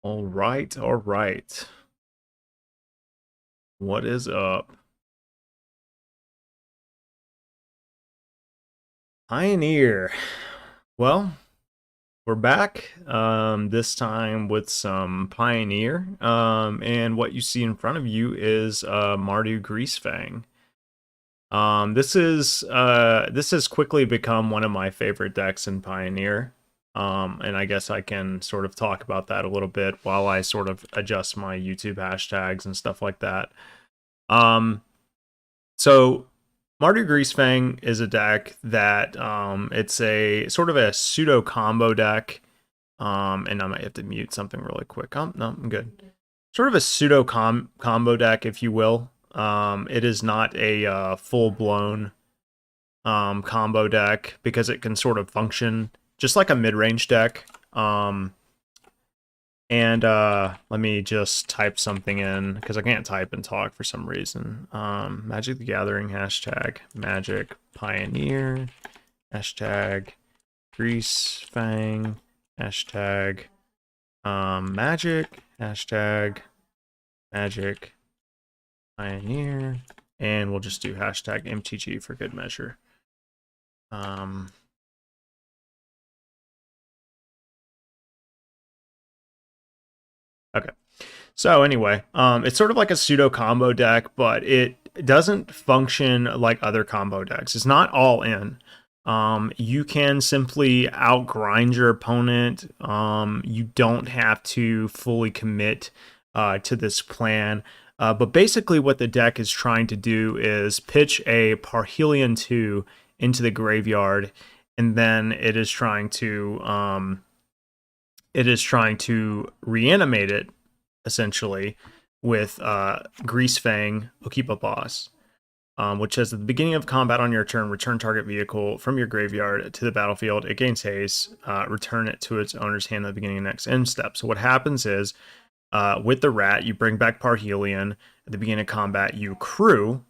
All right, all right. What is up? Pioneer. Well, we're back. This time with some Pioneer. And what you see in front of you is Mardu Greasefang. This has quickly become one of my favorite decks in Pioneer. And I guess I can sort of talk about that a little bit while I sort of adjust my YouTube hashtags and stuff like that. Um, So Mardu Greasefang is a deck that it's a sort of a pseudo combo deck. And I might have to mute something really quick. No, I'm good. Sort of a pseudo combo deck, if you will. It is not a full blown combo deck because it can sort of function just like a mid range deck. And let me just type something in because I can't type and talk for some reason. Magic the Gathering hashtag Magic Pioneer hashtag Greasefang hashtag Magic hashtag Magic Pioneer, and we'll just do hashtag MTG for good measure. Okay. So anyway, it's sort of like a pseudo combo deck, but it doesn't function like other combo decks. It's not all in. You can simply outgrind your opponent. You don't have to fully commit to this plan. But basically, what the deck is trying to do is pitch a Parhelion 2 into the graveyard, and then it is trying to reanimate it essentially with Greasefang Okipa Boss, which says at the beginning of combat on your turn, return target vehicle from your graveyard to the battlefield. It gains haste. Return it to its owner's hand at the beginning of the next end step. So what happens is with the rat, you bring back Parhelion. At the beginning of combat, you crew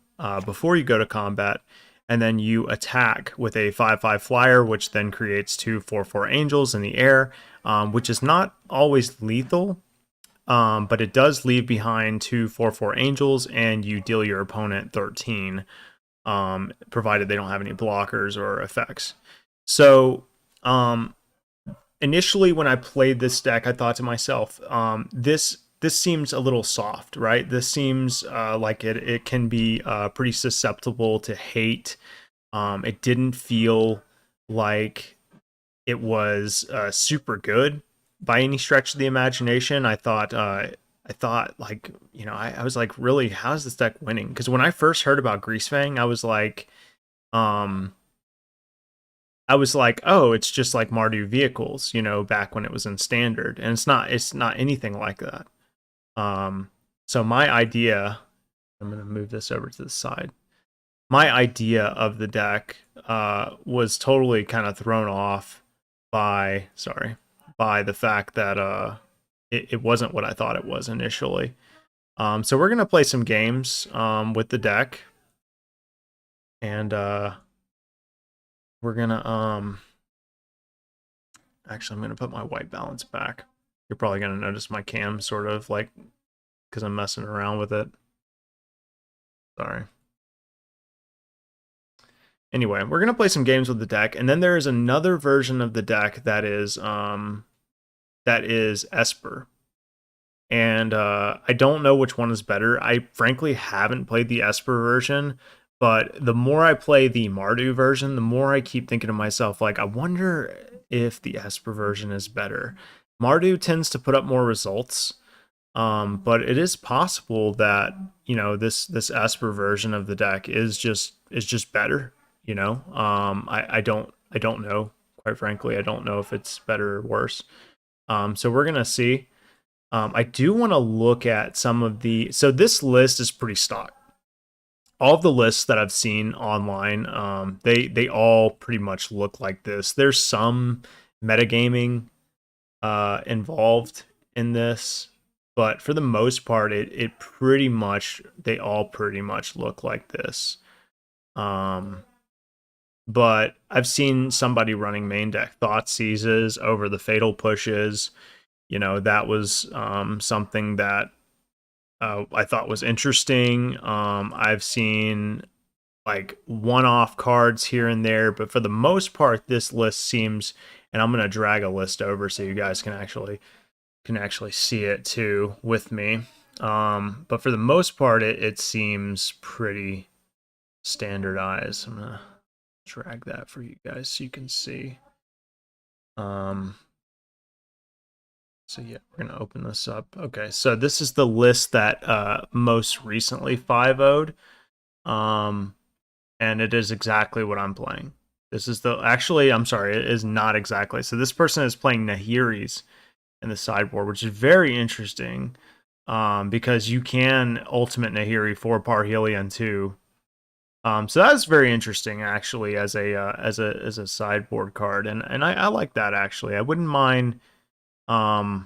before you go to combat, and then you attack with a 5/5 flyer, which then creates two 4/4 angels in the air, which is not always lethal, but it does leave behind two 4/4 angels, and you deal your opponent 13, provided they don't have any blockers or effects. So, initially, when I played this deck, I thought to myself, this seems a little soft, right? This seems like it can be pretty susceptible to hate. It didn't feel like it was super good by any stretch of the imagination. I thought like, I was like, really, how's this deck winning? Because when I first heard about Greasefang, um, I was like, oh, it's just like Mardu vehicles, back when it was in standard, and it's not anything like that. So my idea, I'm gonna move this over to the side. My idea of the deck was totally kind of thrown off by the fact that it wasn't what I thought it was initially. So we're gonna play some games with the deck, and we're gonna actually I'm gonna put my white balance back. You're probably gonna notice my cam sort of like because I'm messing around with it. Sorry. Anyway, we're gonna play some games with the deck, and then there is another version of the deck that is Esper. And I don't know which one is better. I frankly haven't played the Esper version, but the more I play the Mardu version, the more I keep thinking to myself, like, I wonder if the Esper version is better. Mardu tends to put up more results, but it is possible that this Esper version of the deck is just better. I don't know. Quite frankly, I don't know if it's better or worse. So we're gonna see. I do want to look at some of the. So this list is pretty stock. All of the lists that I've seen online, they all pretty much look like this. There's some metagaming involved in this, but for the most part, it pretty much they all pretty much look like this. But I've seen somebody running main deck Thoughtseizes over the Fatal Pushes. you know, that was something that I thought was interesting. I've seen like one-off cards here and there, but for the most part, this list seems, and I'm gonna drag a list over so you guys can actually see it too with me. But for the most part, it seems pretty standardized. I'm gonna drag that for you guys so you can see. So yeah, we're gonna open this up. Okay, so this is the list that most recently 5-0'd. And it is exactly what I'm playing. This is actually, I'm sorry, it is not exactly. So this person is playing Nahiri's in the sideboard, which is very interesting, because you can ultimate Nahiri for Parhelion too. So that's very interesting actually as a sideboard card, and I like that actually. I wouldn't mind, I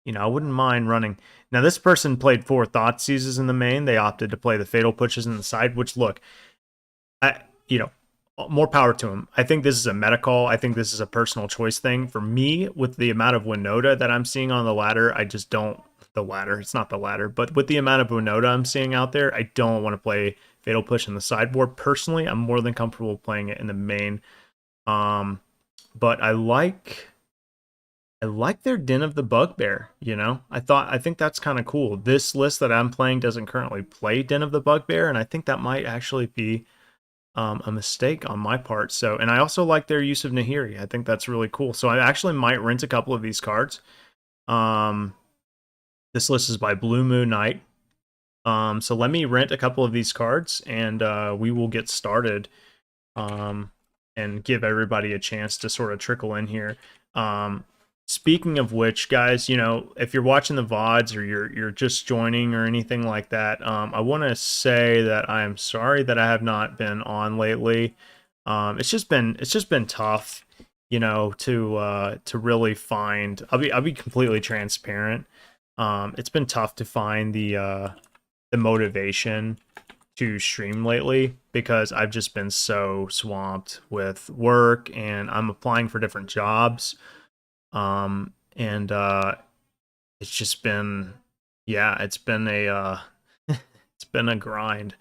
wouldn't mind running. Now this person played 4 Thought Seizes in the main. They opted to play the Fatal Pushes in the side, which look, more power to him. I think this is a meta call. I think this is a personal choice thing. For me, with the amount of Winota that I'm seeing on the ladder, I just don't. The ladder, it's not the ladder, but with the amount of Winota I'm seeing out there, I don't want to play Fatal Push in the sideboard. Personally, I'm more than comfortable playing it in the main. But I like their Den of the Bugbear, you know? I think that's kind of cool. This list that I'm playing doesn't currently play Den of the Bugbear, and I think that might actually be a mistake on my part. So, and I also like their use of Nahiri. I think that's really cool. So I actually might rent a couple of these cards. This list is by Blue Moon Knight. So let me rent a couple of these cards, and we will get started, and give everybody a chance to sort of trickle in here. Speaking of which, guys, you know, if you're watching the VODs or you're just joining or anything like that, I want to say that I am sorry that I have not been on lately. It's just been tough, you know, to really find. I'll be completely transparent. It's been tough to find the motivation to stream lately because I've just been so swamped with work and I'm applying for different jobs. And it's just been, yeah, it's been a it's been a grind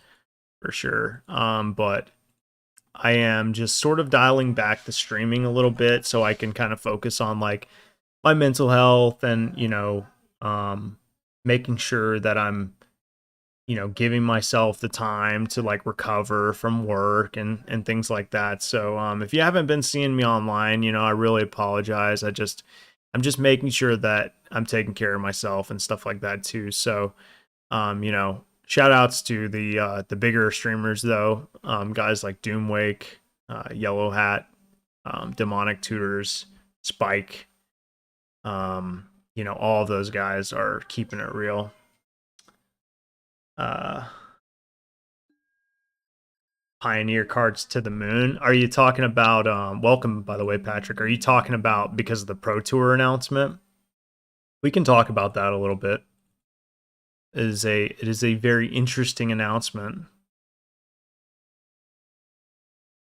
for sure. But I am just sort of dialing back the streaming a little bit so I can kind of focus on like my mental health and, you know, making sure that I'm, you know, giving myself the time to like recover from work and things like that. So if you haven't been seeing me online, you know, I really apologize. I'm just making sure that I'm taking care of myself and stuff like that too. So you know, shout outs to the bigger streamers though, guys like Doomwake, Yellow Hat, Demonic Tutors, Spike, you know, all of those guys are keeping it real. Pioneer cards to the moon. Are you talking about welcome by the way, Patrick? Are you talking about because of the Pro Tour announcement? We can talk about that a little bit. It is a very interesting announcement.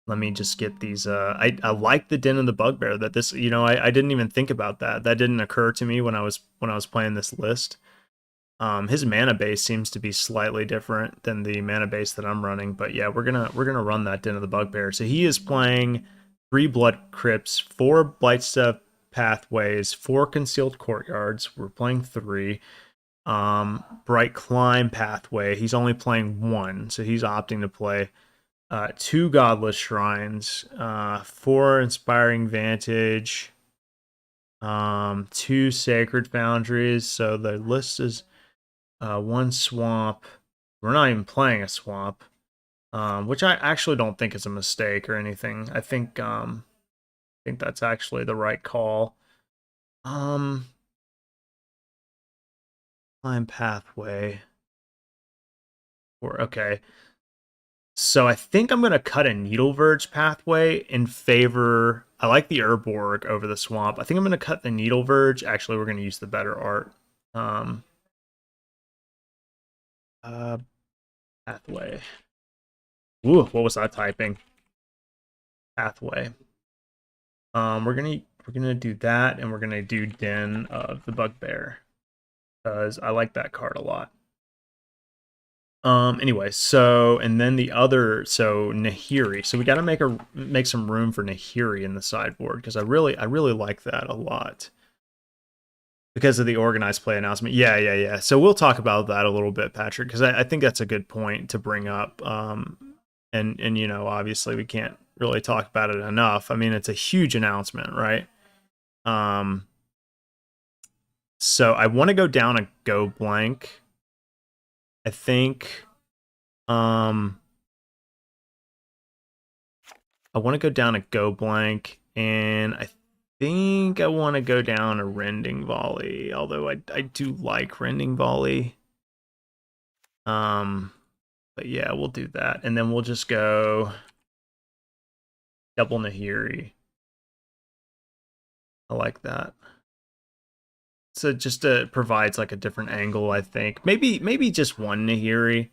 Let me just get these I like the Den of the Bugbear. That this, you know, I didn't even think about that. That didn't occur to me when I was playing this list. His mana base seems to be slightly different than the mana base that I'm running, but yeah, we're gonna run that Den of the Bugbear. So he is playing 3 Blood Crypts, 4 Blightstep Pathways, 4 Concealed Courtyards. We're playing 3. Bright Climb Pathway. He's only playing 1, so he's opting to play 2 Godless Shrines, 4 Inspiring Vantage, 2 Sacred Foundries. So the list is 1 Swamp. We're not even playing a Swamp, which I actually don't think is a mistake or anything. I think that's actually the right call. Climb Pathway. Okay. So I think I'm going to cut a Needle Verge Pathway in favor. I like the Urborg over the Swamp. I think I'm going to cut the Needle Verge. Actually, we're going to use the better art. Pathway. Ooh, what was that typing? Pathway. We're we're gonna do that, and we're gonna do Den of the Bugbear because I like that card a lot. Anyway, so and then the other, so Nahiri. So we got to make some room for Nahiri in the sideboard because I really like that a lot because of the organized play announcement. Yeah. So we'll talk about that a little bit, Patrick, because I think that's a good point to bring up. And you know, obviously we can't really talk about it enough. I mean, it's a huge announcement, right? So I want to go down and go blank. I think I want to go down a go blank, and I think I want to go down a rending volley, although I do like rending volley. But yeah, we'll do that, and then we'll just go double Nahiri. I like that. So just provides like a different angle, I think. Maybe just one Nahiri.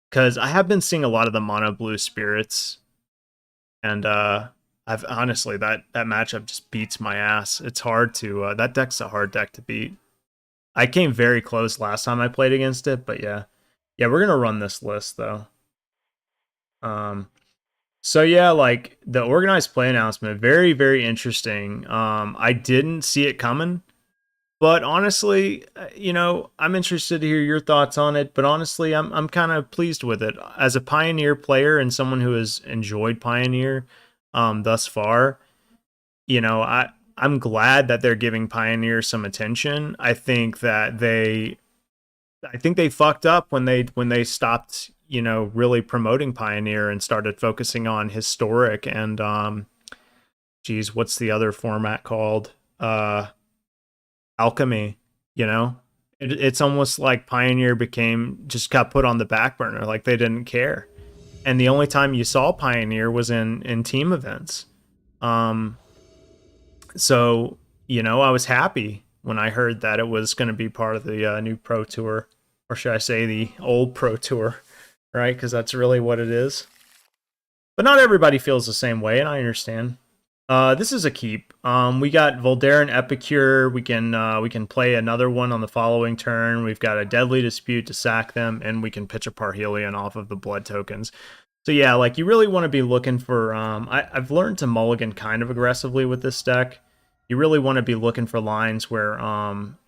Because I have been seeing a lot of the mono blue spirits, and I've honestly that matchup just beats my ass. It's hard to that deck's a hard deck to beat. I came very close last time I played against it, but yeah, we're gonna run this list though. So yeah, like the organized play announcement, very interesting. I didn't see it coming. But honestly, you know, I'm interested to hear your thoughts on it. But honestly, I'm kind of pleased with it as a Pioneer player and someone who has enjoyed Pioneer thus far. You know, I'm glad that they're giving Pioneer some attention. I think they fucked up when they stopped, you know, really promoting Pioneer and started focusing on historic and geez, what's the other format called? Alchemy, you know? It's almost like Pioneer just got put on the back burner, like they didn't care. And the only time you saw Pioneer was in team events. So, you know, I was happy when I heard that it was going to be part of the new Pro Tour, or should I say the old Pro Tour, right? Because that's really what it is. But not everybody feels the same way, and I understand. This is a keep. We got Voldaren Epicure. We can play another one on the following turn. We've got a Deadly Dispute to sack them, and we can pitch a Parhelion off of the blood tokens. So yeah, like you really want to be looking for. I've learned to mulligan kind of aggressively with this deck. You really want to be looking for lines where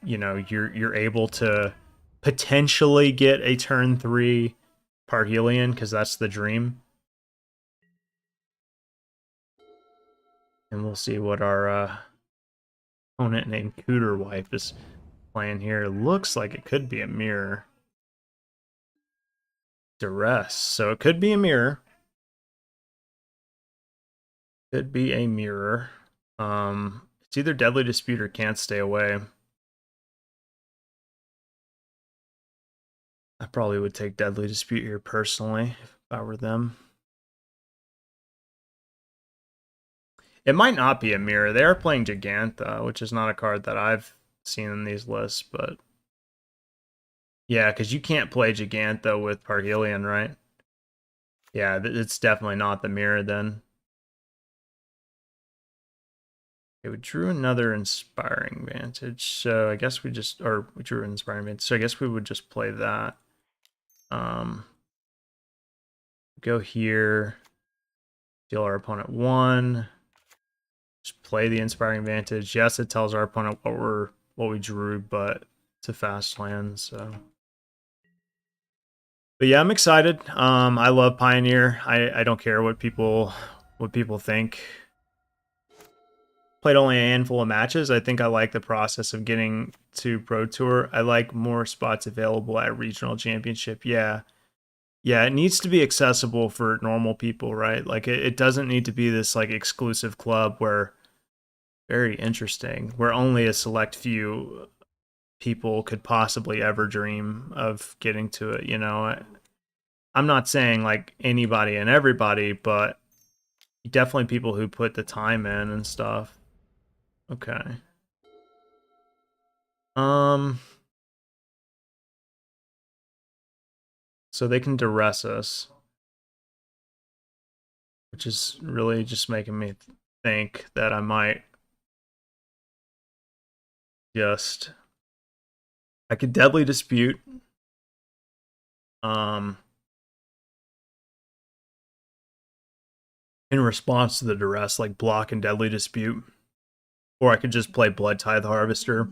you know, you're able to potentially get a turn 3 Parhelion, because that's the dream. And we'll see what our opponent named Cooter Wife is playing here. Looks like it could be a mirror. Duress. So it could be a mirror. Could be a mirror. It's either Deadly Dispute or Can't Stay Away. I probably would take Deadly Dispute here personally if I were them. It might not be a mirror. They are playing Gigantha, which is not a card that I've seen in these lists, but yeah, because you can't play Gigantha with Parhelion, right? Yeah, it's definitely not the mirror then. Okay, we drew another Inspiring Vantage, so I guess we drew an Inspiring Vantage, so I guess we would just play that. Go here, deal our opponent 1, just play the Inspiring Vantage. Yes, it tells our opponent what we drew, but it's a fast land, so. But yeah, I'm excited. I love Pioneer. I don't care what people think. Played only a handful of matches. I think I like the process of getting to Pro Tour. I like more spots available at Regional Championship. Yeah. Yeah, it needs to be accessible for normal people, right? Like it doesn't need to be this like exclusive club where very interesting, where only a select few people could possibly ever dream of getting to it, you know. I'm not saying like anybody and everybody, but definitely people who put the time in and stuff. Okay. So they can duress us. which is really just making me think that I might just... I could Deadly Dispute. In response to the duress, like block and Deadly Dispute. Or I could just play Blood Tithe Harvester.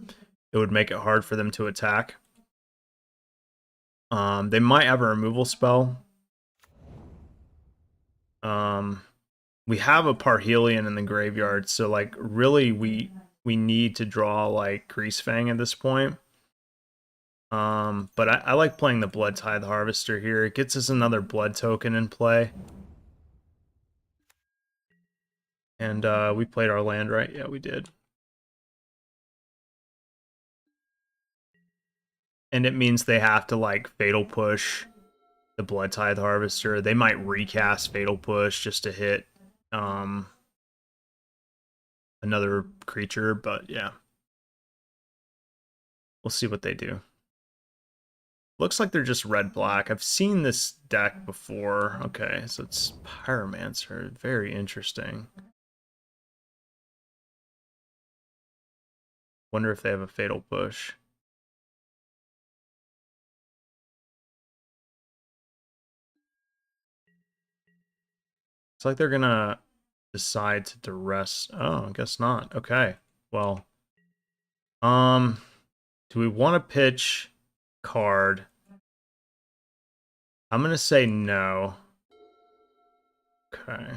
It would make it hard for them to attack. They might have a removal spell. We have a Parhelion in the graveyard, so like really we need to draw like Greasefang at this point. But I like playing the Blood Tithe Harvester here. It gets us another blood token in play. And we played our land, right? Yeah, we did. And it means they have to like Fatal Push the Blood Tithe Harvester. They might recast Fatal Push just to hit another creature, but yeah. We'll see what they do. Looks like they're just red-black. I've seen this deck before. Okay, so it's Pyromancer. Very interesting. Wonder if they have a Fatal Push. It's like they're gonna decide to duress. Oh, I guess not. Okay. Well, do we want to pitch card? I'm gonna say no. Okay.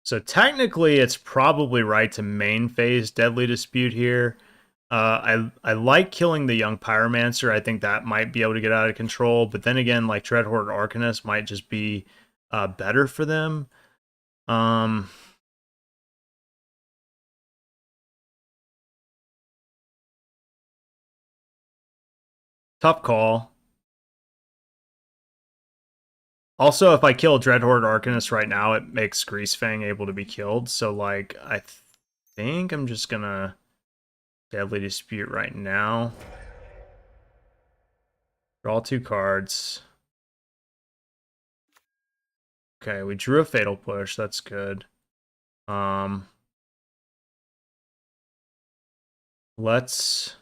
So technically, it's probably right to main phase Deadly Dispute here. I like killing the young Pyromancer. I think that might be able to get out of control. But then again, like Dreadhorde Arcanist might just be better for them. Tough call. Also, if I kill Dreadhorde Arcanist right now, it makes Greasefang able to be killed. So, like, I think I'm just gonna Deadly Dispute right now. Draw 2 cards. Okay, we drew a Fatal Push. That's good. Let's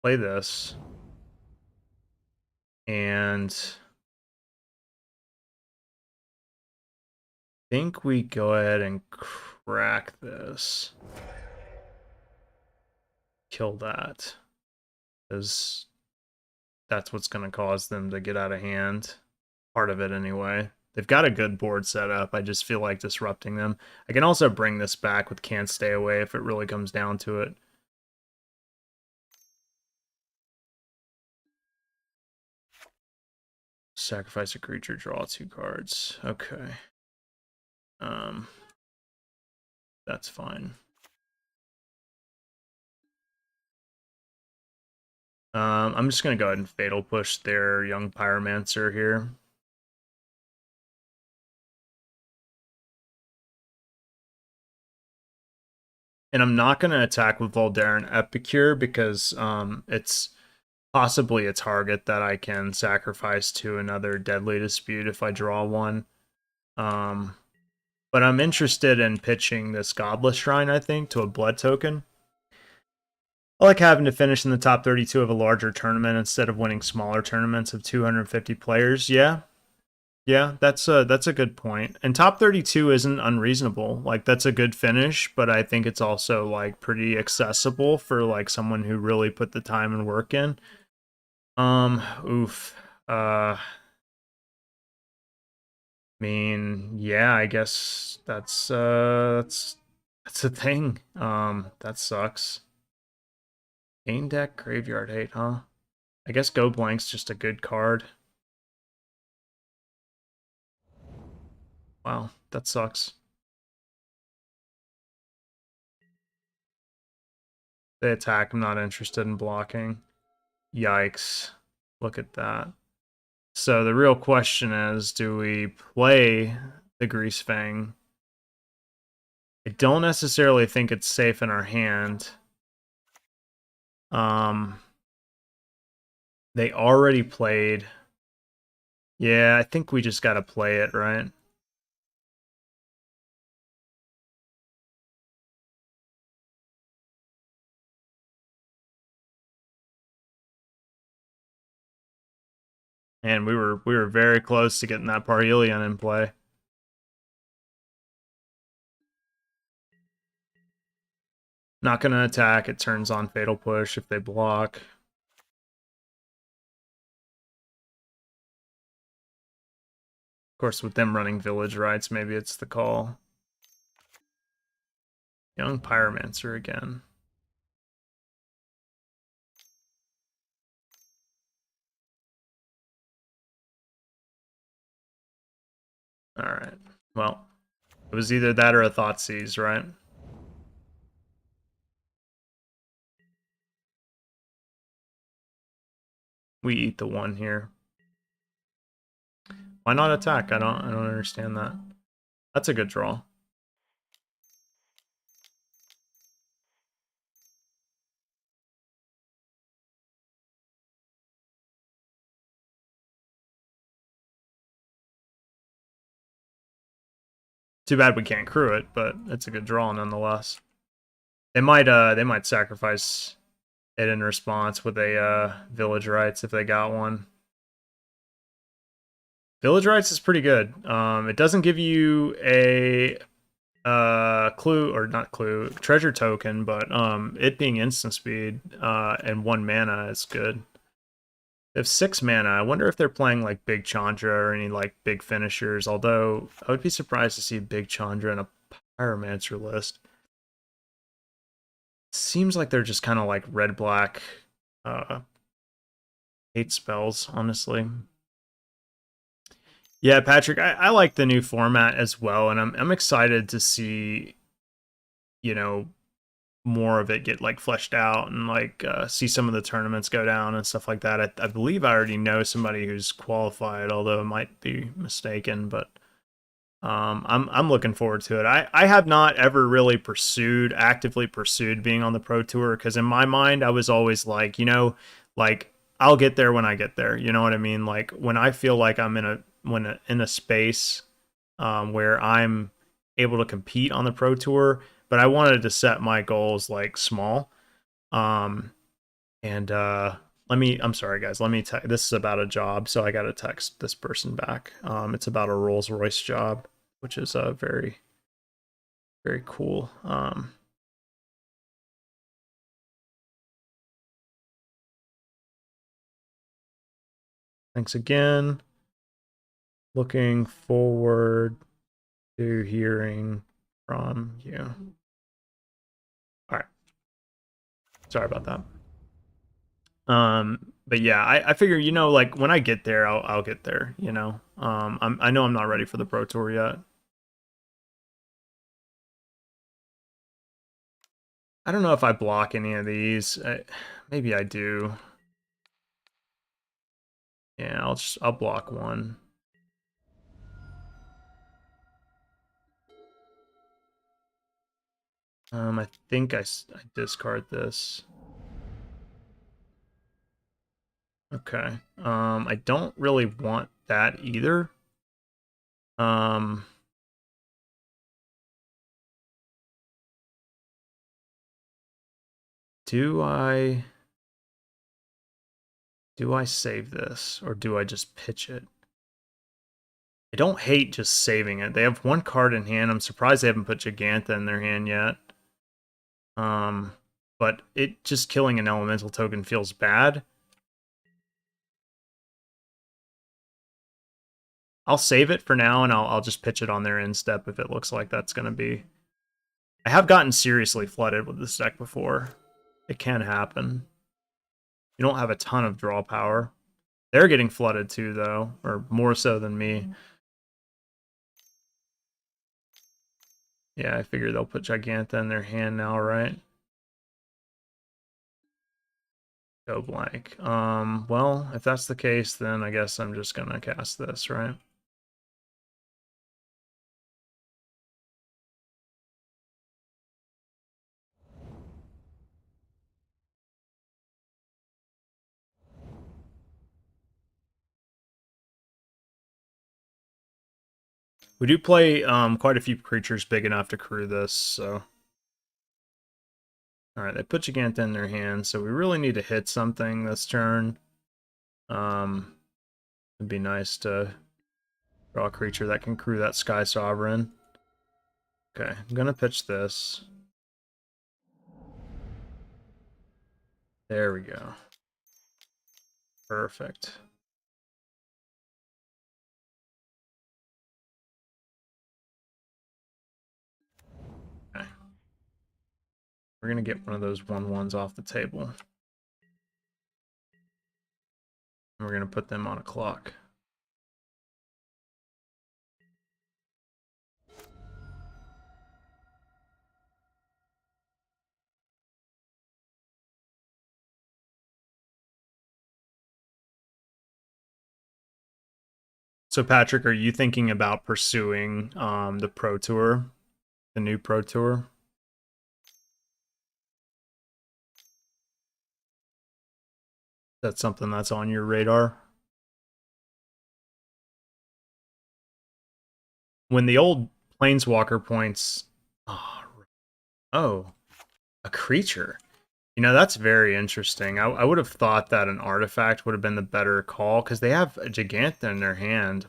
play this. And I think we go ahead and crack this. Kill that. Because that's what's going to cause them to get out of hand. Part of it anyway. They've got a good board set up. I just feel like disrupting them. I can also bring this back with Can't Stay Away if it really comes down to it. Sacrifice a creature, draw 2 cards. Okay. That's fine. I'm just going to go ahead and Fatal Push their young Pyromancer here. And I'm not going to attack with Voldaren Epicure because it's possibly a target that I can sacrifice to another Deadly Dispute if I draw one. But I'm interested in pitching this Goblet Shrine, I think, to a blood token. I like having to finish in the top 32 of a larger tournament instead of winning smaller tournaments of 250 players. Yeah, that's a good point. And top 32 isn't unreasonable. Like that's a good finish, but I think it's also like pretty accessible for like someone who really put the time and work in. Oof. I mean, yeah, I guess that's a thing. That sucks. Main deck graveyard hate, huh? I guess Go Blank's just a good card. Wow, that sucks. They attack, I'm not interested in blocking. Yikes. Look at that. So the real question is, do we play the Greasefang? I don't necessarily think it's safe in our hand. They already played Yeah, I think we just gotta play it, right? And we were very close to getting that Parhelion in play. Not gonna attack. It turns on Fatal Push if they block. Of course, with them running Village Rites, maybe it's the call. Young Pyromancer again. Alright. Well, it was either that or a Thoughtseize, right? We eat the one here. Why not attack? I don't understand that. That's a good draw. Too bad we can't crew it, but it's a good draw nonetheless. They might sacrifice it in response with a Village Rites if they got one. Village Rites is pretty good. It doesn't give you a clue, or not clue, treasure token, but it being instant speed and 1 mana is good. They have 6 mana. I wonder if they're playing like Big Chandra or any like big finishers, although I would be surprised to see Big Chandra in a Pyromancer list. Seems like they're just kind of like red-black hate spells, honestly. Yeah, Patrick, I like the new format as well, and I'm excited to see, you know, more of it get like fleshed out and like see some of the tournaments go down and stuff like that. I believe I already know somebody who's qualified, although I might be mistaken, but I'm looking forward to it. I have not ever really actively pursued being on the pro tour, because in my mind I was always like, like I'll get there when I get there. You know what I mean? Like when I feel like I'm in a space where I'm able to compete on the pro tour, but I wanted to set my goals like small. Um, and I'm sorry guys, this is about a job, so I got to text this person back. It's about a Rolls Royce job, which is very, very cool. Thanks again. Looking forward to hearing from you. All right. Sorry about that. But yeah, I figure, like when I get there, I'll get there, I know I'm not ready for the pro tour yet. I don't know if I block any of these. Maybe I do. Yeah, I'll block one. I think I discard this. Okay. I don't really want that either. Um, do I save this, or do I just pitch it? I don't hate just saving it. They have one card in hand. I'm surprised they haven't put Giganta in their hand yet. Um, but it just killing an elemental token feels bad. I'll save it for now, and I'll just pitch it on their end step if it looks like that's going to be. I have gotten seriously flooded with this deck before. It can happen. You don't have a ton of draw power. They're getting flooded too, though, or more so than me. Yeah, I figure they'll put Giganta in their hand now, right? Go blank. Well, if that's the case, then I guess I'm just gonna cast this, right? We do play quite a few creatures big enough to crew this, so. Alright, they put Giganta in their hand, so we really need to hit something this turn. It'd be nice to draw a creature that can crew that Sky Sovereign. Okay, I'm gonna pitch this. There we go. Perfect. Okay. We're gonna get one of those 1/1s off the table. And we're gonna put them on a clock. So Patrick, are you thinking about pursuing the Pro Tour, the new Pro Tour? That's something that's on your radar? When the old Planeswalker points... Oh, a creature. You know, that's very interesting. I would have thought that an artifact would have been the better call, because they have a Giganta in their hand.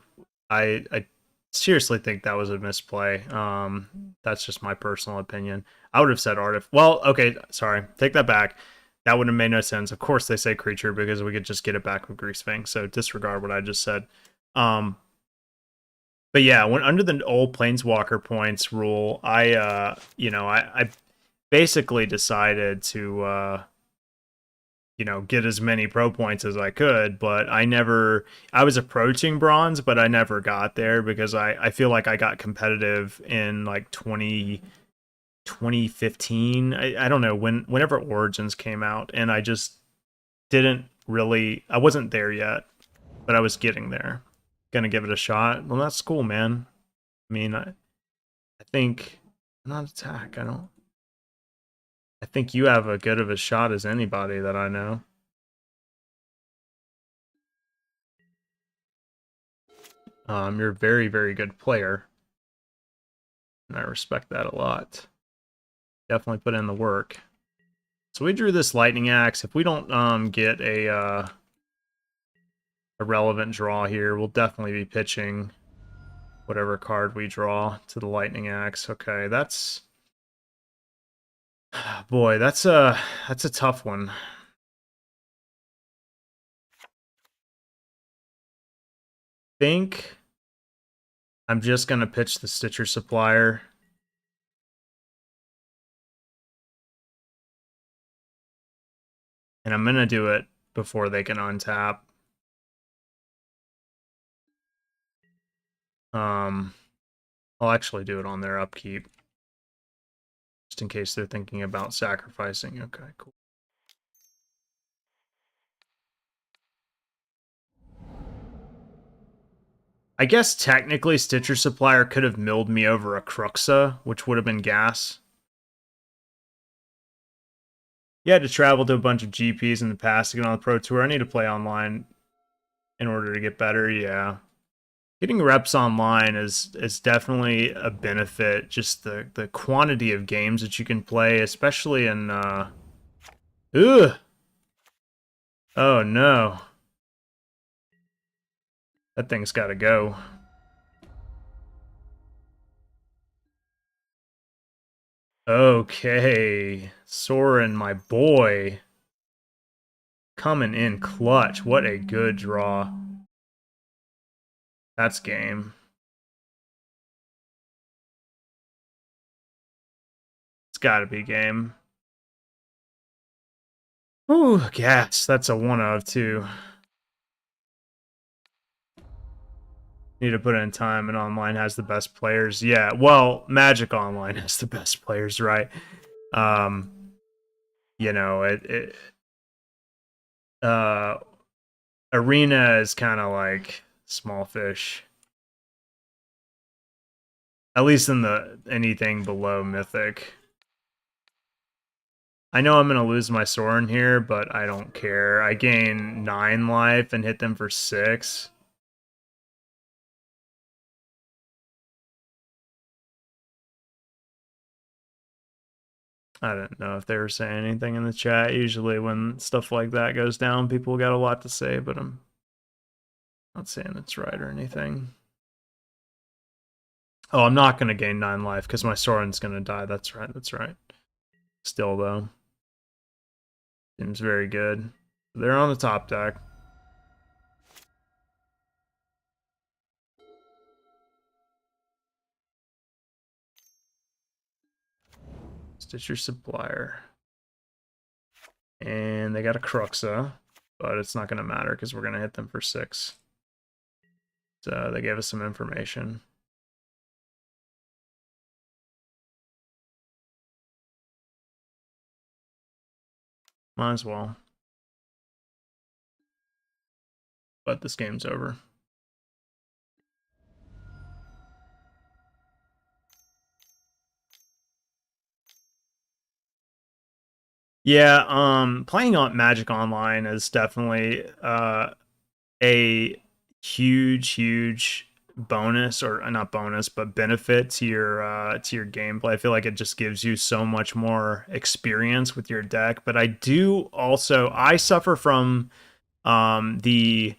I seriously think that was a misplay. That's just my personal opinion. I would have said artifact. Well, okay, sorry. Take that back. That would have made no sense. Of course they say creature, because we could just get it back with Greasefang, so disregard what I just said. But yeah, when under the old Planeswalker points rule, I basically decided to get as many pro points as I could, but I was approaching bronze, but I never got there, because I feel like I got competitive in like 2015. I don't know, whenever Origins came out, and I just I wasn't there yet, but I was getting there. Gonna give it a shot. Well, that's cool, man. I mean, I think not attack. I think you have as good of a shot as anybody that I know. You're a very, very good player, and I respect that a lot. Definitely put in the work. So we drew this Lightning Axe. If we don't get a relevant draw here, we'll definitely be pitching whatever card we draw to the Lightning Axe. Okay, that's... Boy, that's a tough one. I think I'm just gonna pitch the Stitcher Supplier. And I'm gonna do it before they can untap. I'll actually do it on their upkeep, just in case they're thinking about sacrificing. Okay, cool. I guess technically Stitcher Supplier could have milled me over a Cruxa, which would have been gas. You had to travel to a bunch of GPs in the past to get on the Pro Tour. I need to play online in order to get better, yeah. Getting reps online is definitely a benefit. Just the quantity of games that you can play, especially in ugh. Oh no. That thing's gotta go. Okay. Soren, my boy. Coming in clutch. What a good draw. That's game. It's gotta be game. Ooh, gas. That's a 1 of 2. Need to put in time, and online has the best players. Yeah, well, Magic Online has the best players, right? You know, Arena is kind of like small fish. At least in the anything below Mythic. I know I'm going to lose my Soren here, but I don't care. I gain 9 life and hit them for 6. I didn't know if they were saying anything in the chat. Usually when stuff like that goes down, people got a lot to say, but I'm not saying it's right or anything. Oh, I'm not going to gain 9 life because my Soren's going to die. That's right, that's right. Still, though. Seems very good. They're on the top deck. Stitcher Supplier. And they got a Cruxa, but it's not going to matter because we're going to hit them for 6. So they gave us some information. Might as well. But this game's over. Yeah, playing on Magic Online is definitely a huge bonus, or not bonus, but benefit to your gameplay. I feel like it just gives you so much more experience with your deck. But I suffer from the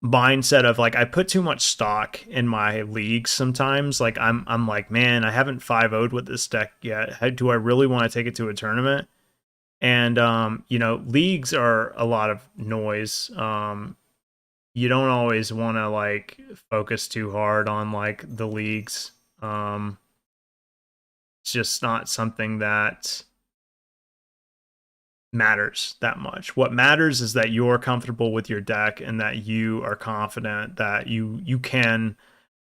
mindset of like I put too much stock in my leagues sometimes. Like I'm like, man, I haven't 5-0'd with this deck yet. Do I really want to take it to a tournament? And leagues are a lot of noise. You don't always want to like focus too hard on like the leagues. It's just not something that matters that much. What matters is that you're comfortable with your deck and that you are confident that you can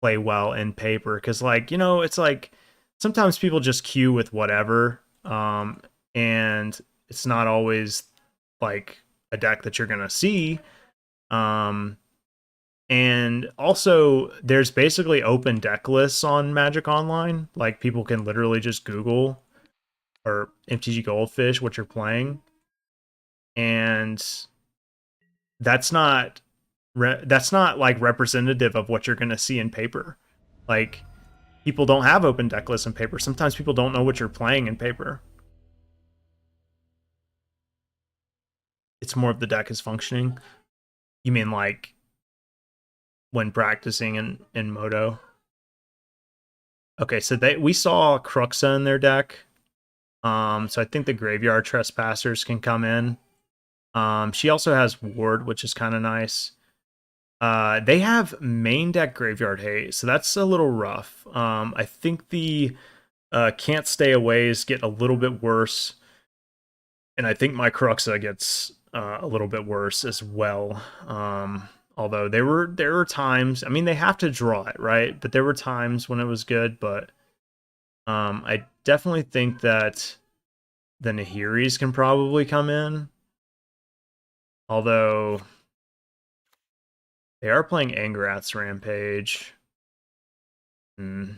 play well in paper. Because it's like sometimes people just queue with whatever, and it's not always like a deck that you're gonna see. And also, there's basically open deck lists on Magic Online. Like people can literally just Google or MTG Goldfish what you're playing, and that's not that's not like representative of what you're going to see in paper. Like people don't have open deck lists in paper. Sometimes people don't know what you're playing in paper. It's more of the deck is functioning. You mean like when practicing in Moto? Okay, so we saw Cruxa in their deck. So I think the Graveyard Trespassers can come in. She also has Ward, which is kind of nice. They have main deck Graveyard Hate, so that's a little rough. I think the Can't Stay Aways get a little bit worse, and I think my Cruxa gets a little bit worse as well. Although there were times, I mean, they have to draw it, right? But there were times when it was good, but I definitely think that the Nahiris can probably come in. Although they are playing Angrath's Rampage. And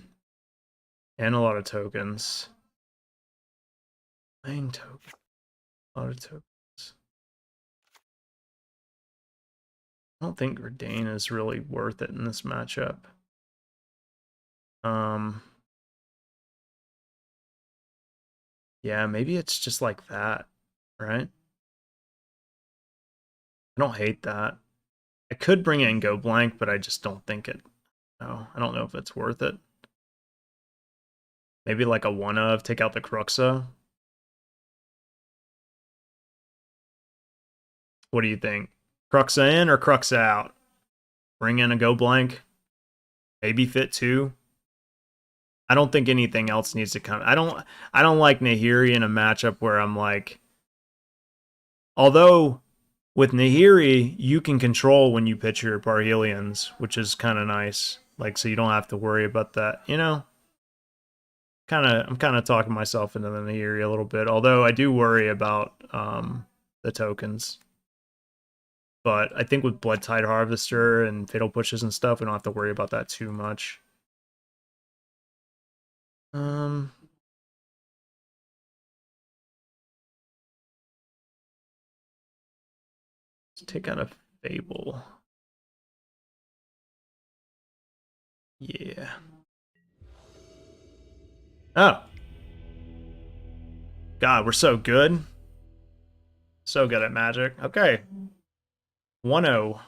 a lot of tokens. Playing token. A lot of tokens. I don't think Gridane is really worth it in this matchup. Yeah, maybe it's just like that, right? I don't hate that. I could bring in Go Blank, but I just don't think it. No, I don't know if it's worth it. Maybe like a one of, take out the Cruxa. What do you think? Cruxa in or Cruxa out? Bring in a Go Blank. Maybe Fit 2. I don't think anything else needs to come. I don't like Nahiri in a matchup where I'm like, although with Nahiri, you can control when you pitch your Parhelions, which is kind of nice. Like, so you don't have to worry about that. I'm kind of talking myself into the Nahiri a little bit. Although I do worry about the tokens. But I think with Blood Tide Harvester and Fatal Pushes and stuff, we don't have to worry about that too much. Let's take out a Fable. Yeah. Oh. God, we're so good. So good at Magic. Okay. 1-0.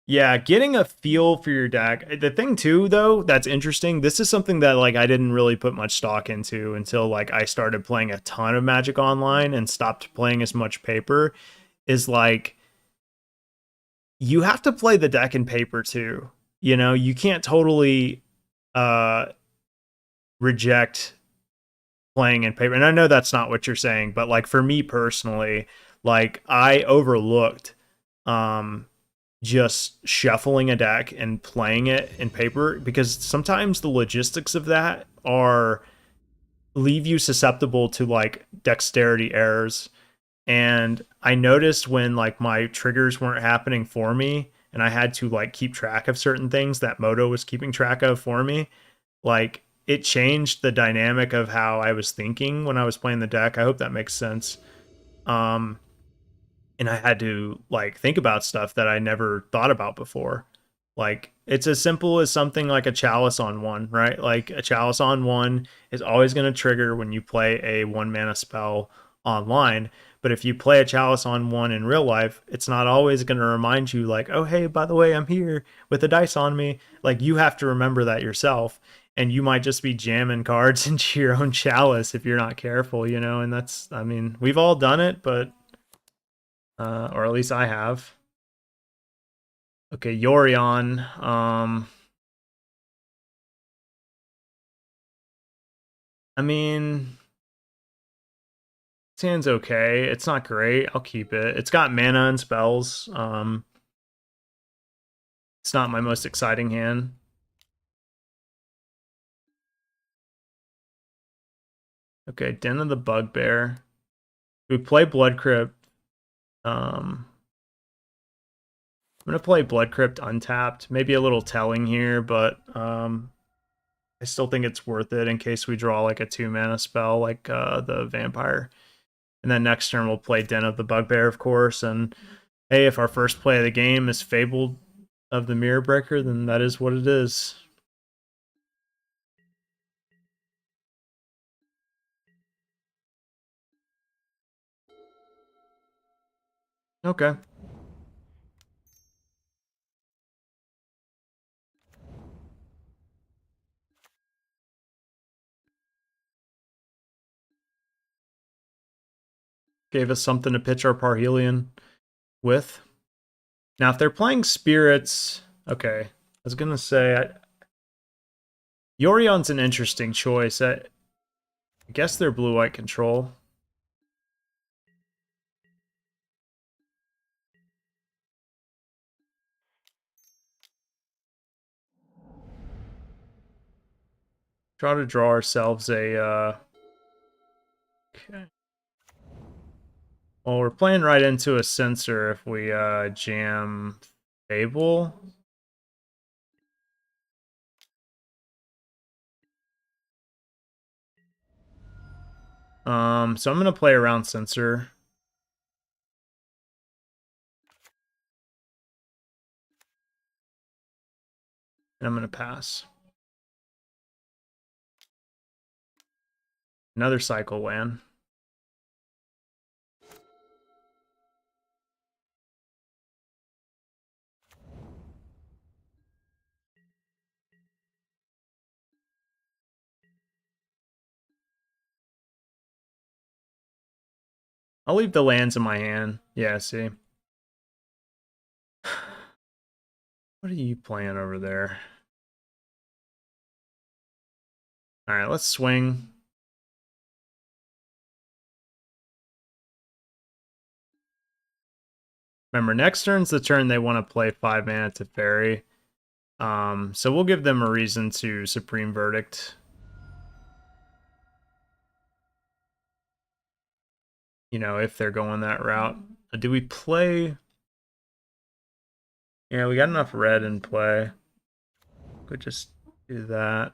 Yeah, getting a feel for your deck. The thing too, though, that's interesting. This is something that like I didn't really put much stock into until like I started playing a ton of Magic online and stopped playing as much paper. Is like you have to play the deck in paper too. You know, you can't totally uh reject playing in paper. And I know that's not what you're saying, but like for me personally, like I overlooked um just shuffling a deck and playing it in paper because sometimes the logistics of that are leave you susceptible to like dexterity errors. And I noticed when like my triggers weren't happening for me and I had to like keep track of certain things that Moto was keeping track of for me, like it changed the dynamic of how I was thinking when I was playing the deck. I hope that makes sense. Um and I had to like think about stuff that I never thought about before. Like it's as simple as something like a chalice on one, right? Like a chalice on one is always going to trigger when you play a 1 mana spell online. But if you play a chalice on one in real life, it's not always going to remind you, like, oh, hey, by the way, I'm here with the dice on me. Like you have to remember that yourself. And you might just be jamming cards into your own chalice if you're not careful, you know? And that's, I mean, we've all done it, but or at least I have. Okay, Yorion. I mean, this hand's okay. It's not great. I'll keep it. It's got mana and spells. It's not my most exciting hand. Okay, Den of the Bugbear. We play Blood Crypt. I'm gonna play Blood Crypt untapped. Maybe a little telling here, but I still think it's worth it in case we draw like a 2 mana spell like the Vampire. And then next turn we'll play Den of the Bugbear, of course. And hey, if our first play of the game is Fabled of the Mirror Breaker, then that is what it is. Okay. Gave us something to pitch our Parhelion with. Now, if they're playing Spirits, okay. I was gonna say Yorion's an interesting choice. I guess they're blue-white control. Try to draw ourselves a okay. Well, we're playing right into a Censor if we jam Fable. So I'm gonna play around Censor. And I'm gonna pass. Another cycle land. I'll leave the lands in my hand. Yeah, see. What are you playing over there? Alright, let's swing. Remember, next turn's the turn they want to play 5 mana to Fairy. So we'll give them a reason to Supreme Verdict. You know, if they're going that route. Do we play? Yeah, we got enough red in play. Could just do that.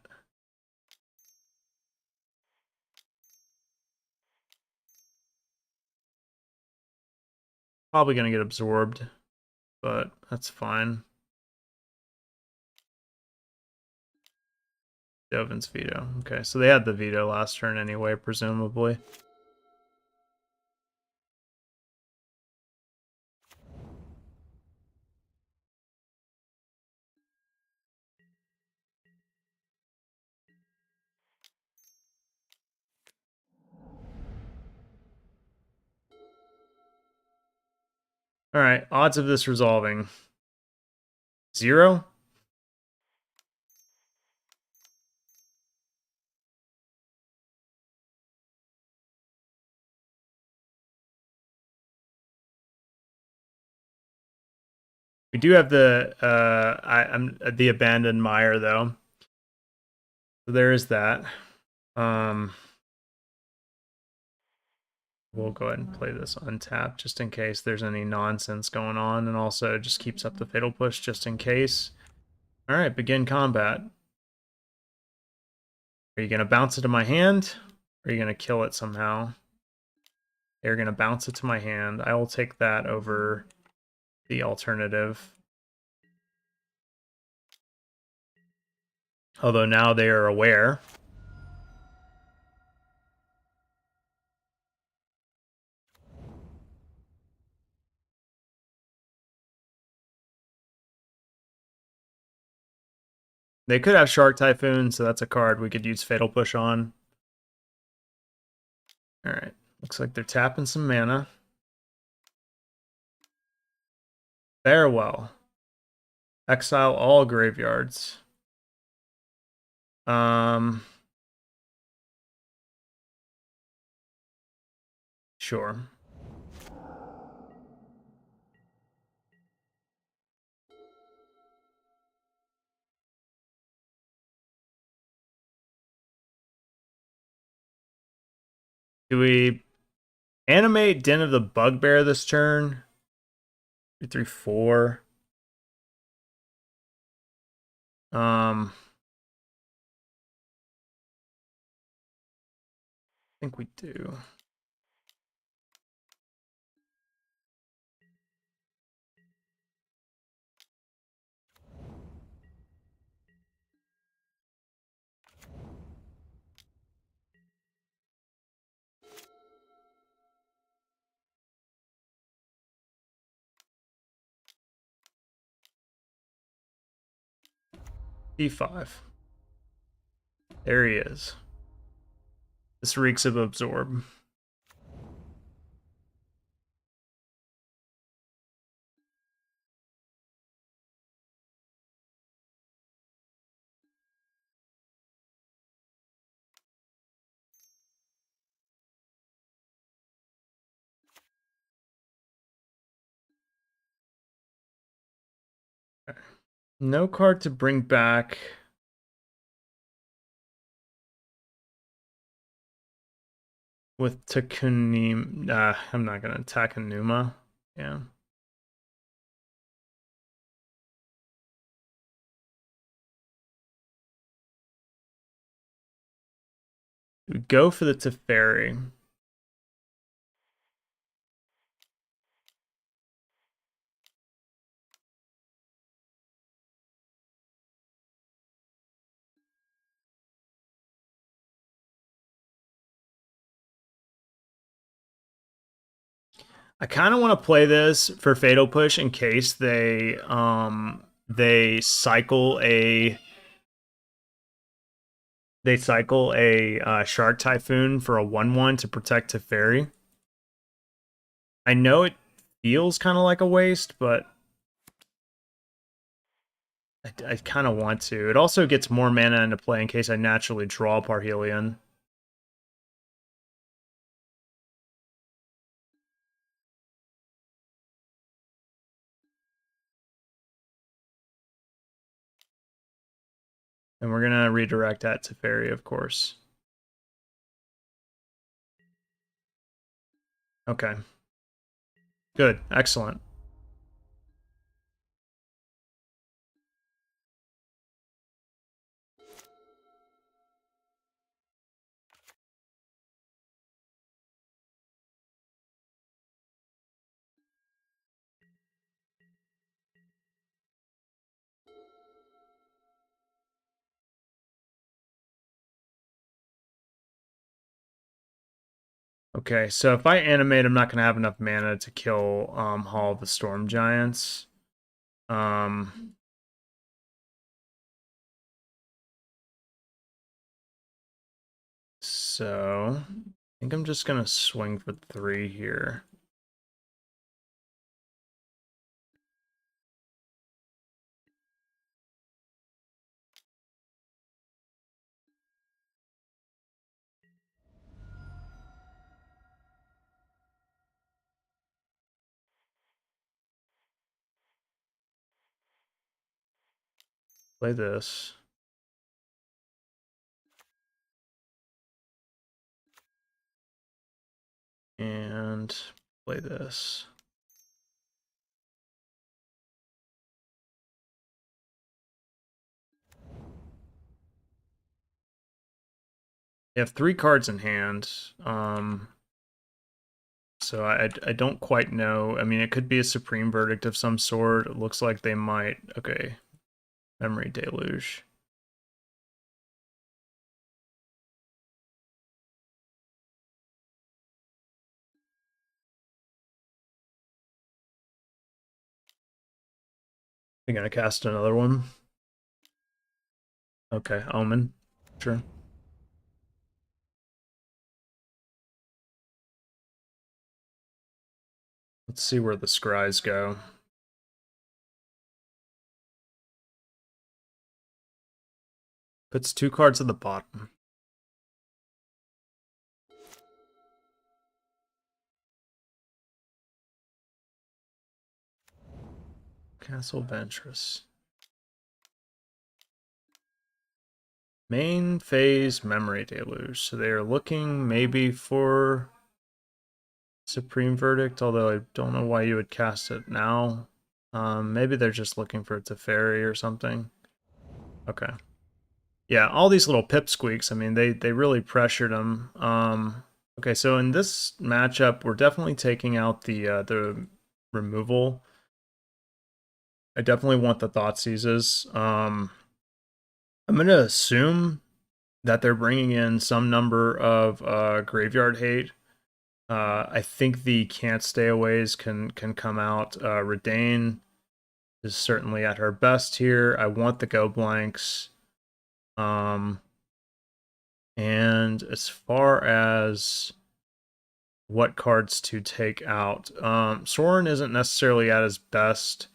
Probably gonna get absorbed, but that's fine. Dovin's veto. Okay, so they had the veto last turn anyway, presumably. All right, odds of this resolving. 0? We do have the I'm the abandoned mire though. So there is that. We'll go ahead and play this untapped just in case there's any nonsense going on, and also just keeps up the fatal push just in case. All right, begin combat. Are you gonna bounce it to my hand? Or are you gonna kill it somehow? They're gonna bounce it to my hand. I will take that over the alternative. Although now they are aware. They could have Shark Typhoon, so that's a card we could use Fatal Push on. Alright, looks like they're tapping some mana. Farewell. Exile all graveyards. Sure. Do we animate Den of the Bugbear this turn? 2, 3, 4. I think we do. D5. There he is. This reeks of Absorb. No card to bring back. With Takunim. I'm not going to attack Enuma. Yeah. We go for the Teferi. I kind of want to play this for Fatal Push in case they cycle a Shark Typhoon for a 1/1 to protect Teferi. I know it feels kind of like a waste, but I kind of want to. It also gets more mana into play in case I naturally draw Parhelion. And we're going to redirect that to Teferi, of course. Okay. Good. Excellent. Okay, so if I animate, I'm not going to have enough mana to kill Hall of the Storm Giants. So I think I'm just going to swing for 3 here. Play this. And play this. You have 3 cards in hand. So I don't quite know. I mean, it could be a Supreme Verdict of some sort. It looks like they might. Okay. Memory Deluge. You're going to cast another one? Okay, Omen. Sure. Let's see where the scries go. Puts 2 cards at the bottom. Castle Ventress. Main phase Memory Deluge. So they are looking maybe for Supreme Verdict, although I don't know why you would cast it now. Maybe they're just looking for Teferi or something. Okay. Yeah, all these little pipsqueaks, I mean, they really pressured him. Okay, so in this matchup, we're definitely taking out the removal. I definitely want the Thoughtseizes. I'm going to assume that they're bringing in some number of Graveyard Hate. I think the Can't Stay Aways can come out. Redain is certainly at her best here. I want the Go Blanks. And as far as what cards to take out, Sorin isn't necessarily at his best.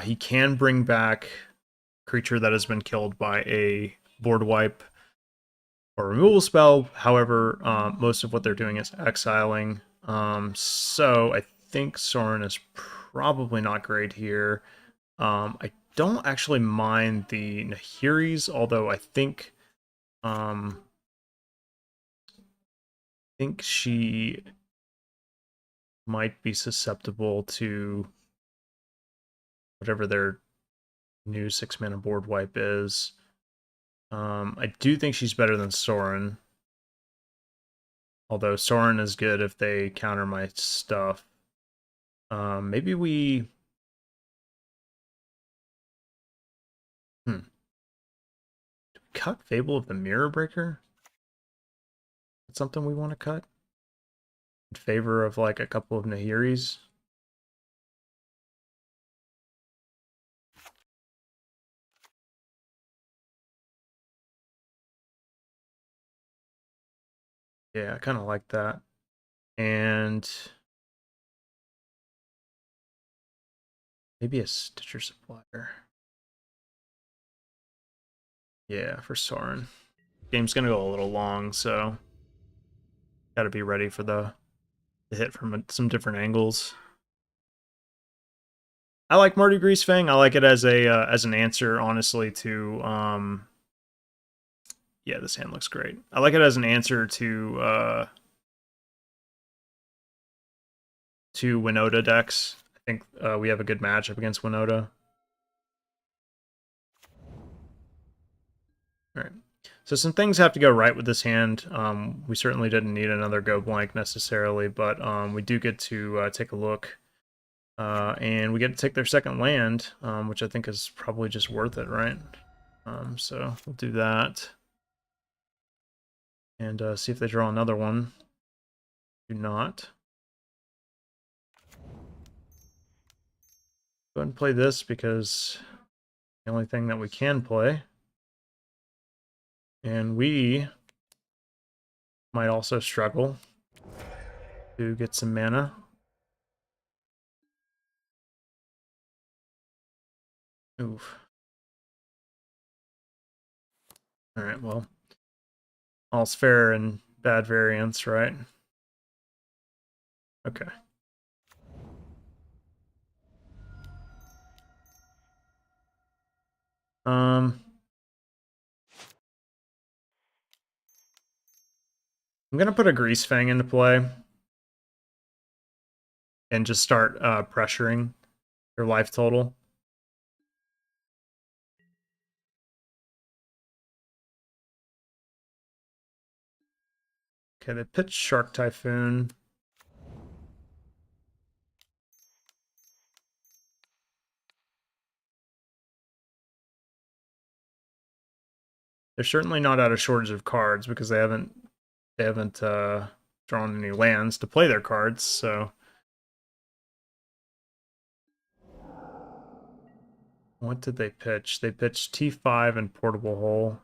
He can bring back creature that has been killed by a board wipe or removal spell. However, most of what they're doing is exiling. So I think Sorin is probably not great here. I don't actually mind the Nahiris, although I think she might be susceptible to whatever their new 6-mana board wipe is. I do think she's better than Sorin. Although Sorin is good if they counter my stuff. Maybe we... cut Fable of the Mirror Breaker? That's something we want to cut? In favor of like a couple of Nahiris? Yeah, I kind of like that. And maybe a Stitcher Supplier. Yeah, for Sorin. Game's gonna go a little long, so gotta be ready for the hit from some different angles. I like Mardu Greasefang. I like it as an answer, honestly, to yeah, this hand looks great. I like it as an answer to Winota decks. I think we have a good matchup against Winota. All right. So some things have to go right with this hand. We certainly didn't need another Go Blank necessarily, but we do get to take a look. And we get to take their second land, which I think is probably just worth it, right? So we'll do that. And see if they draw another one. Do not. Go ahead and play this because the only thing that we can play. And we might also struggle to get some mana. Oof. Alright, well. All's fair in bad variants, right? Okay. I'm gonna put a Greasefang into play and just start pressuring your life total. Okay, they pitched Shark Typhoon. They're certainly not out of shortage of cards because they haven't drawn any lands to play their cards, so what did they pitch? They pitched T5 and Portable Hole.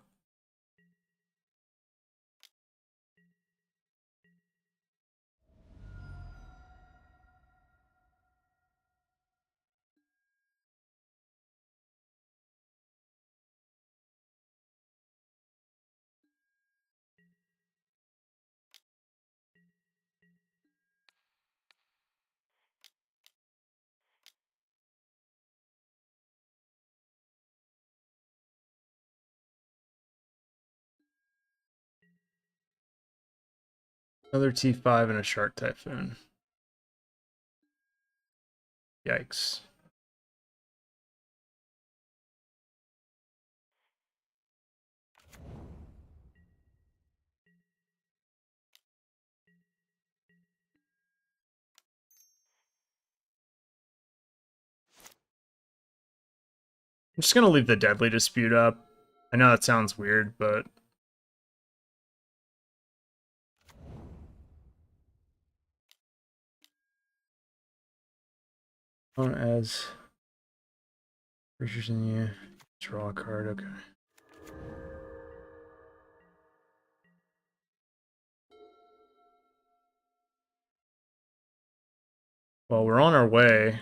Another T5 and a Shark Typhoon. Yikes. I'm just gonna leave the Deadly Dispute up. I know that sounds weird, but as creatures in you draw a card. Okay. Well, we're on our way.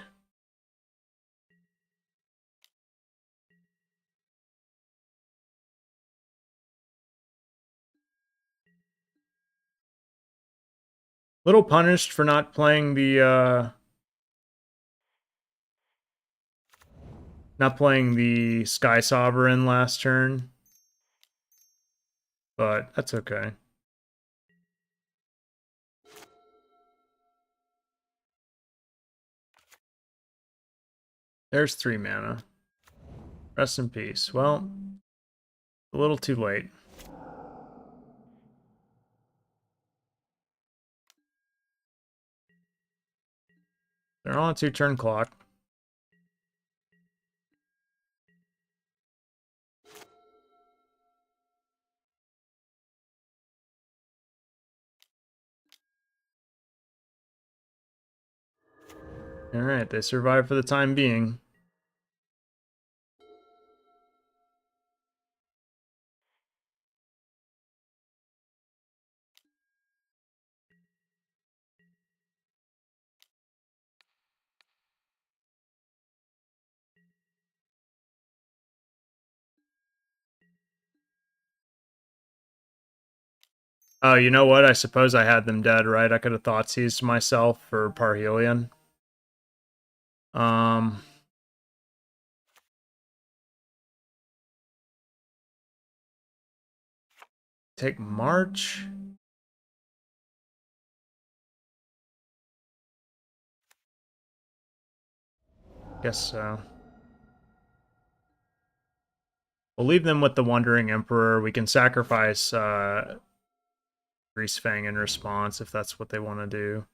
Little punished for not playing the Sky Sovereign last turn. But that's okay. There's 3 mana. Rest in peace. Well, a little too late. They're on a 2-turn clock. Alright, they survived for the time being. Oh, you know what? I suppose I had them dead, right? I could have thought seized myself for Parhelion. Take March. Guess so. We'll leave them with the Wandering Emperor. We can sacrifice Greasefang in response if that's what they want to do.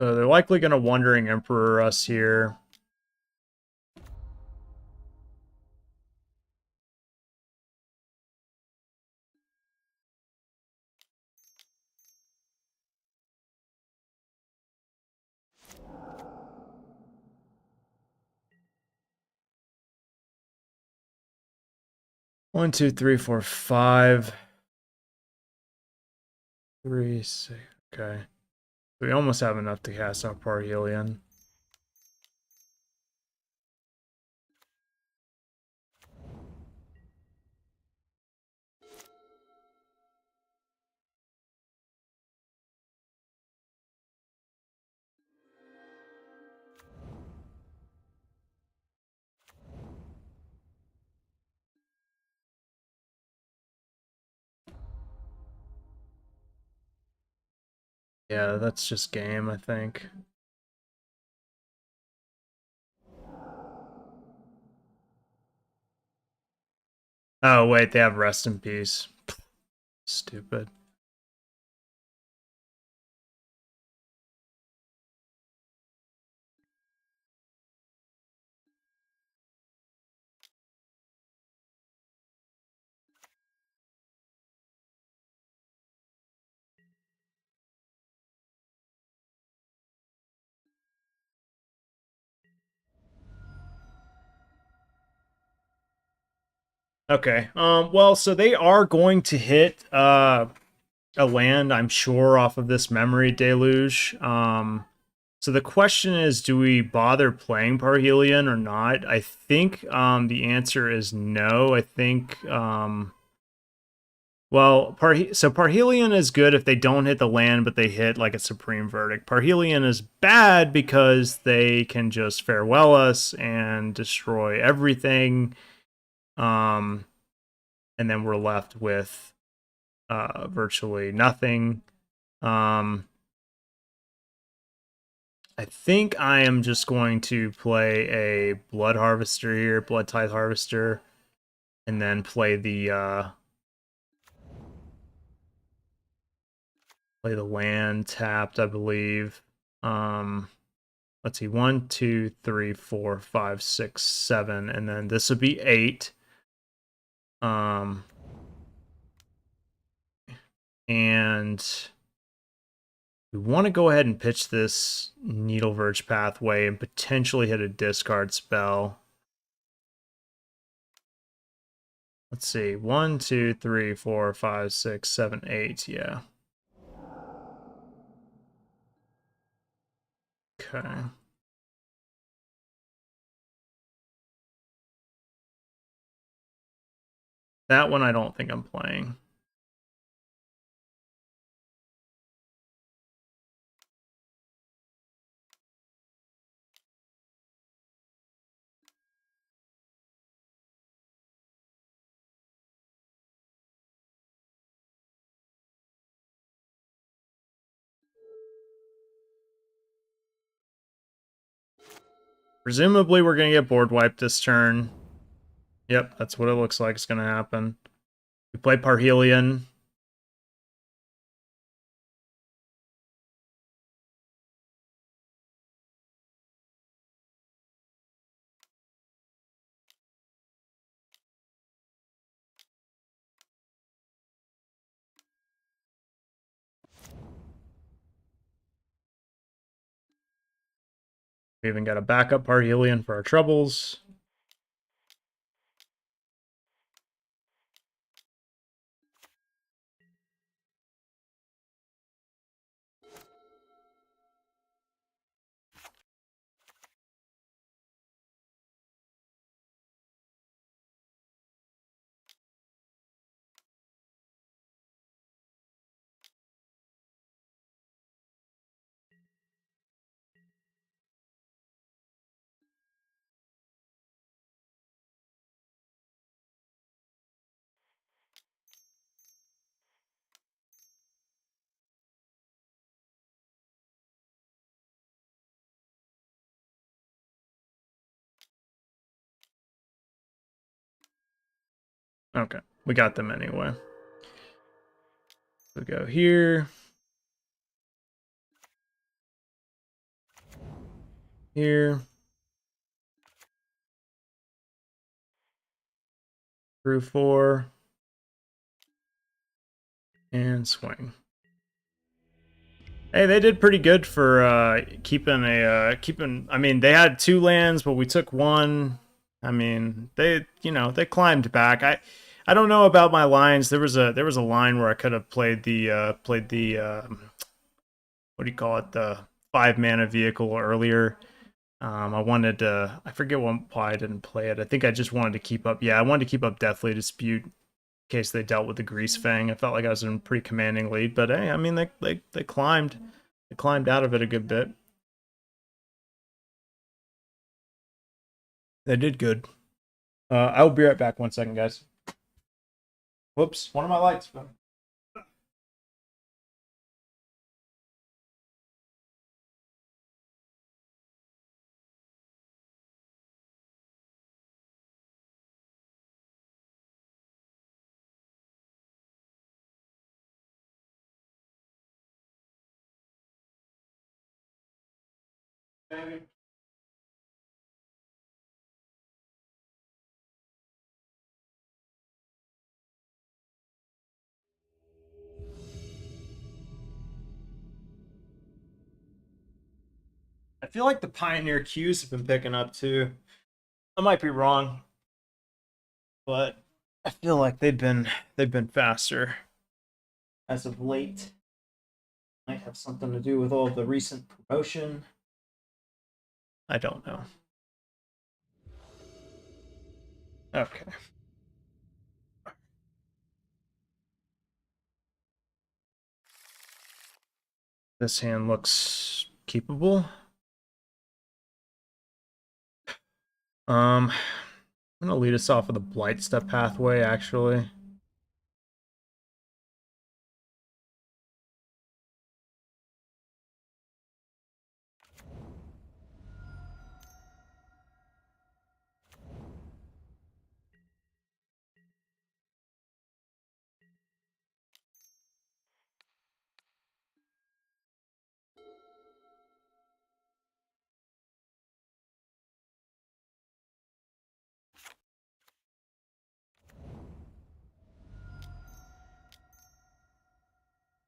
So they're likely going to Wandering Emperor us here. One, two, three, four, five. 3, 6. Okay. We almost have enough to cast out Parhelion. Yeah, that's just game, I think. Oh, wait, they have Rest in Peace. Stupid. Okay. Well, so they are going to hit a land, I'm sure, off of this Memory Deluge. So the question is, do we bother playing Parhelion or not? I think the answer is no. I think well, Parhelion is good if they don't hit the land, but they hit like a Supreme Verdict. Parhelion is bad because they can just farewell us and destroy everything. And then we're left with virtually nothing. I think I am just going to play a Blood Harvester here, Blood Tithe Harvester, and then play the land tapped, I believe. Let's see, 1, 2, 3, 4, 5, 6, 7, and then this would be 8. And we want to go ahead and pitch this Needle Verge pathway and potentially hit a discard spell. Let's see, 1, 2, 3, 4, 5, 6, 7, 8. Yeah. Okay. That one I don't think I'm playing. Presumably we're going to get board wiped this turn. Yep, that's what it looks like is going to happen. We play Parhelion. We even got a backup Parhelion for our troubles. Okay, we got them anyway. We go here. here. Through 4. And swing. Hey, they did pretty good for keeping I mean, they had 2 lands, but we took 1. I mean, they climbed back. I don't know about my lines. There was a line where I could have played the what do you call it, the 5 mana vehicle earlier. I wanted to, I forget why I didn't play it. I think I just wanted to keep up. Yeah, I wanted to keep up Deathly Dispute in case they dealt with the Greasefang. I felt like I was in a pretty commanding lead, but hey, I mean, they climbed out of it a good bit. They did good. I'll be right back. 1 second, guys. Whoops, one of my lights. I feel like the Pioneer queues have been picking up too. I might be wrong, but I feel like they've been faster as of late. Might have something to do with all the recent promotion. I don't know. Okay. This hand looks keepable. I'm gonna lead us off with a Blight Step pathway, actually.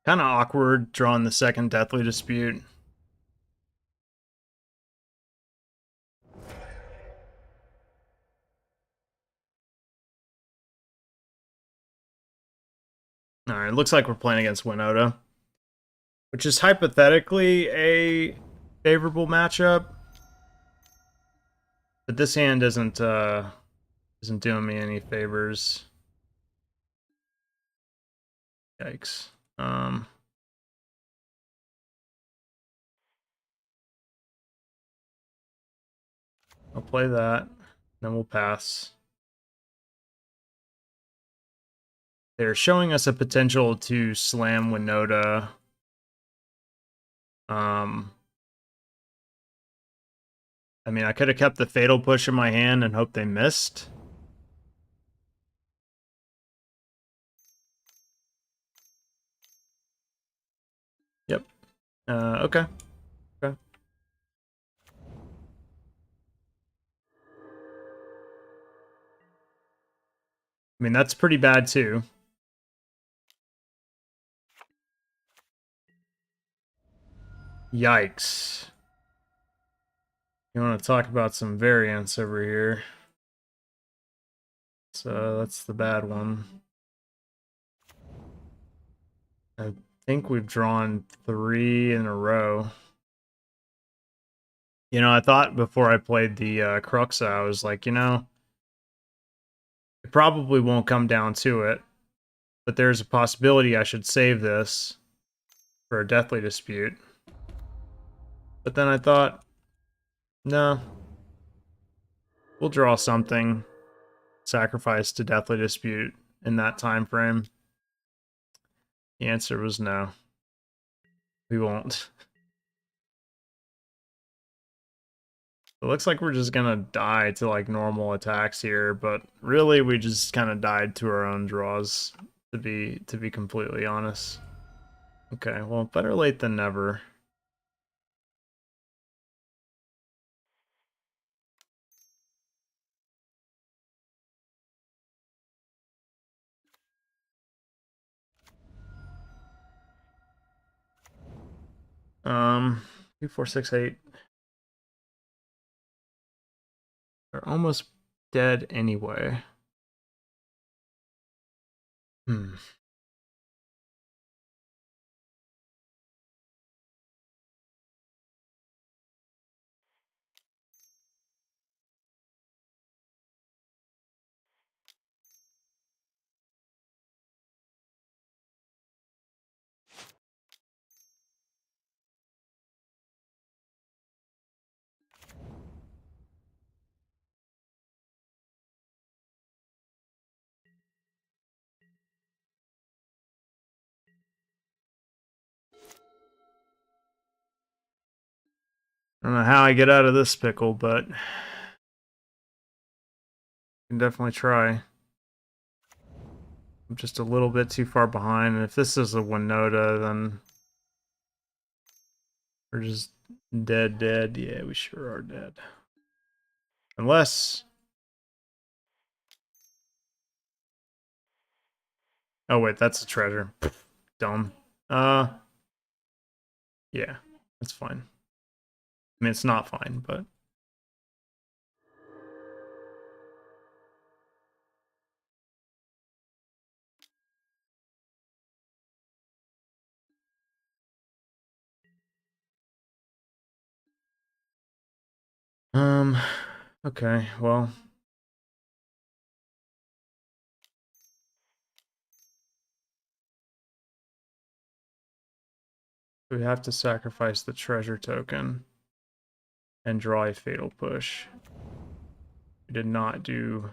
Kind of awkward drawing the second Deathly Dispute. Alright, looks like we're playing against Winota, which is hypothetically a favorable matchup. But this hand isn't doing me any favors. Yikes. I'll play that, then we'll pass. They're showing us a potential to slam Winota. I mean, I could have kept the Fatal Push in my hand and hoped they missed. Yep. Okay. Okay. I mean, that's pretty bad, too. Yikes. You want to talk about some variance over here. So that's the bad one. I think we've drawn 3 in a row. You know, I thought before I played the Cruxa, I was like, you know, it probably won't come down to it, but there's a possibility I should save this for a Deathly Dispute. But then I thought, no, we'll draw something, sacrifice to Deathly Dispute in that time frame. The answer was no. We won't. It looks like we're just gonna die to like normal attacks here, but really we just kind of died to our own draws, to be completely honest. Okay, well, better late than never. 2, 4, 6, 8. They're almost dead anyway. Hmm. I don't know how I get out of this pickle, but I can definitely try. I'm just a little bit too far behind, and if this is a Winota, then we're just dead. Yeah, we sure are dead. Unless... Oh wait, that's a treasure. Dumb. Yeah, that's fine. I mean, it's not fine, but... Okay, well... We have to sacrifice the treasure token and draw a fatal push. We did not do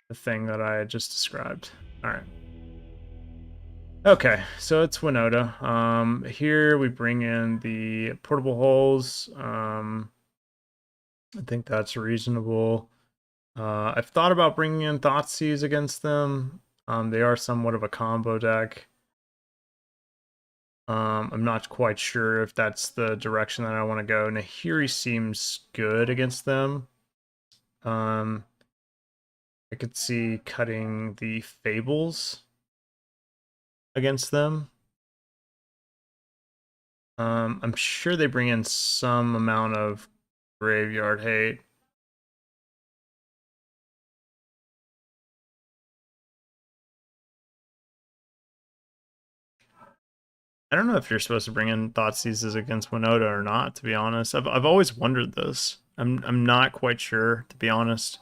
the thing that I had just described. Alright. Okay, so it's Winota. Here we bring in the portable holes. I think that's reasonable. I've thought about bringing in Thoughtseize against them. They are somewhat of a combo deck. I'm not quite sure if that's the direction that I want to go. Nahiri seems good against them. I could see cutting the Fables against them. I'm sure they bring in some amount of graveyard hate. I don't know if you're supposed to bring in Thoughtseizes against Winota or not, to be honest. I've always wondered this. I'm not quite sure, to be honest.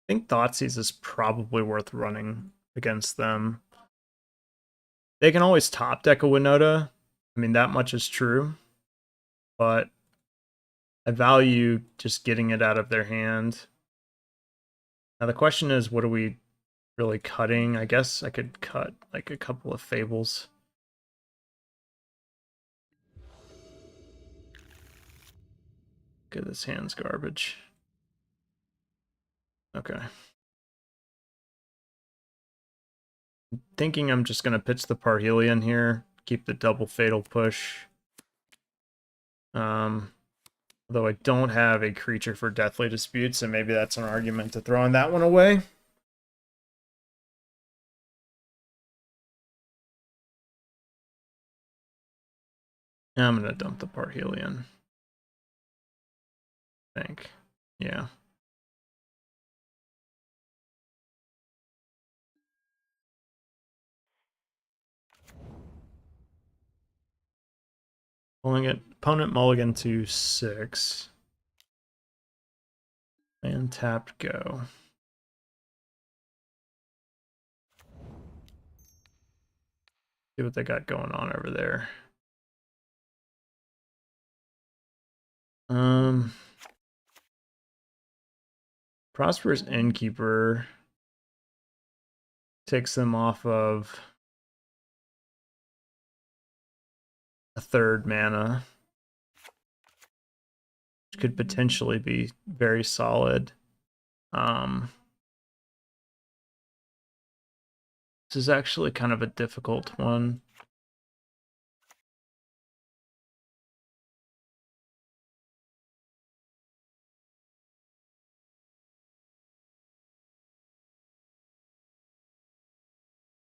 I think Thoughtseize is probably worth running against them. They can always top deck a Winota. I mean, that much is true. But I value just getting it out of their hand. Now the question is, what are we really cutting? I guess I could cut like a couple of Fables. Okay, this hand's garbage. Okay. Thinking I'm just going to pitch the Parhelion here, keep the double fatal push. Although I don't have a creature for Deathly Dispute, so maybe that's an argument to throwing that one away. I'm going to dump the Parhelion. I think. Yeah. Pulling it. Opponent mulligan to 6. And tapped go. See what they got going on over there. Prosperous Innkeeper takes them off of a 3rd mana. could potentially be very solid. This is actually kind of a difficult one.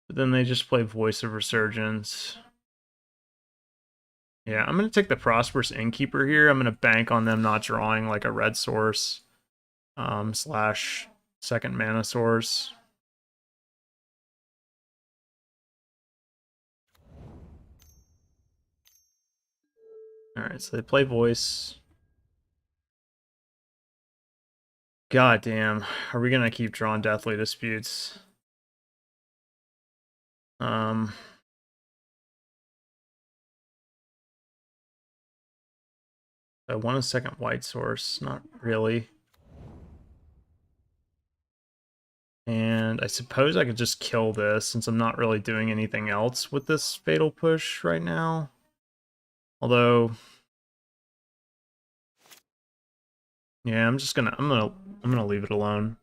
But then they just play Voice of Resurgence. Yeah, I'm going to take the Prosperous Innkeeper here. I'm going to bank on them not drawing like a red source slash second mana source. All right, so they play Voice. God damn, are we going to keep drawing Deathly Disputes? I want a second white source, not really. And I suppose I could just kill this since I'm not really doing anything else with this Fatal Push right now. Although, yeah, I'm gonna leave it alone.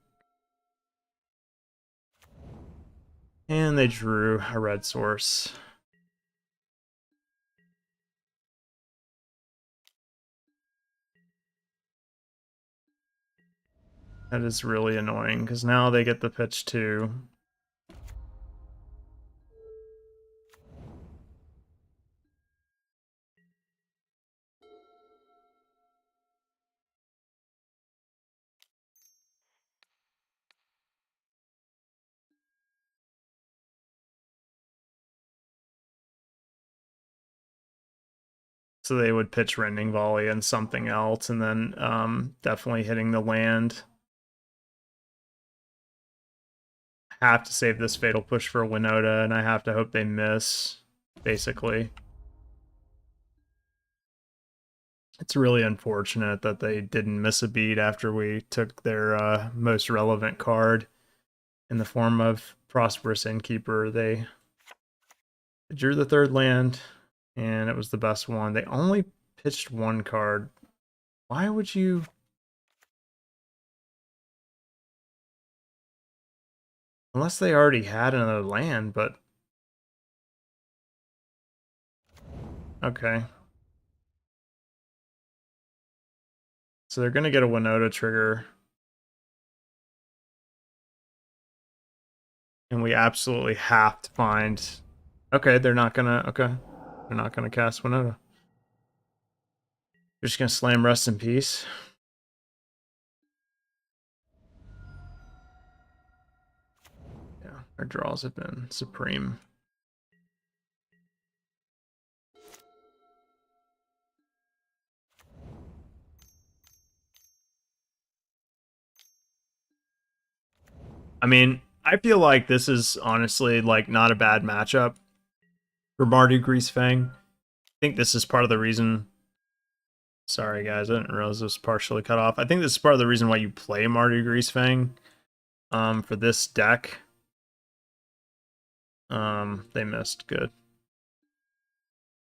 And they drew a red source. That is really annoying because now they get the pitch too. So they would pitch Rending Volley and something else, and then definitely hitting the land. Have to save this Fatal Push for Winota, and I have to hope they miss, basically. It's really unfortunate that they didn't miss a beat after we took their most relevant card in the form of Prosperous Innkeeper. They drew the third land, and it was the best one. They only pitched one card. Why would you... Unless they already had another land, but... Okay. So they're going to get a Winota trigger. And we absolutely have to find... Okay, they're not going to... Okay. They're not going to cast Winota. They're just going to slam Rest in Peace. Yeah, our draws have been supreme. I mean, I feel like this is honestly like not a bad matchup for Mardu Greasefang. I think this is part of the reason. Sorry guys, I didn't realize it was partially cut off. I think this is part of the reason why you play Mardu Greasefang for this deck. They missed. Good.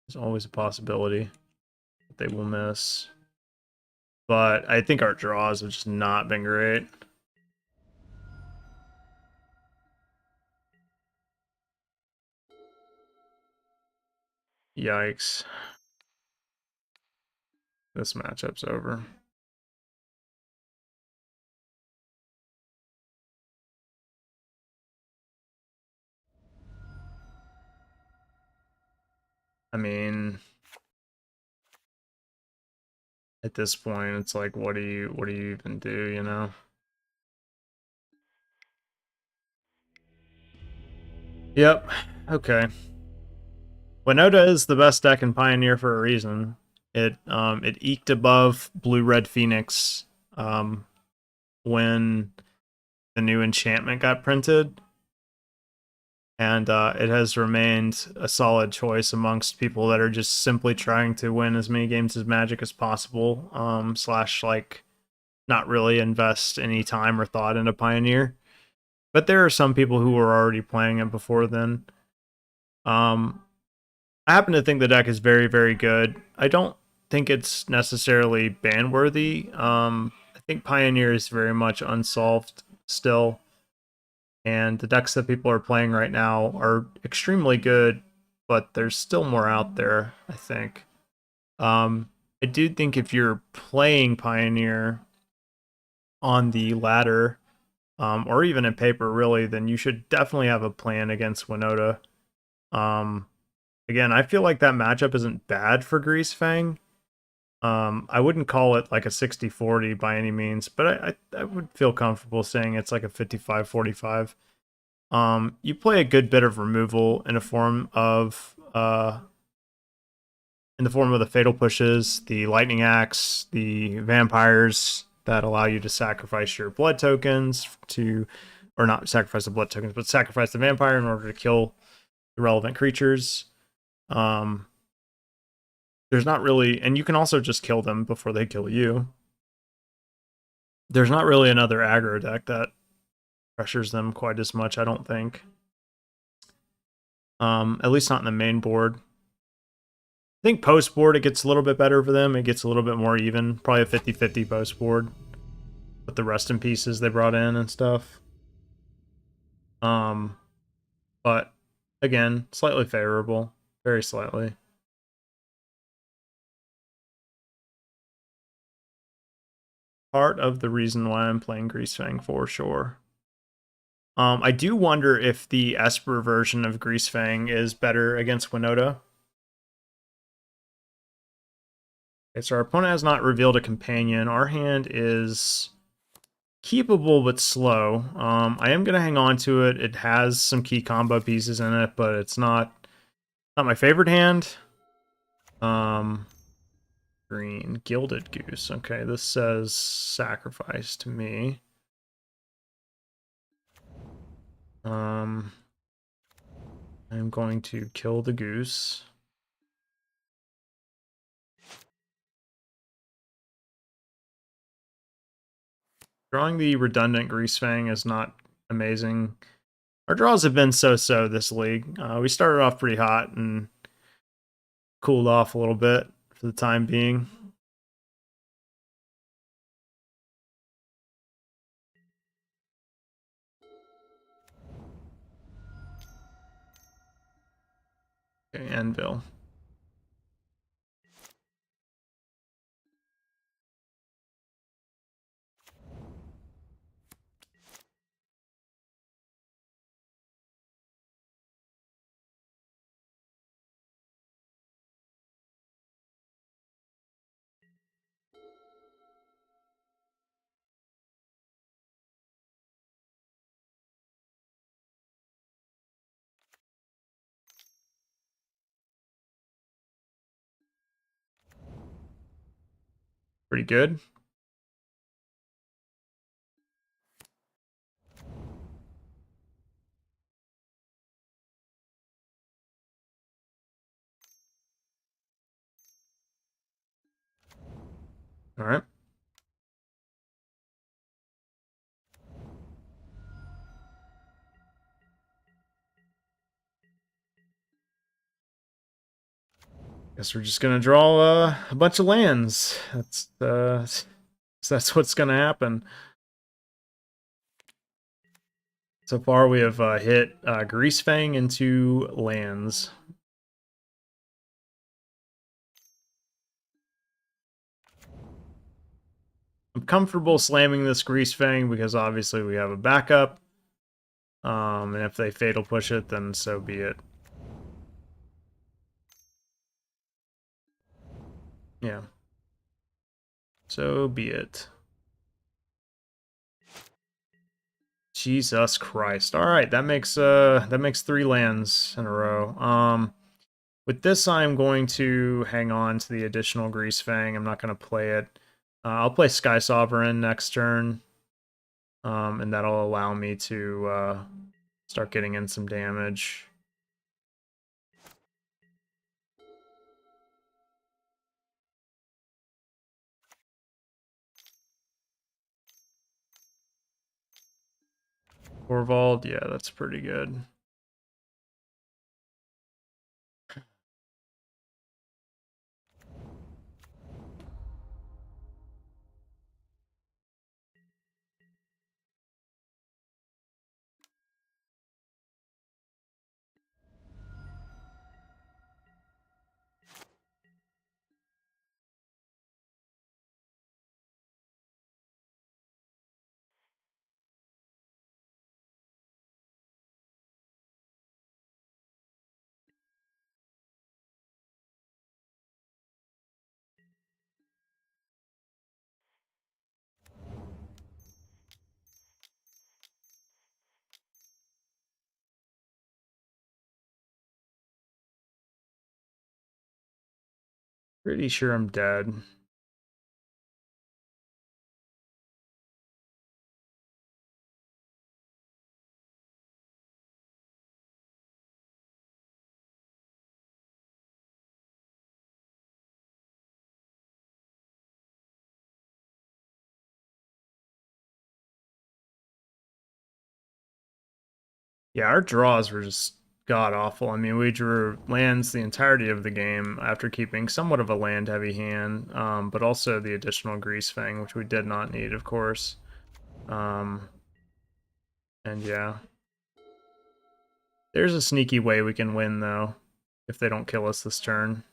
There's always a possibility that they will miss. But I think our draws have just not been great. Yikes. This matchup's over. I mean, at this point, it's like, what do you even do, you know? Yep. Okay. Winota is the best deck in Pioneer for a reason. It eked above Blue-Red Phoenix when the new enchantment got printed. And it has remained a solid choice amongst people that are just simply trying to win as many games as Magic as possible, slash, like, not really invest any time or thought into Pioneer. But there are some people who were already playing it before then. I happen to think the deck is very, very good. I don't think it's necessarily ban worthy. I think Pioneer is very much unsolved still, and the decks that people are playing right now are extremely good, but there's still more out there, I think. I do think if you're playing Pioneer on the ladder, or even in paper, really, then you should definitely have a plan against Winota. Again, I feel like that matchup isn't bad for Greasefang. I wouldn't call it like a 60-40 by any means, but I would feel comfortable saying it's like a 55-45. You play a good bit of removal in the form of the fatal pushes, the lightning axe, the vampires that allow you to sacrifice your blood tokens to, or not sacrifice the blood tokens, but sacrifice the vampire in order to kill the relevant creatures. There's not really, and you can also just kill them before they kill you. There's not really another aggro deck that pressures them quite as much, I don't think. At least not in the main board. I think post board it gets a little bit better for them. It gets a little bit more even. Probably a 50-50 post board with the rest in pieces they brought in and stuff. But again, slightly favorable. Very slightly. Part of the reason why I'm playing Greasefang for sure. I do wonder if the Esper version of Greasefang is better against Winota. Okay, so our opponent has not revealed a companion. Our hand is keepable but slow. I am going to hang on to it. It has some key combo pieces in it, but it's not my favorite hand. Green, Gilded Goose. Okay, this says sacrifice to me. I'm going to kill the goose. Drawing the redundant Greasefang is not amazing. Our draws have been so-so this league. We started off pretty hot and cooled off a little bit for the time being. Okay, Anvil. Pretty good. All right. Guess we're just gonna draw a bunch of lands. That's what's gonna happen. So far, we have hit Greasefang into lands. I'm comfortable slamming this Greasefang because obviously we have a backup. And if they fatal push it, then so be it. Yeah. So be it. Jesus Christ. All right, that makes 3 lands in a row. With this, I'm going to hang on to the additional Greasefang. I'm not going to play it. I'll play Sky Sovereign next turn, and that'll allow me to start getting in some damage. Torvald, yeah, that's pretty good. Pretty sure I'm dead. Yeah, our draws were just god awful. I mean, we drew lands the entirety of the game after keeping somewhat of a land heavy hand, but also the additional Greasefang, which we did not need, of course. And yeah, there's a sneaky way we can win though, if they don't kill us this turn.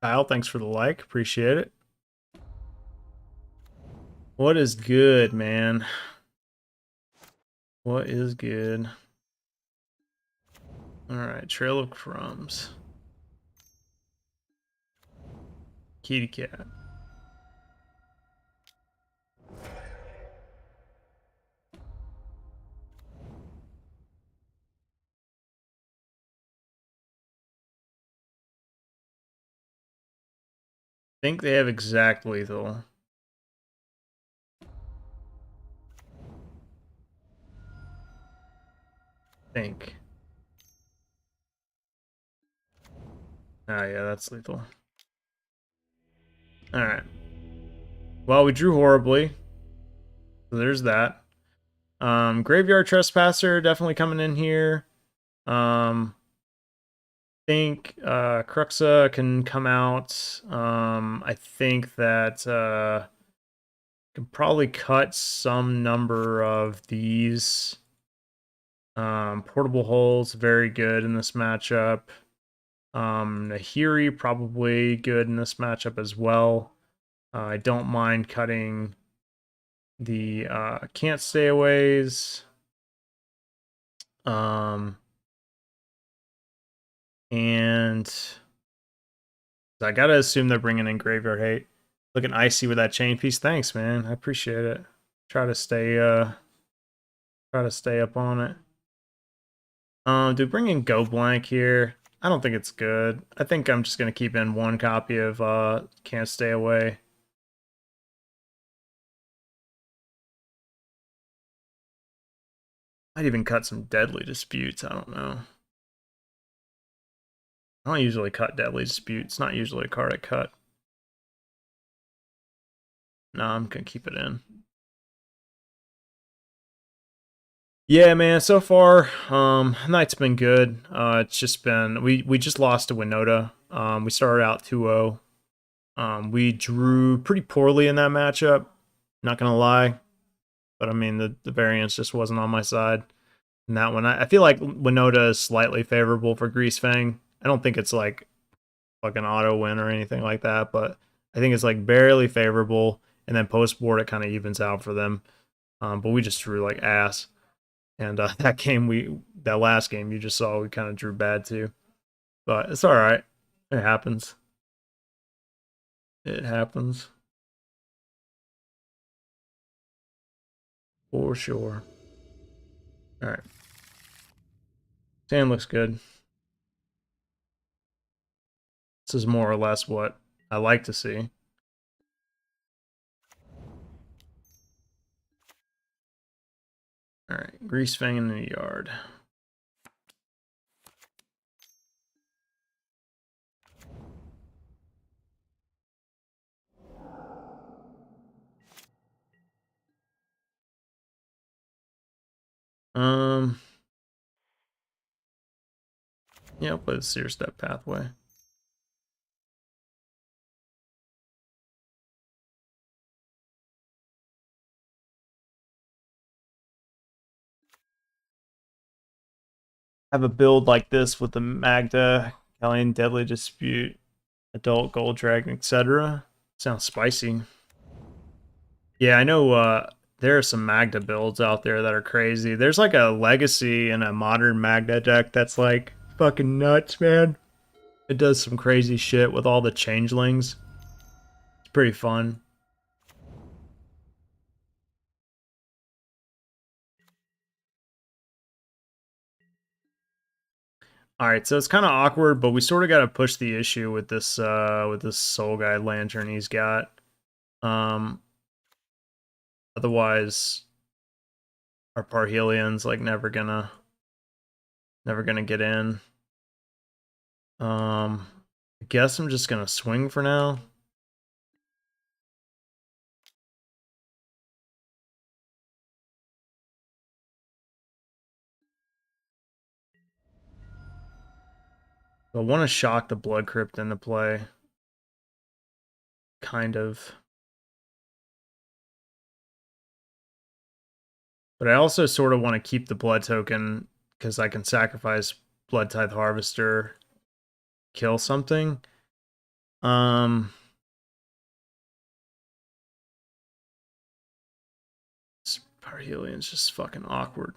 Kyle, thanks for the like, appreciate it. What is good, man? What is good? Alright, Trail of Crumbs. Kitty cat. I think they have exact lethal. Think. Oh yeah, that's lethal. Alright. Well, we drew horribly. So there's that. Graveyard Trespasser definitely coming in here. Think Cruxa can come out. I think that can probably cut some number of these. Portable Holes, very good in this matchup. Nahiri, probably good in this matchup as well. I don't mind cutting the Can't Stay Aways. And I gotta assume they're bringing in Graveyard Hate. Looking icy with that chain piece. Thanks, man. I appreciate it. Try to stay up on it. Do bring in Go Blank here? I don't think it's good. I think I'm just gonna keep in one copy of Can't Stay Away. Might even cut some Deadly Disputes. I don't know. I don't usually cut Deadly Disputes. It's not usually a card I cut. No, I'm gonna keep it in. Yeah, man. So far, night's been good. It's just been we just lost to Winota. We started out 2-0. We drew pretty poorly in that matchup. Not gonna lie, but I mean the variance just wasn't on my side in that one. I feel like Winota is slightly favorable for Greasefang. I don't think it's like an auto win or anything like that, but I think it's like barely favorable. And then post board it kind of evens out for them. But we just drew like ass. And that last game you just saw, we kind of drew bad too. But it's all right. It happens. It happens. For sure. All right. Sand looks good. This is more or less what I like to see. All right. Greasefang in the yard. Yeah, I'll play the Seer Step Pathway. Have a build like this with the Magda, Hellion Deadly Dispute, Adult Gold Dragon, etc. Sounds spicy. Yeah, I know there are some Magda builds out there that are crazy. There's like a Legacy and a modern Magda deck that's like fucking nuts, man. It does some crazy shit with all the changelings. It's pretty fun. All right, so it's kind of awkward, but we sort of got to push the issue with this Soul Guide Lantern he's got. Otherwise, our Parhelion's like never gonna get in. I guess I'm just gonna swing for now. I want to shock the Blood Crypt into play. Kind of. But I also sort of want to keep the Blood Token because I can sacrifice Blood Tithe Harvester, kill something. This Parhelion's just fucking awkward.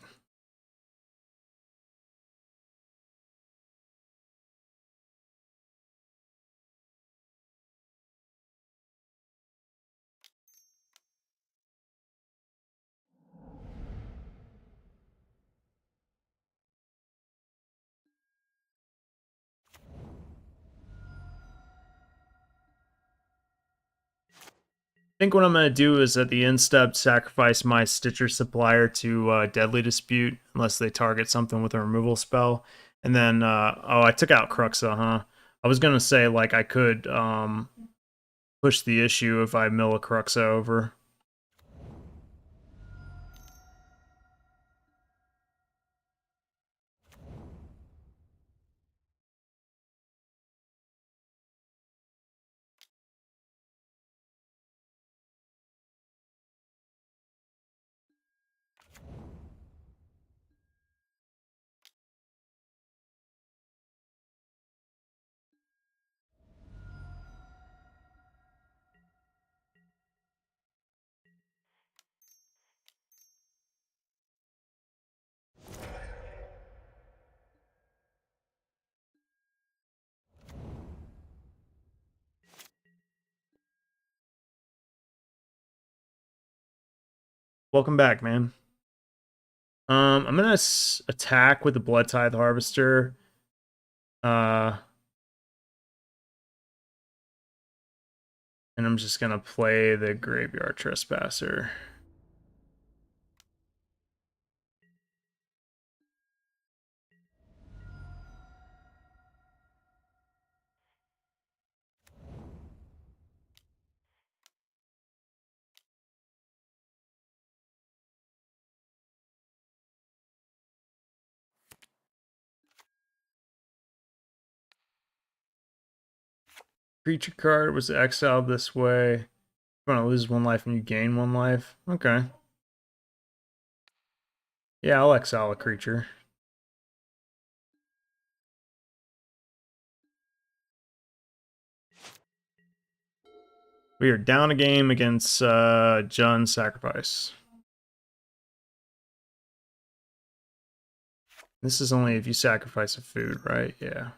I think what I'm going to do is at the end step sacrifice my Stitcher Supplier to Deadly Dispute unless they target something with a removal spell. And then, oh, I took out Cruxa, huh? I was going to say, like, I could push the issue if I mill a Cruxa over. Welcome back, man. I'm gonna attack with the Blood Tithe Harvester. And I'm just gonna play the Graveyard Trespasser. Creature card was exiled this way. You want to lose 1 life and you gain 1 life. Okay. Yeah, I'll exile a creature. We are down a game against Jund Sacrifice. This is only if you sacrifice a food, right? Yeah.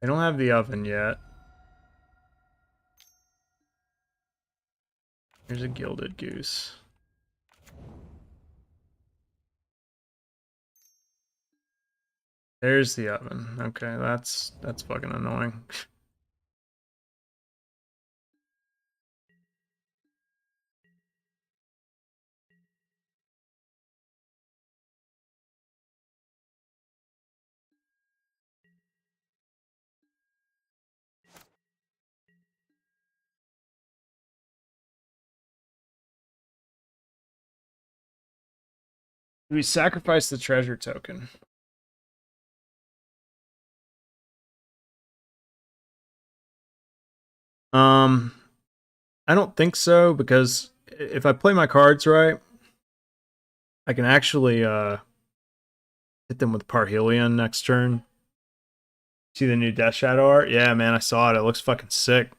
They don't have the oven yet. Here's a Gilded Goose. There's the oven. Okay, that's fucking annoying. We sacrifice the treasure token. I don't think so, because if I play my cards right, I can actually hit them with Parhelion next turn. See the new Death Shadow art? Yeah, man, I saw it. It looks fucking sick.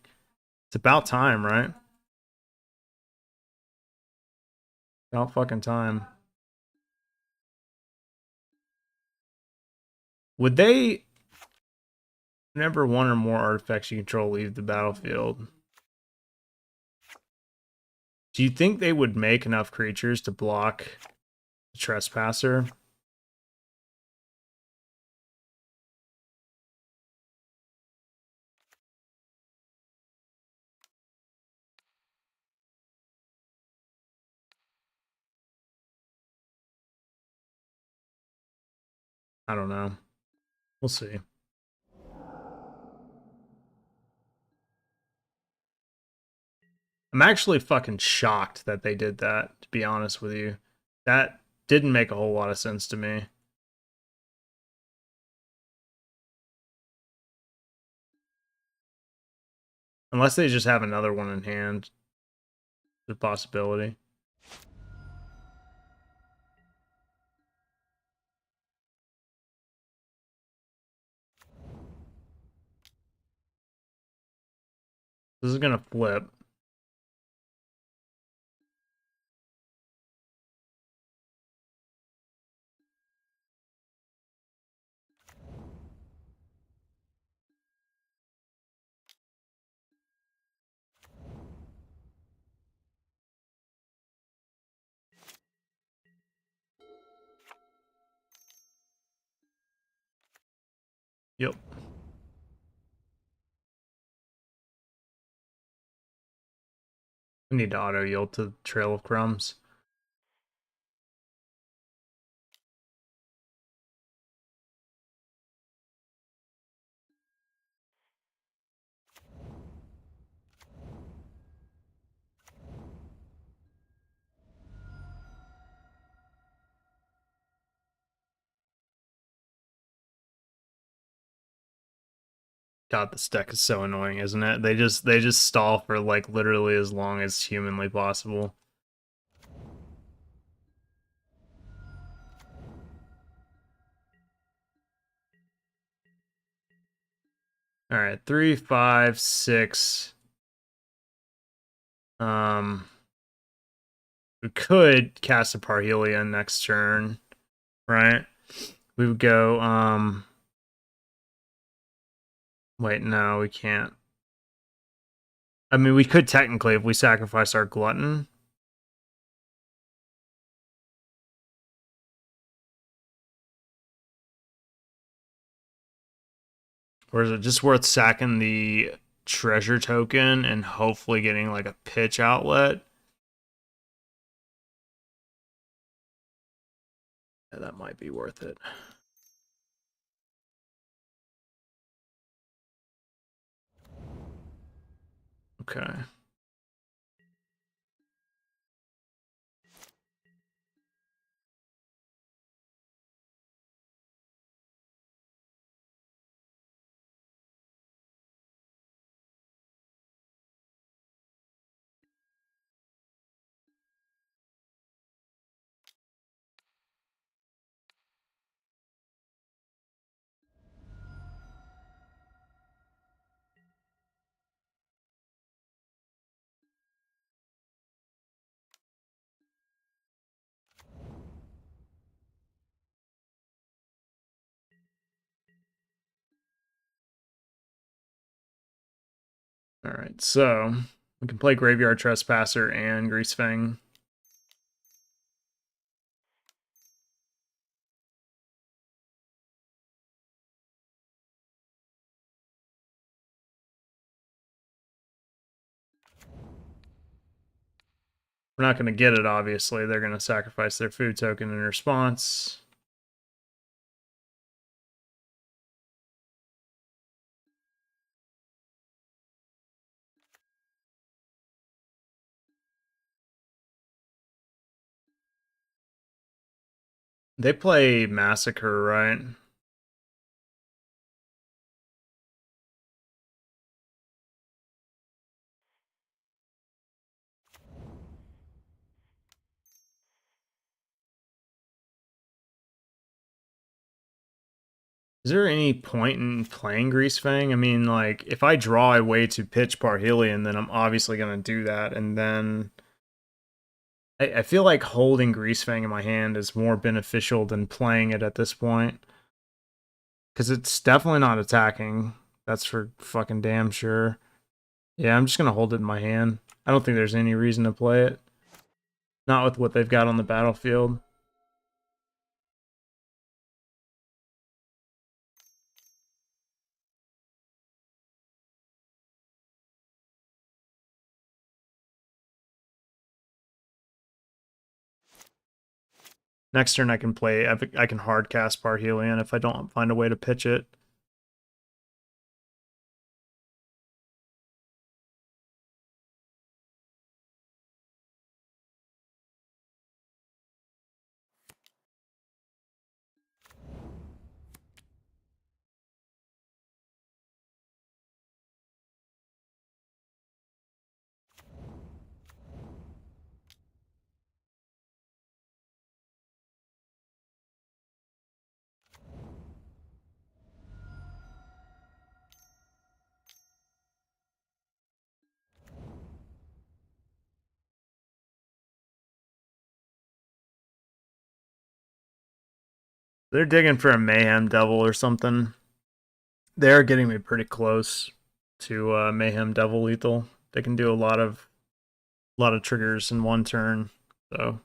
It's about time, right? About fucking time. Would they... Whenever one or more artifacts you control leave the battlefield, do you think they would make enough creatures to block the Trespasser? I don't know. We'll see. I'm actually fucking shocked that they did that, to be honest with you. That didn't make a whole lot of sense to me. Unless they just have another one in hand. The possibility. This is gonna flip. Yep. We need to auto yield to Trail of Crumbs. God, this deck is so annoying, isn't it? They just stall for like literally as long as humanly possible. All right, 3, 5, 6. We could cast a Parhelia next turn, right? We would go. Wait, no, we can't. I mean, we could technically if we sacrifice our Glutton. Or is it just worth sacking the treasure token and hopefully getting like a pitch outlet? Yeah, that might be worth it. Okay. All right, so we can play Graveyard Trespasser and Greasefang. We're not going to get it, obviously. They're going to sacrifice their food token in response. They play Massacre, right? Is there any point in playing Greasefang? I mean, like, if I draw a way to pitch Parhelion, then I'm obviously going to do that, and then I feel like holding Greasefang in my hand is more beneficial than playing it at this point. Because it's definitely not attacking. That's for fucking damn sure. Yeah, I'm just going to hold it in my hand. I don't think there's any reason to play it. Not with what they've got on the battlefield. Next turn I can play, I can hard cast Parhelion if I don't find a way to pitch it. They're digging for a Mayhem Devil or something. They're getting me pretty close to Mayhem Devil lethal. They can do a lot of triggers in one turn, so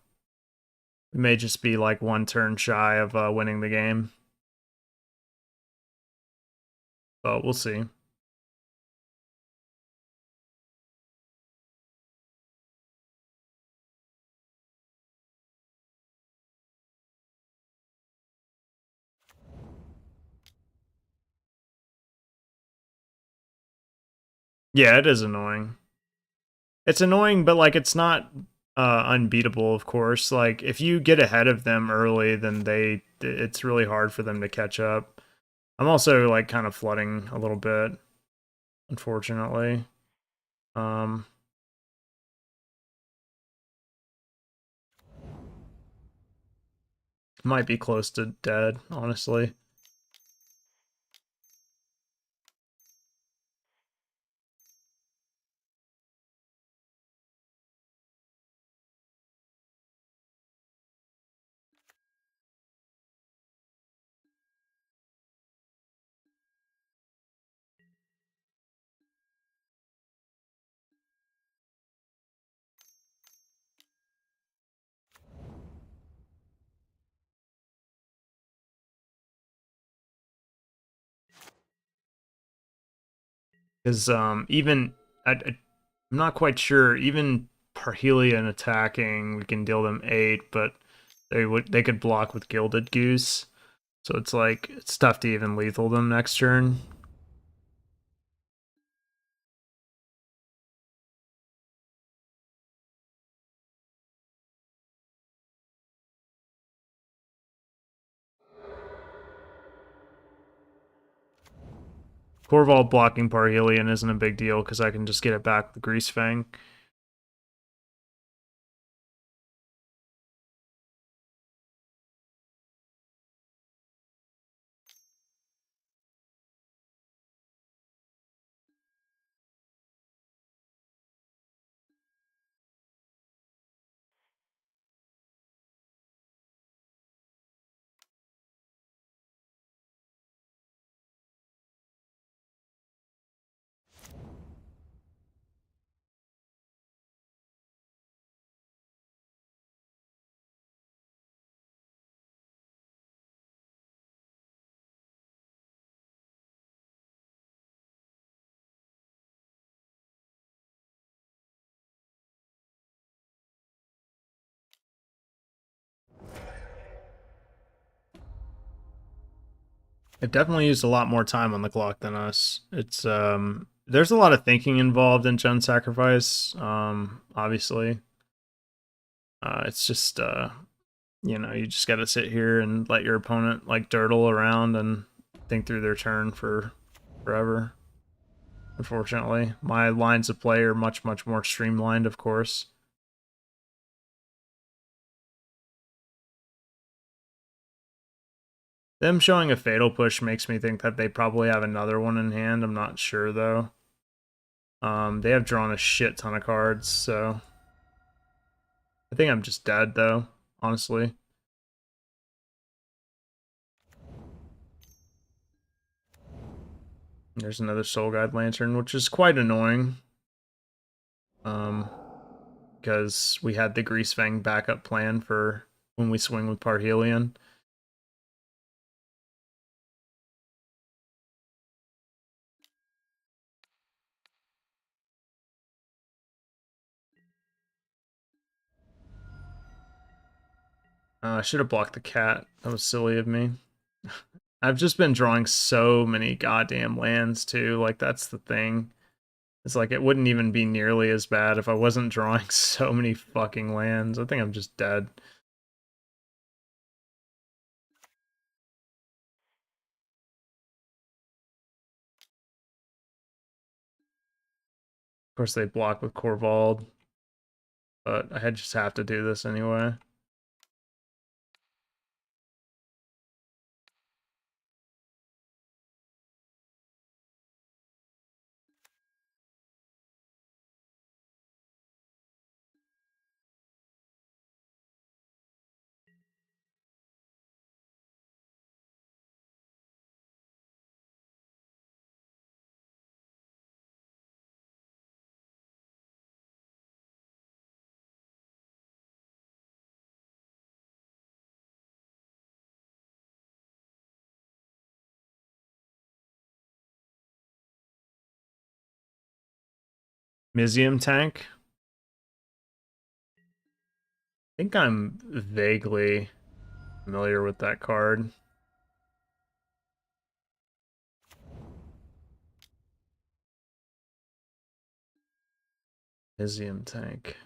we may just be like one turn shy of winning the game. But we'll see. Yeah, it is annoying. It's annoying, but like it's not unbeatable, of course. Like if you get ahead of them early, then it's really hard for them to catch up. I'm also like kind of flooding a little bit, unfortunately. Um Might be close to dead, honestly. Because I'm not quite sure. Even Parhelion attacking, we can deal them 8, but they could block with Gilded Goose. So it's like it's tough to even lethal them next turn. Corval blocking Parhelion isn't a big deal because I can just get it back with Greasefang. They've definitely used a lot more time on the clock than us. It's there's a lot of thinking involved in Gen Sacrifice. Obviously, it's just you know, you just got to sit here and let your opponent like dirtle around and think through their turn for forever. Unfortunately, my lines of play are much more streamlined, of course. Them showing a fatal push makes me think that they probably have another one in hand. I'm not sure though. They have drawn a shit ton of cards, so I think I'm just dead though, honestly. There's another Soul Guide Lantern, which is quite annoying. Because we had the Greasefang backup plan for when we swing with Parhelion. I should have blocked the cat. That was silly of me. I've just been drawing so many goddamn lands too. Like that's the thing. It's like it wouldn't even be nearly as bad if I wasn't drawing so many fucking lands. I think I'm just dead. Of course they block with Corvald, but I just have to do this anyway. Mizium tank. I think I'm vaguely familiar with that card. Mizium tank.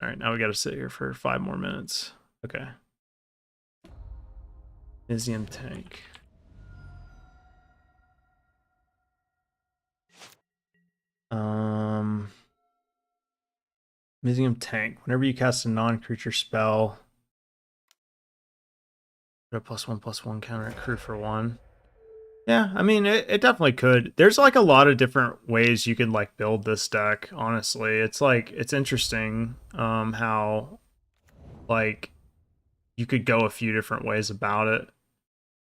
All right, now we got to sit here for 5 more minutes. Okay. Mizium tank. Mizium tank. Whenever you cast a non-creature spell, put a +1/+1 counter at crew for 1. Yeah, I mean it definitely could. There's like a lot of different ways you could like build this deck, honestly. It's like it's interesting how like you could go a few different ways about it.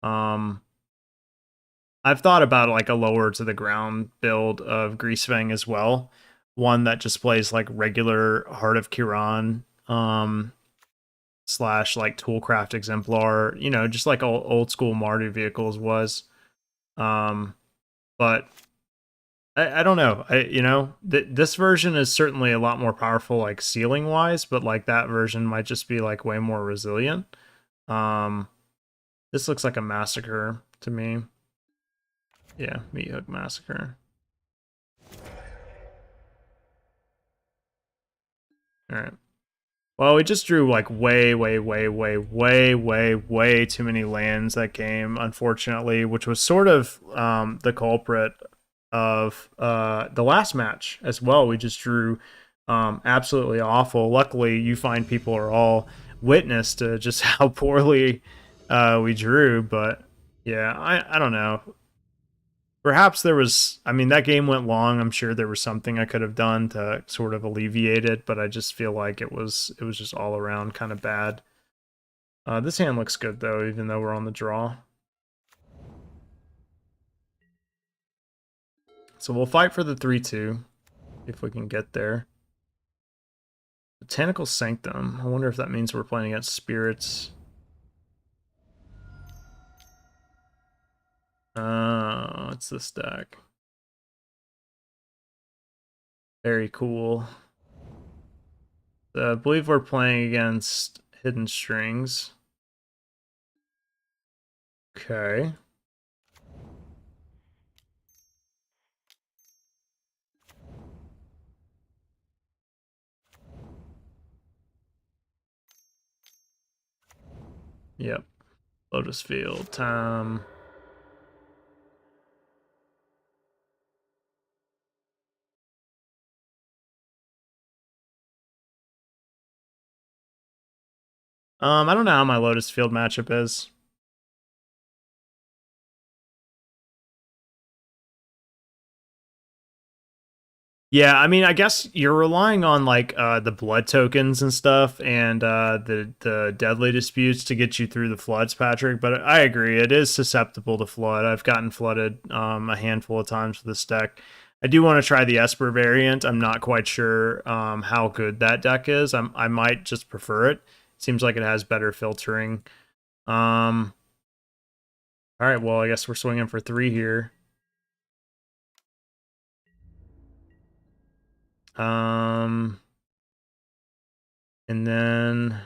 I've thought about like a lower to the ground build of Greasefang as well. One that just plays like regular Heart of Kiran slash like Toolcraft Exemplar, you know, just like old school Mardu vehicles was. But I don't know. This version is certainly a lot more powerful like ceiling wise, but like that version might just be like way more resilient. This looks like a massacre to me. Yeah, Meat Hook Massacre. All right. Well, we just drew like way too many lands that game, unfortunately, which was sort of the culprit of the last match as well. We just drew absolutely awful. Luckily, you find people are all witness to just how poorly we drew, but yeah, I don't know. Perhaps there was, I mean, that game went long. I'm sure there was something I could have done to sort of alleviate it, but I just feel like it was just all around kind of bad. This hand looks good though, even though we're on the draw. So we'll fight for the 3/2 if we can get there. Botanical Sanctum. I wonder if that means we're playing against spirits. It's this deck. Very cool. I believe we're playing against Hidden Strings. Okay. Yep. Lotus Field time. I don't know how my Lotus Field matchup is. Yeah, I mean, I guess you're relying on like the blood tokens and stuff, and the deadly disputes to get you through the floods, Patrick. But I agree, it is susceptible to flood. I've gotten flooded a handful of times with this deck. I do want to try the Esper variant. I'm not quite sure how good that deck is. I might just prefer it. Seems like it has better filtering. All right, well, I guess we're swinging for 3 here. Um, and then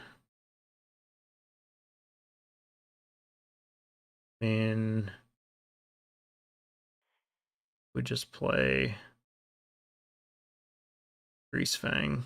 in we just play Greasefang.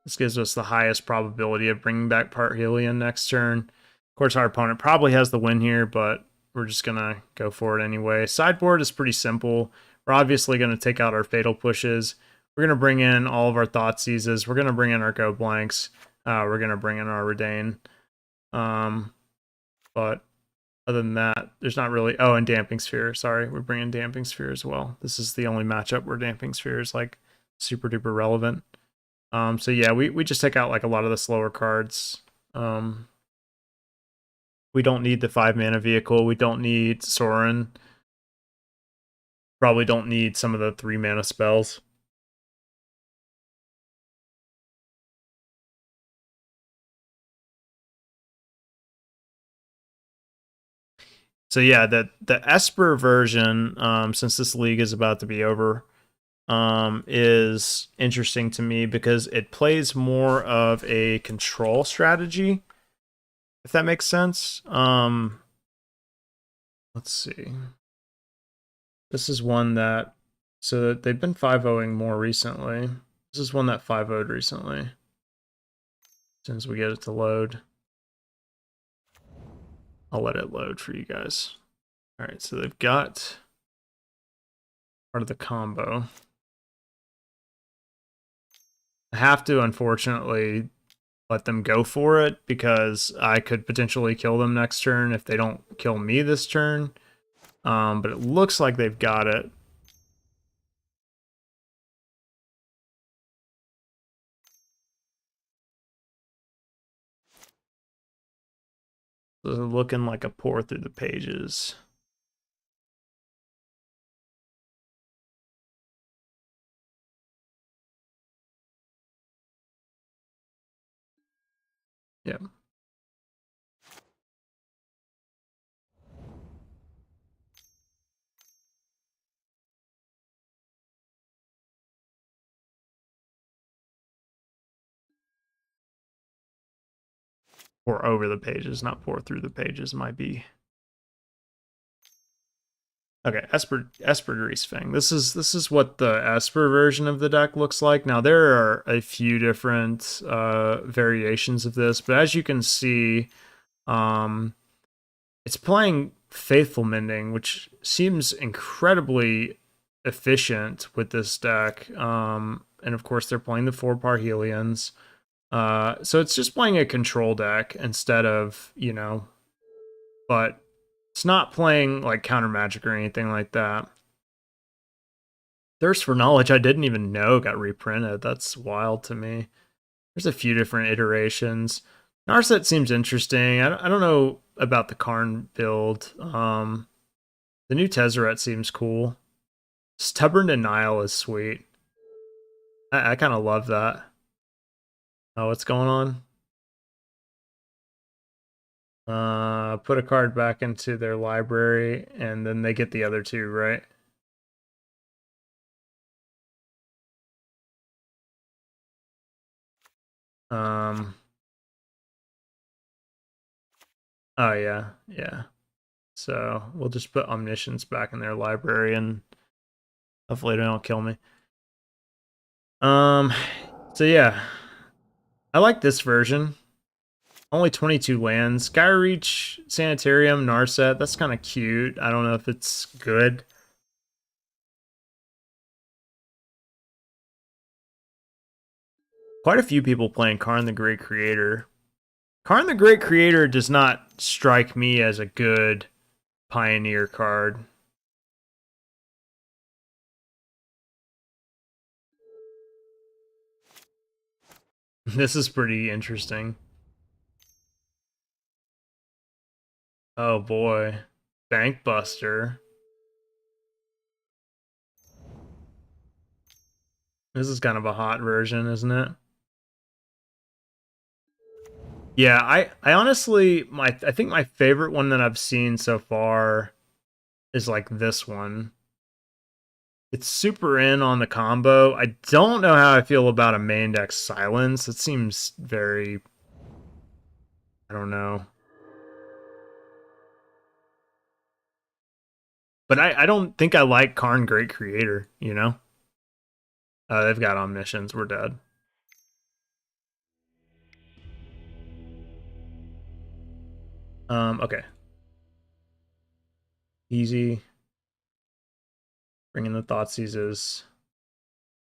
This gives us the highest probability of bringing back Parhelion next turn. Of course, our opponent probably has the win here, but we're just going to go for it anyway. Sideboard is pretty simple. We're obviously going to take out our Fatal Pushes. We're going to bring in all of our Thoughtseizes. We're going to bring in our Go Blanks. We're going to bring in our Redain. But other than that, there's not really... Oh, and Damping Sphere. Sorry, we're bringing Damping Sphere as well. This is the only matchup where Damping Sphere is like super duper relevant. So yeah, we just take out like a lot of the slower cards. We don't need the 5-mana vehicle. We don't need Sorin. Probably don't need some of the 3-mana spells. So yeah, the Esper version, since this league is about to be over, is interesting to me because it plays more of a control strategy, if that makes sense. Let's see. This is one that, so they've been 5-0ing more recently. This is one that 5-0'd recently. As soon as we get it to load, I'll let it load for you guys. All right, so they've got part of the combo. I have to, unfortunately, let them go for it because I could potentially kill them next turn if they don't kill me this turn. But it looks like they've got it. They're looking like a pour through the pages. Yeah. Pour over the pages, not pour through the pages might be. Okay, Esper Greasefang. This is what the Esper version of the deck looks like. Now there are a few different variations of this, but as you can see, it's playing Faithful Mending, which seems incredibly efficient with this deck. And of course, they're playing the 4 Parhelions. So it's just playing a control deck instead of, but it's not playing like counter magic or anything like that. Thirst for Knowledge, I didn't even know got reprinted. That's wild to me. There's a few different iterations. Narset seems interesting. I don't know about the Karn build. The new Tezzeret seems cool. Stubborn Denial is sweet. I kind of love that. Oh, what's going on? Put a card back into their library, and then they get the other 2, right? Um. Oh yeah, yeah. So we'll just put Omniscience back in their library, and hopefully they don't kill me. So yeah, I like this version. Only 22 lands. Skyreach, Sanitarium, Narset. That's kind of cute. I don't know if it's good. Quite a few people playing Karn the Great Creator. Karn the Great Creator does not strike me as a good Pioneer card. This is pretty interesting. Oh boy. Bankbuster. This is kind of a hot version, isn't it? Yeah, I honestly I think my favorite one that I've seen so far is like this one. It's super in on the combo. I don't know how I feel about a main deck silence. It seems very, I don't know. But I don't think I like Karn Great Creator, you know? They've got Omniscience. We're dead. Okay. Easy. Bring in the Thoughtseizes.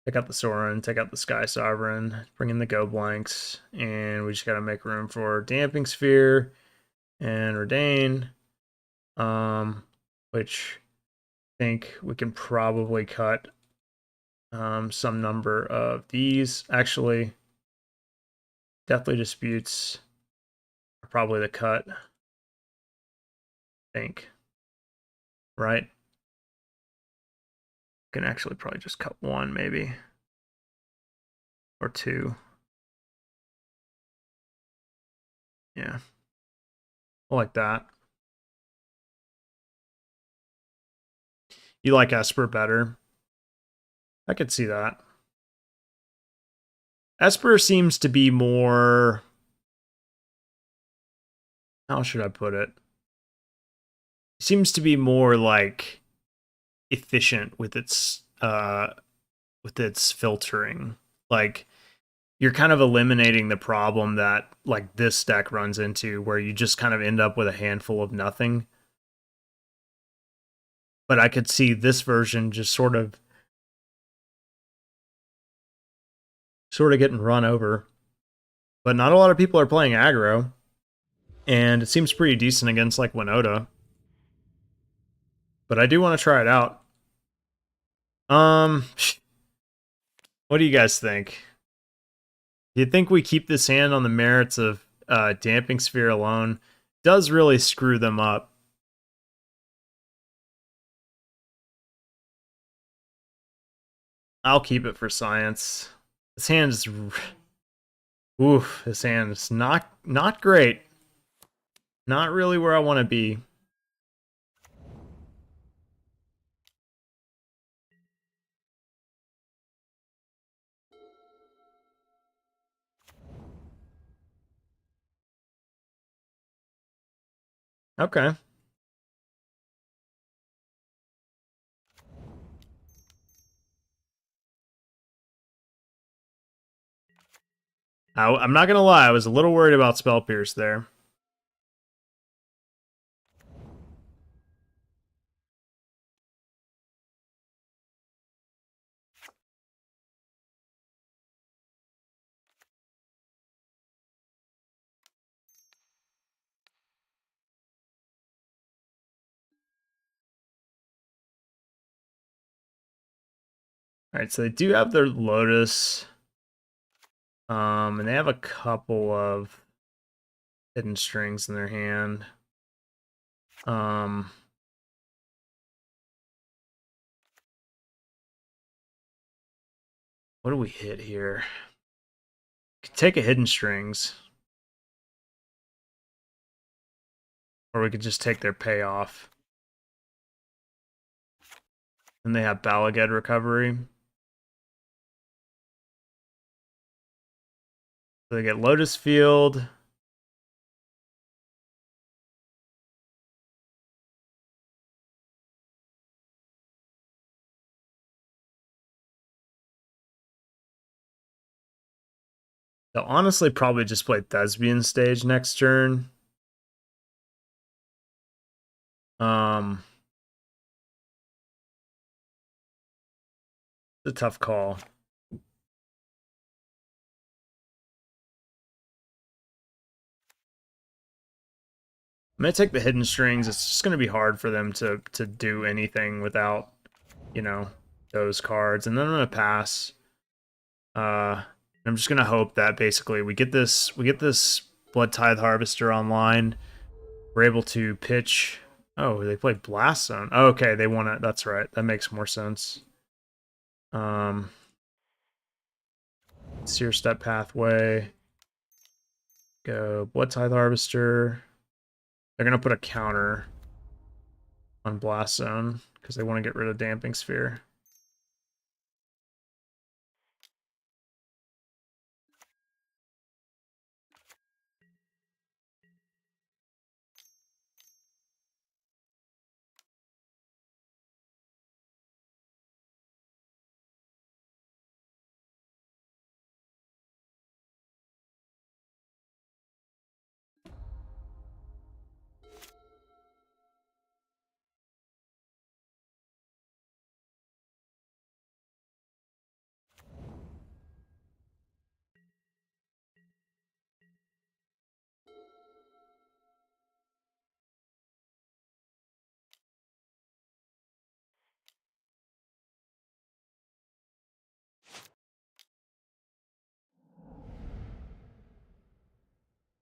Take out the Sorin, take out the Sky Sovereign, bring in the Go Blanks, and we just gotta make room for Damping Sphere and Redain. Which I think we can probably cut some number of these. Actually, Deathly Disputes are probably the cut. I think. Right? Can actually probably just cut one, maybe. Or two. Yeah. Like that. You like Esper better? I could see that. Esper seems to be more... How should I put it? Seems to be more like efficient with its filtering. Like you're kind of eliminating the problem that like this deck runs into where you just kind of end up with a handful of nothing. But I could see this version just sort of getting run over. But not a lot of people are playing aggro. And it seems pretty decent against like Winota. But I do want to try it out. What do you guys think? Do you think we keep this hand on the merits of Damping Sphere alone? Does really screw them up. I'll keep it for science. This hand is... Oof, this hand is not great. Not really where I want to be. Okay. I'm not going to lie, I was a little worried about Spell Pierce there. Alright, so they do have their Lotus. And they have a couple of hidden strings in their hand. What do we hit here? Could take a hidden strings. Or we could just take their payoff. And they have Balaged Recovery. So they get Lotus Field. They'll honestly probably just play Thespian Stage next turn. It's a tough call. I'm gonna take the hidden strings. It's just gonna be hard for them to do anything without, you know, those cards. And then I'm gonna pass. I'm just gonna hope that basically we get this Blood Tithe Harvester online. We're able to pitch. Oh, they played Blast Zone. Oh, okay, they want it. That's right. That makes more sense. Seer Step Pathway. Go Blood Tithe Harvester. They're gonna put a counter on Blast Zone because they want to get rid of Damping Sphere.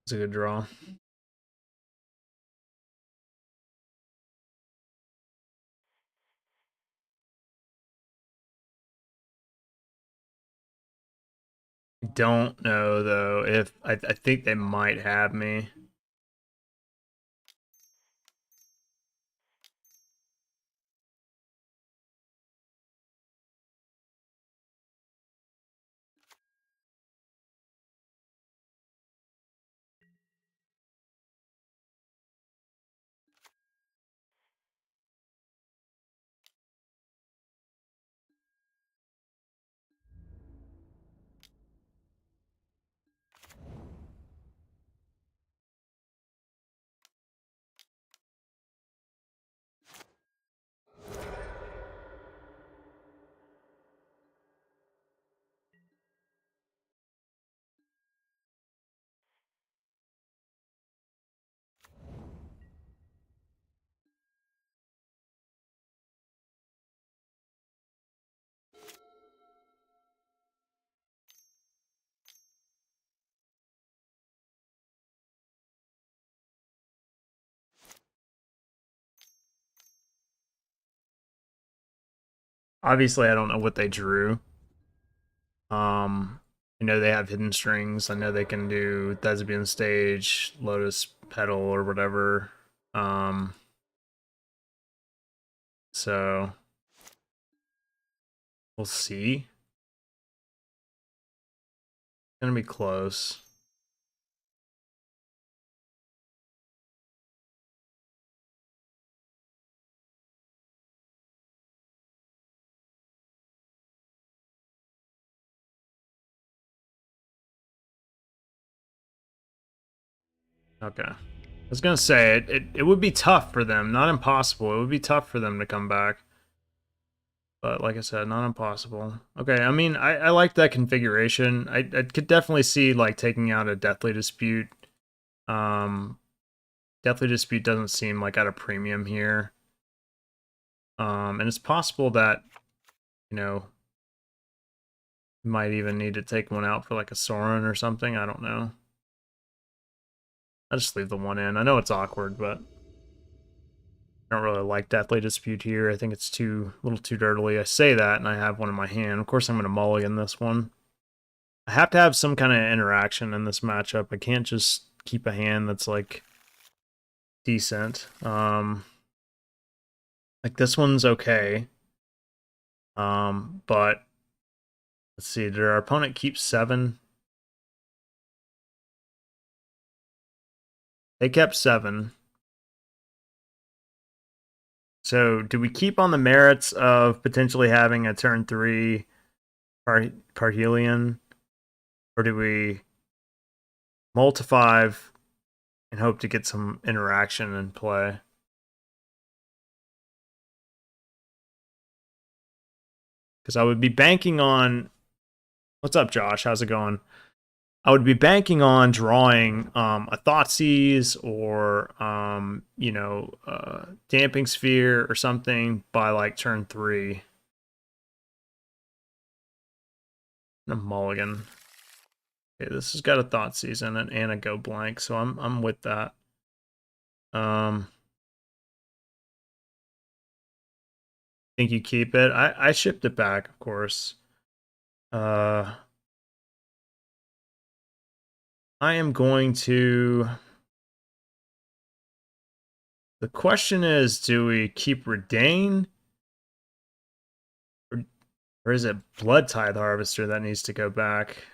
It's a good draw. Don't know though if I think they might have me. Obviously, I don't know what they drew. I know they have hidden strings. I know they can do Thespian Stage, Lotus Petal, or whatever. So we'll see. It's gonna be close. Okay. I was gonna say it would be tough for them, not impossible. It would be tough for them to come back. But like I said, not impossible. Okay, I mean, I like that configuration. I could definitely see like taking out a Deathly Dispute. Um, Deathly Dispute doesn't seem like at a premium here. And it's possible that, you know, you might even need to take one out for like a Sorin or something. I don't know. I'll just leave the one in. I know it's awkward, but I don't really like Deathly Dispute here. I think it's a little too dirtily. I say that, and I have one in my hand. Of course, I'm going to mulligan this one. I have to have some kind of interaction in this matchup. I can't just keep a hand that's like decent. Like this one's okay. But let's see. Did our opponent keep 7? They kept 7. So, do we keep on the merits of potentially having a turn 3 Parhelion? Or do we multi 5 and hope to get some interaction and play? Because I would be banking on... What's up, Josh? How's it going? I would be banking on drawing a Thoughtseize or Damping Sphere or something by like turn 3. A mulligan. Okay, this has got a Thoughtseize in it and a go blank, so I'm with that. Think you keep it? I shipped it back, of course. I am going to. The question is, do we keep Redain? Or is it Blood Tithe Harvester that needs to go back?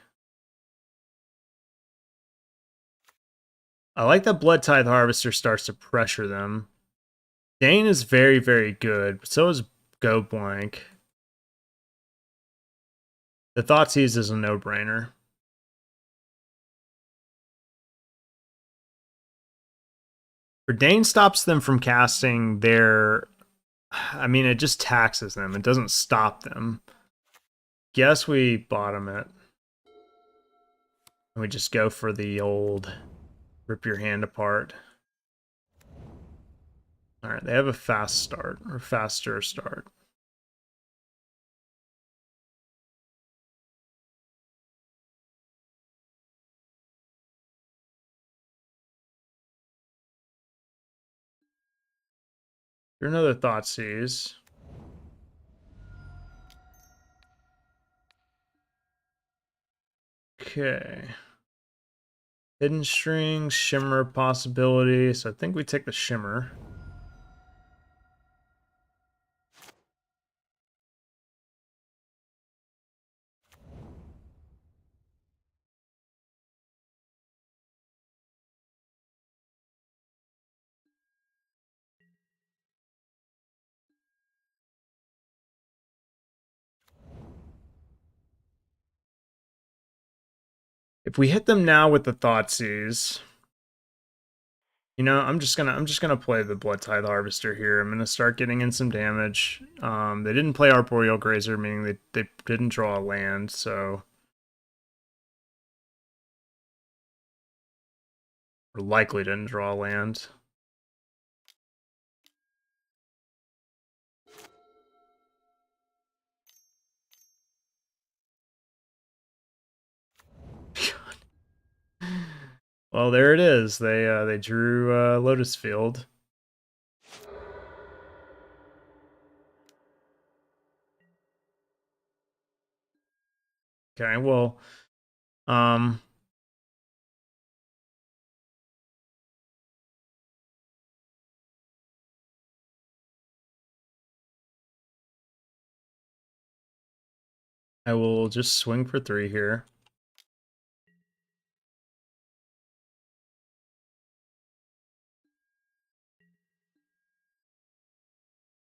I like that Blood Tithe Harvester starts to pressure them. Dane is very, very good, but so is Go Blank. The Thoughtseize is a no-brainer. Dane stops them from casting their... I mean, it just taxes them. It doesn't stop them. Guess we bottom it. And we just go for the old rip your hand apart. Alright, they have a fast start, or faster start. Here's another Thoughtseize. Okay. Hidden Strings, Shimmer possibility. So I think we take the Shimmer. If we hit them now with the Thoughtseize, I'm just gonna play the Blood Tithe Harvester here. I'm gonna start getting in some damage. They didn't play Arboreal Grazer, meaning they didn't draw a land, so or likely didn't draw a land. Well, there it is. They drew Lotus Field. Okay, well, I will just swing for 3 here.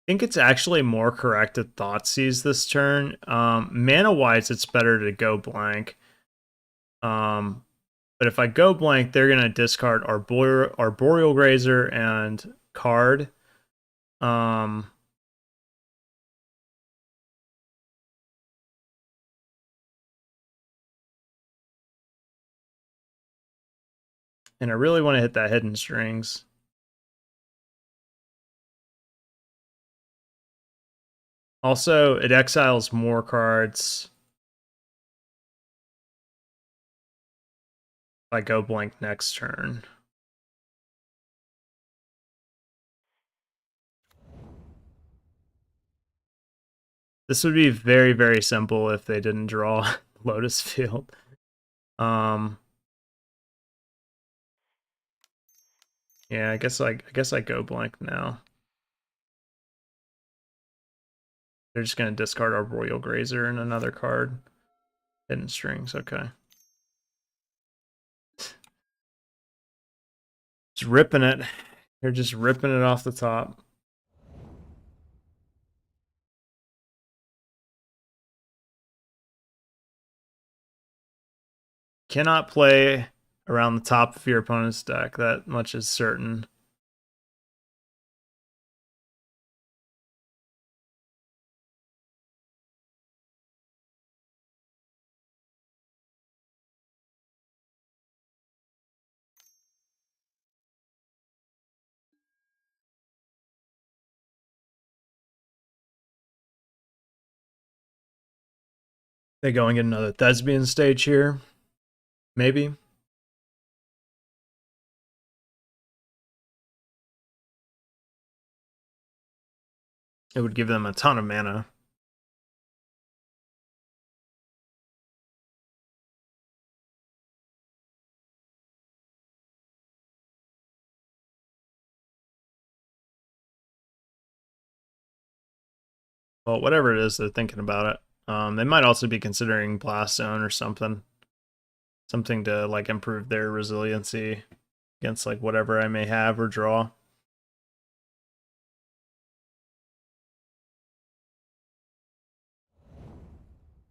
I think it's actually more correct to Thoughtseize this turn. Mana-wise, it's better to go blank. But if I go blank, they're going to discard Arboreal Grazer and card. And I really want to hit that Hidden Strings. Also, it exiles more cards. If I go blank next turn. This would be very, very simple if they didn't draw Lotus Field. Yeah, I guess I go blank now. They're just gonna discard Arboreal Grazer and another card. Hidden Strings, okay. Just ripping it. They're just ripping it off the top. Cannot play around the top of your opponent's deck. That much is certain. They go and get another Thespian stage here. Maybe. It would give them a ton of mana. Well, whatever it is, they're thinking about it. They might also be considering Blast Zone or something. Something to like improve their resiliency against like whatever I may have or draw.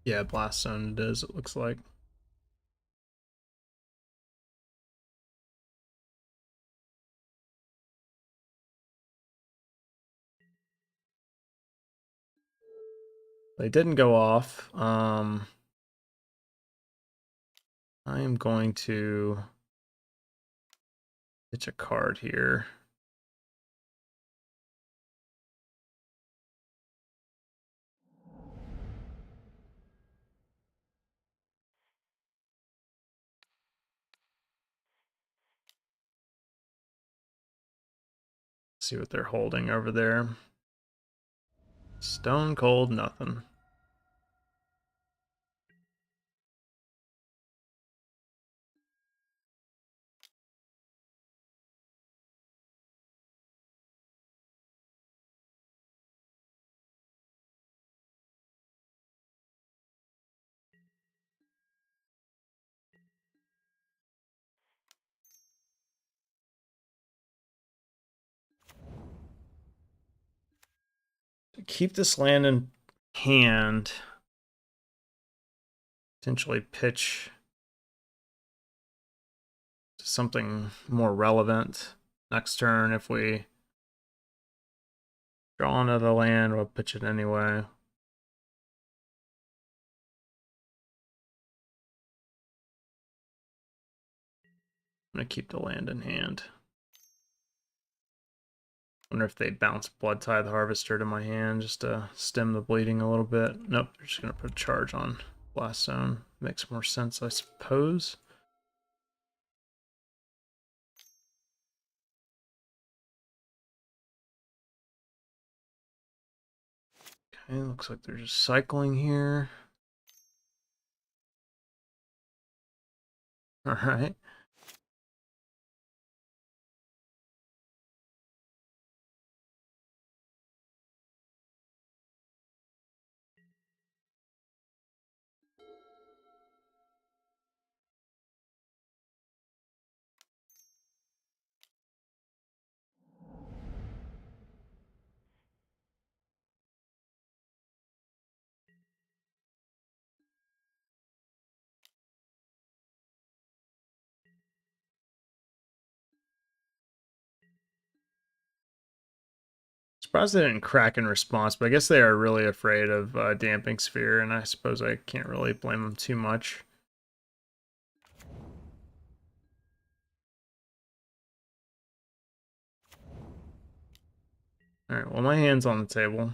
Yeah, Blast Zone it is, it looks like. They didn't go off. I am going to pitch a card here. See what they're holding over there. Stone cold nothing. Keep this land in hand. Potentially pitch something more relevant next turn. If we draw another land, we'll pitch it anyway. I'm gonna keep the land in hand. Wonder if they bounce Blood Tithe Harvester to my hand just to stem the bleeding a little bit. Nope, they're just gonna put a charge on Blast Zone. Makes more sense, I suppose. Okay, looks like they're just cycling here. All right. Surprised they didn't crack in response, but I guess they are really afraid of Damping Sphere, and I suppose I can't really blame them too much. Alright, well, my hand's on the table.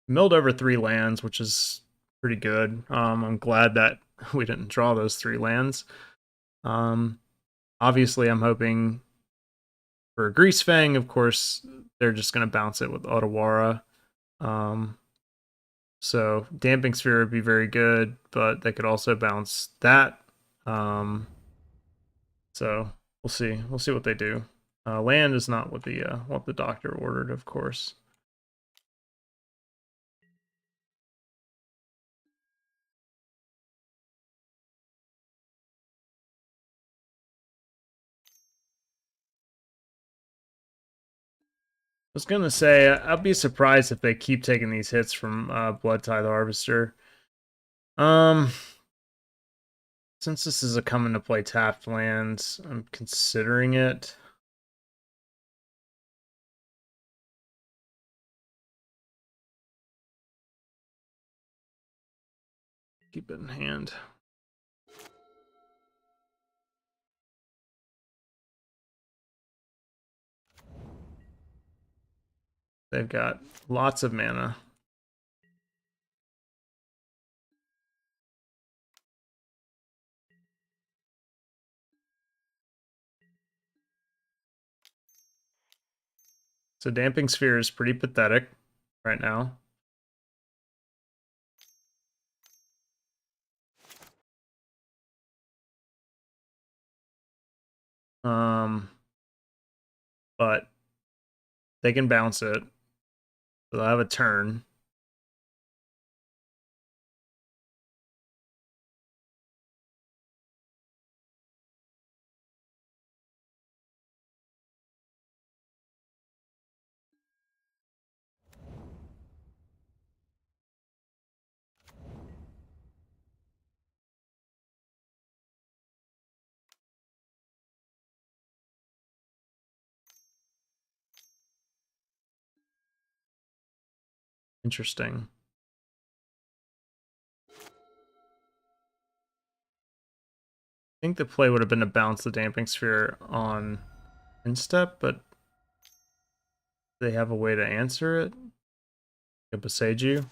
Milled over 3 lands, which is pretty good. I'm glad that we didn't draw those 3 lands. Obviously, I'm hoping for Greasefang. Of course, they're just going to bounce it with Otawara. So Damping Sphere would be very good, but they could also bounce that. So we'll see. We'll see what they do. Land is not what the doctor ordered, of course. I was gonna say I'll be surprised if they keep taking these hits from Blood Tithe Harvester. Since this is a come into play tapped land, I'm considering it. Keep it in hand. They've got lots of mana. So Damping Sphere is pretty pathetic right now. But they can bounce it. So they'll have a turn. Interesting. I think the play would have been to bounce the Damping Sphere on instep, but they have a way to answer it. A Boseiju.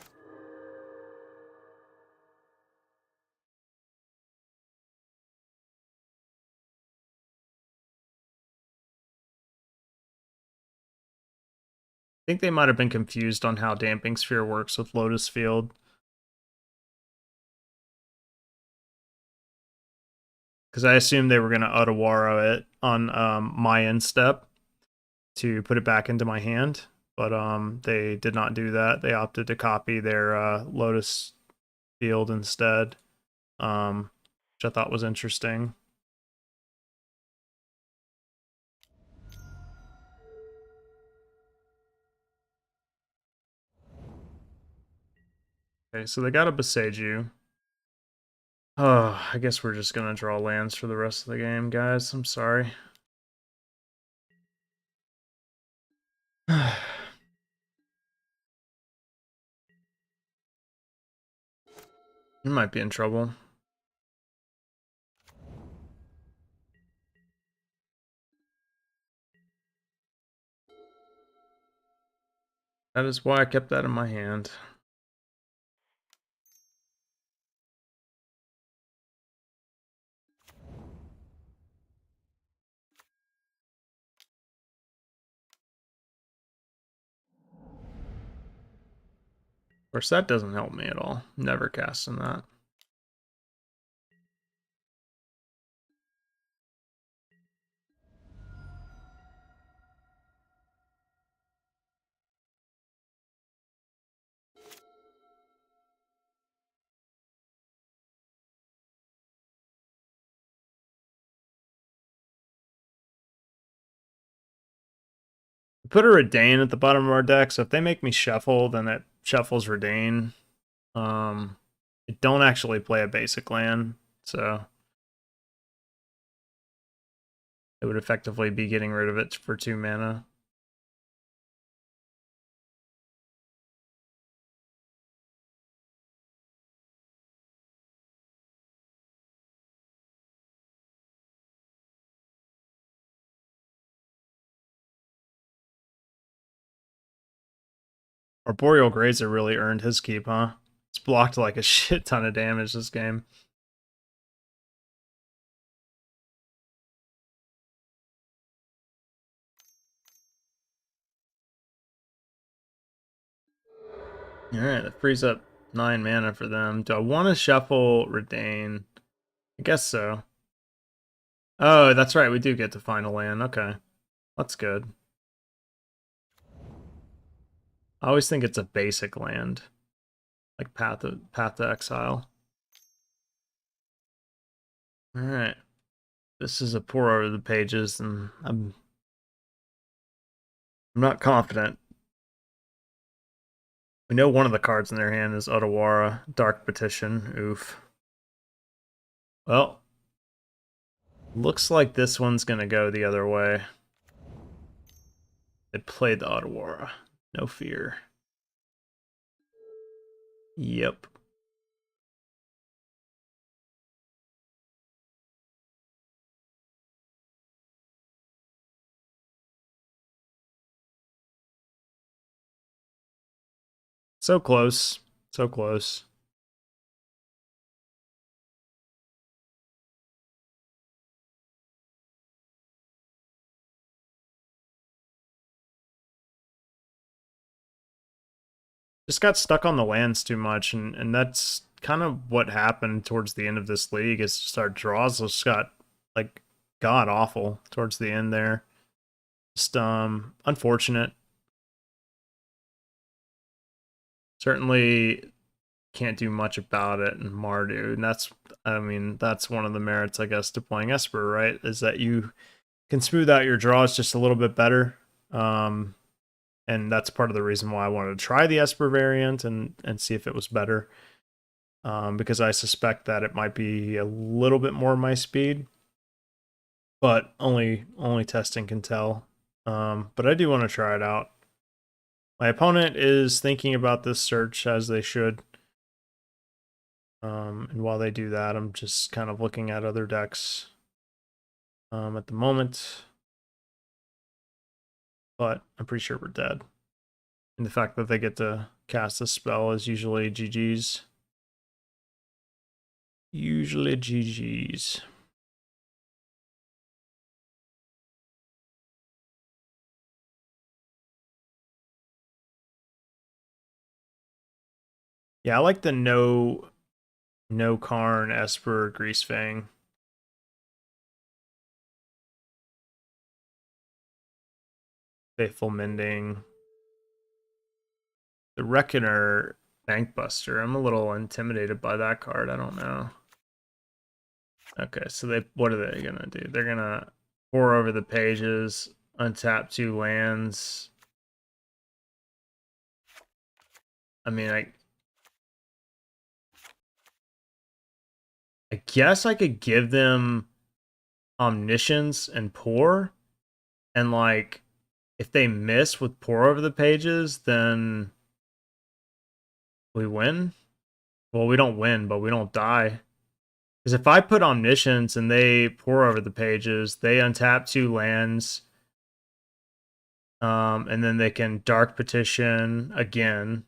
I think they might have been confused on how Damping Sphere works with Lotus Field. Because I assumed they were going to Otawara it on my end step to put it back into my hand. But they did not do that. They opted to copy their Lotus Field instead, which I thought was interesting. Okay, so they got a Boseiju. Oh, I guess we're just gonna draw lands for the rest of the game, guys. I'm sorry. You might be in trouble. That is why I kept that in my hand. Of course, that doesn't help me at all. Never casting that. Put a Redain at the bottom of our deck, so if they make me shuffle, then it shuffles Redain. It don't actually play a basic land, so it would effectively be getting rid of it for 2 mana. Arboreal Grazer really earned his keep, huh? It's blocked like a shit ton of damage this game. Alright, that frees up 9 mana for them. Do I want to shuffle Redain? I guess so. Oh, that's right, we do get to find a land. Okay. That's good. I always think it's a basic land. Like Path to Exile. Alright. This is a pour over the pages, and I'm not confident. We know one of the cards in their hand is Otawara, Dark Petition. Oof. Well, looks like this one's gonna go the other way. It played the Otawara. No fear. Yep. So close. So close. Just got stuck on the lands too much, and that's kind of what happened towards the end of this league. Is just our draws just got like god awful towards the end there. Just unfortunate. Certainly can't do much about it in Mardu, and that's one of the merits, I guess, to playing Esper, right? Is that you can smooth out your draws just a little bit better. And that's part of the reason why I wanted to try the Esper variant and see if it was better. Because I suspect that it might be a little bit more my speed, but only testing can tell. But I do want to try it out. My opponent is thinking about this search, as they should. And while they do that, I'm just kind of looking at other decks at the moment. But I'm pretty sure we're dead. And the fact that they get to cast a spell is usually GG's. Usually GG's. Yeah, I like the no Karn, Esper, Greasefang. Faithful Mending. The Reckoner, Bankbuster. I'm a little intimidated by that card. I don't know. Okay, so what are they gonna do? They're gonna pour over the pages, untap 2 lands. I mean, I guess I could give them Omniscience and pour, and like if they miss with pour over the pages, then we win. Well, we don't win, but we don't die. Because if I put Omniscience and they pour over the pages, they untap 2 lands, and then they can Dark Petition again.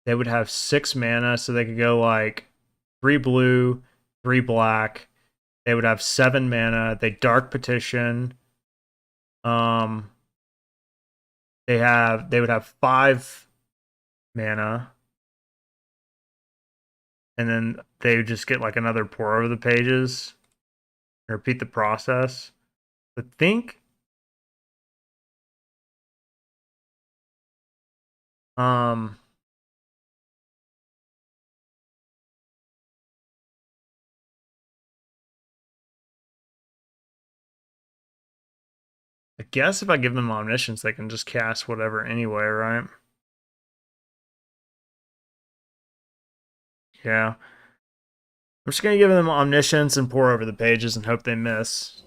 They would have 6 mana, so they could go like 3 blue, 3 black. They would have 7 mana. They Dark Petition. They would have 5 mana, and then they would just get like another pour over the pages. Repeat the process. I think I guess if I give them Omniscience, they can just cast whatever anyway, right? Yeah. I'm just gonna give them Omniscience and pour over the pages and hope they miss.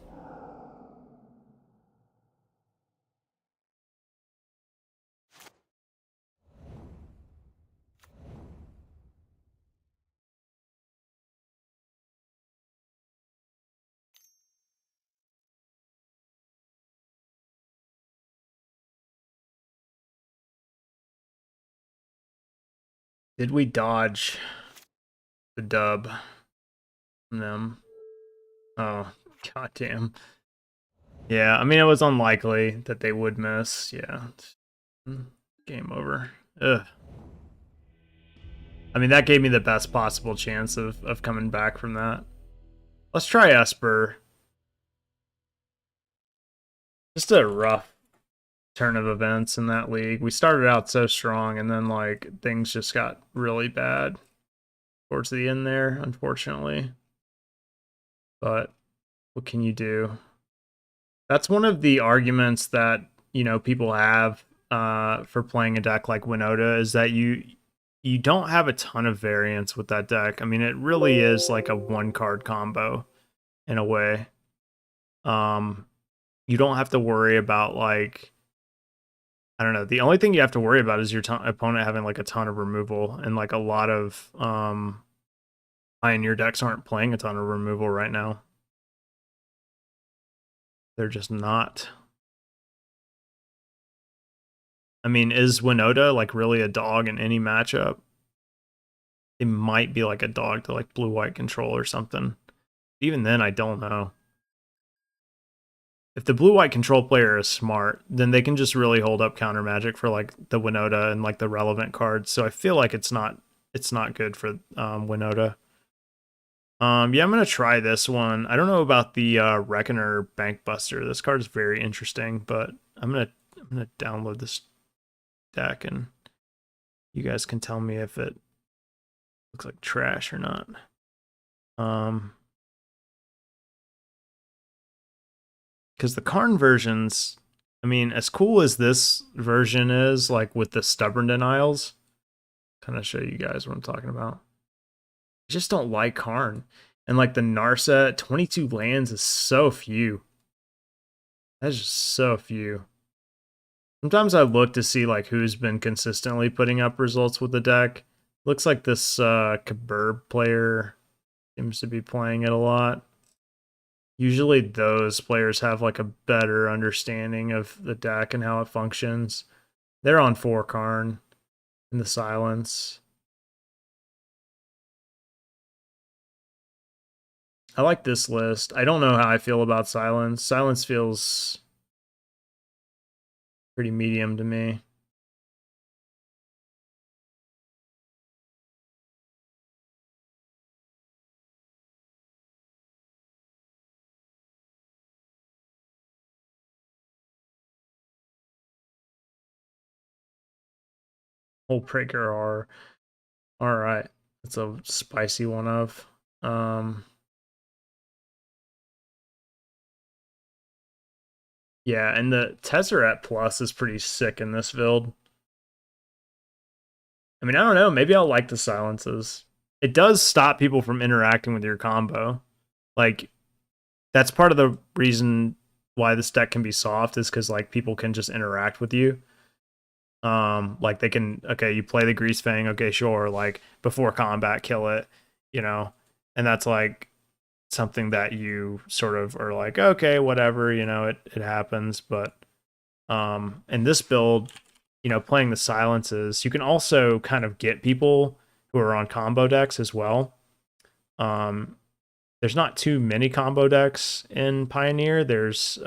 Did we dodge the dub from them? Oh, goddamn. Yeah, I mean, it was unlikely that they would miss. Yeah. Game over. Ugh. I mean, that gave me the best possible chance of coming back from that. Let's try Esper. Just a rough turn of events in that league. We started out so strong, and then like things just got really bad towards the end there, unfortunately. But what can you do? That's one of the arguments that, you know, people have for playing a deck like Winota, is that you don't have a ton of variance with that deck. I mean, it really is like a 1-card combo in a way. You don't have to worry about like, I don't know. The only thing you have to worry about is your opponent having like a ton of removal, and like a lot of Pioneer decks aren't playing a ton of removal right now. They're just not. I mean, is Winota like really a dog in any matchup? It might be like a dog to like blue-white control or something. Even then, I don't know. If the blue-white control player is smart, then they can just really hold up counter magic for like the Winota and like the relevant cards. So I feel like it's not good for Winota. Yeah, I'm gonna try this one. I don't know about the Reckoner Bankbuster. This card is very interesting, but I'm gonna download this deck and you guys can tell me if it looks like trash or not. Because the Karn versions, I mean, as cool as this version is, like with the stubborn denials, kind of show you guys what I'm talking about. I just don't like Karn. And like the Narset, 22 lands is so few. That's just so few. Sometimes I look to see like who's been consistently putting up results with the deck. Looks like this Kaburb player seems to be playing it a lot. Usually those players have like a better understanding of the deck and how it functions. They're on 4 Karn in the silence. I like this list. I don't know how I feel about silence. Silence feels pretty medium to me. Whole Breaker are all right. It's a spicy one of. Yeah, and the Tezzeret Plus is pretty sick in this build. I mean, I don't know. Maybe I'll like the silences. It does stop people from interacting with your combo. Like, that's part of the reason why this deck can be soft is because like people can just interact with you. Like they can, okay, you play the Greasefang, okay, sure, like before combat, kill it, you know, and that's like something that you sort of are like, okay, whatever, you know, it happens. But in this build, you know, playing the silences, you can also kind of get people who are on combo decks as well. Um, there's not too many combo decks in Pioneer. There's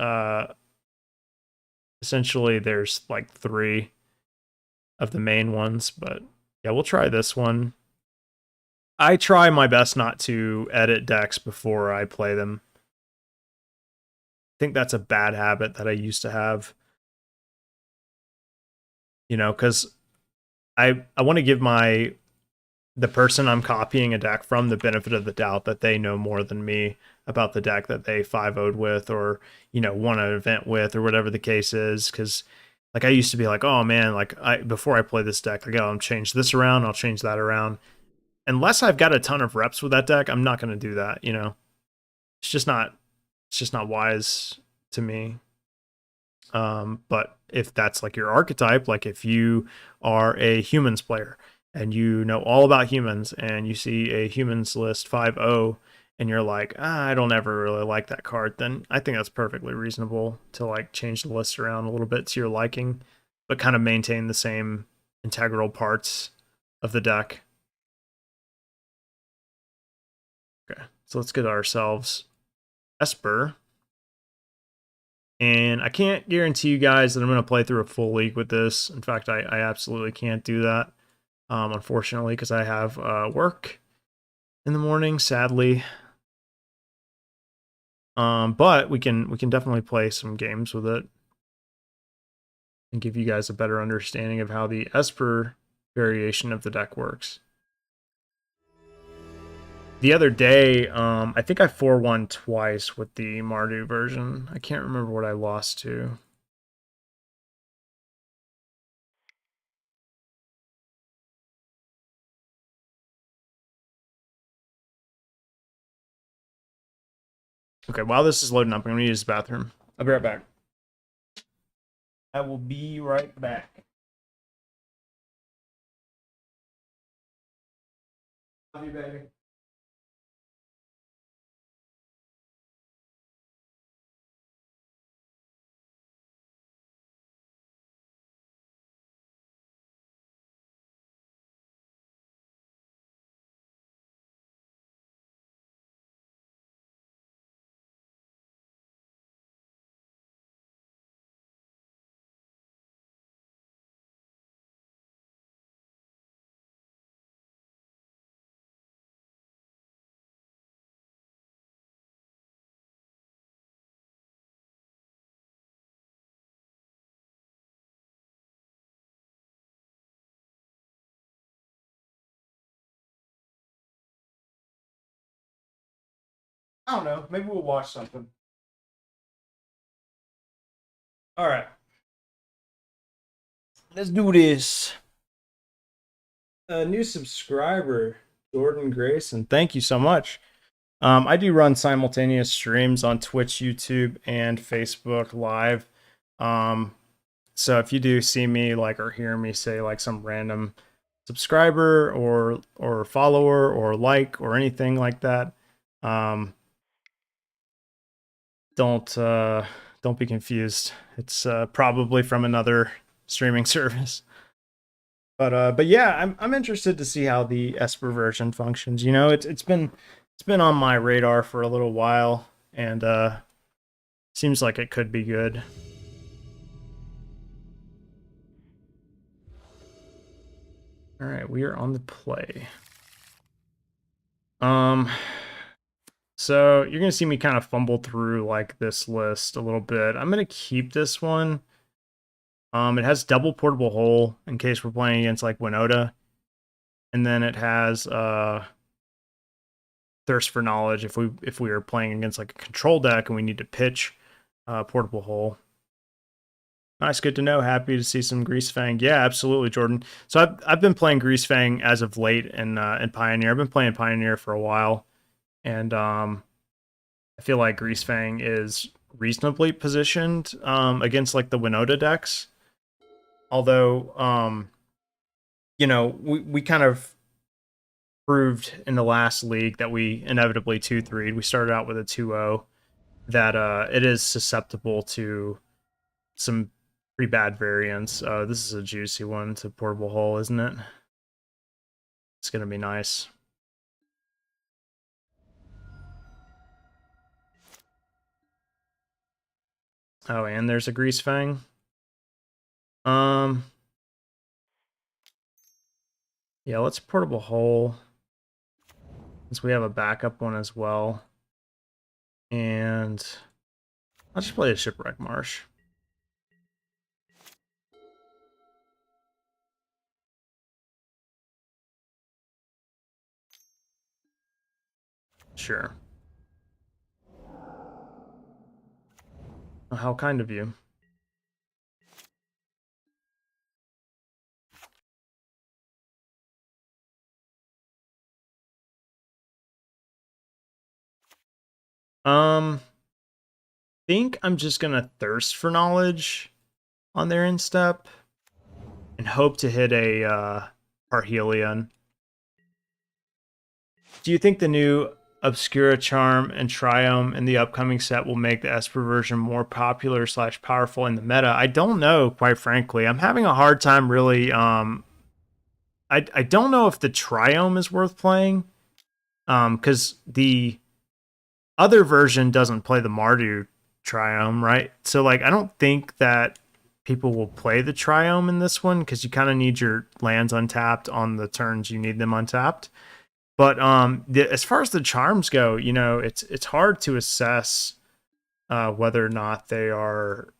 essentially there's like 3 of the main ones, but yeah, we'll try this one. I try my best not to edit decks before I play them. I think that's a bad habit that I used to have. You know, because I want to give the person I'm copying a deck from the benefit of the doubt that they know more than me about the deck that they 5-0'd with or, you know, won an event with or whatever the case is. Because like I used to be like, oh man, like before I play this deck, like, oh, I'll change this around, I'll change that around. Unless I've got a ton of reps with that deck, I'm not going to do that, you know. It's just not wise to me. But if that's like your archetype, like if you are a humans player and you know all about humans and you see a humans list 5-0 and you're like, I don't ever really like that card, then I think that's perfectly reasonable to like change the list around a little bit to your liking, but kind of maintain the same integral parts of the deck. Okay, so let's get ourselves Esper. And I can't guarantee you guys that I'm going to play through a full league with this. In fact, I absolutely can't do that, unfortunately, because I have work in the morning, sadly. But we can definitely play some games with it and give you guys a better understanding of how the Esper variation of the deck works. The other day, I think I 4-1 twice with the Mardu version. I can't remember what I lost to. Okay, while this is loading up, I'm going to use the bathroom. I'll be right back. I will be right back. Love you, baby. I don't know. Maybe we'll watch something. All right. Let's do this. A new subscriber, Jordan Grayson. Thank you so much. I do run simultaneous streams on Twitch, YouTube, and Facebook Live. So if you do see me like or hear me say like some random subscriber or follower or like or anything like that, don't be confused. It's probably from another streaming service. But yeah, I'm interested to see how the Esper version functions. You know, it's been on my radar for a little while, and seems like it could be good. All right, we are on the play. So you're gonna see me kind of fumble through like this list a little bit. I'm gonna keep this one. It has double portable hole in case we're playing against like Winota. And then it has Thirst for Knowledge if we are playing against like a control deck and we need to pitch portable hole. Nice, good to know. Happy to see some Greasefang. Yeah, absolutely, Jordan. So I've been playing Greasefang as of late in Pioneer. I've been playing Pioneer for a while, and I feel like Greasefang is reasonably positioned against like the Winota decks. Although, you know, we kind of proved in the last league that we inevitably 2-3'd. We started out with a 2-0, that it is susceptible to some pretty bad variants. This is a juicy one to portable hole, isn't it? It's gonna be nice. Oh, and there's a Greasefang. Yeah, let's portable hole, since we have a backup one as well. And I'll just play a Shipwreck Marsh. Sure. How kind of you. Think I'm just gonna Thirst for Knowledge on their instep and hope to hit a Parhelion. Do you think the new Obscura Charm and Triome in the upcoming set will make the Esper version more popular / powerful in the meta? I don't know, quite frankly. I'm having a hard time really. I don't know if the Triome is worth playing, because the other version doesn't play the Mardu Triome, right? So like, I don't think that people will play the Triome in this one because you kind of need your lands untapped on the turns you need them untapped. But as far as the charms go, you know, it's hard to assess whether or not they are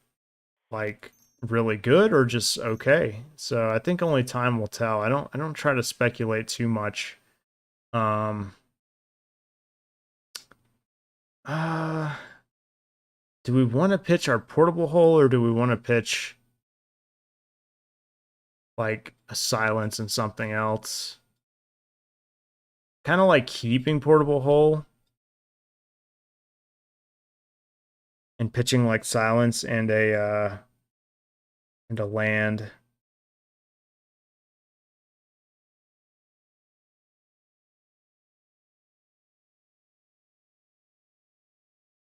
like really good or just okay. So I think only time will tell. I don't try to speculate too much. Do we want to pitch our portable hole, or do we want to pitch like a silence and something else? Kind of like keeping portable hole and pitching like silence and a land.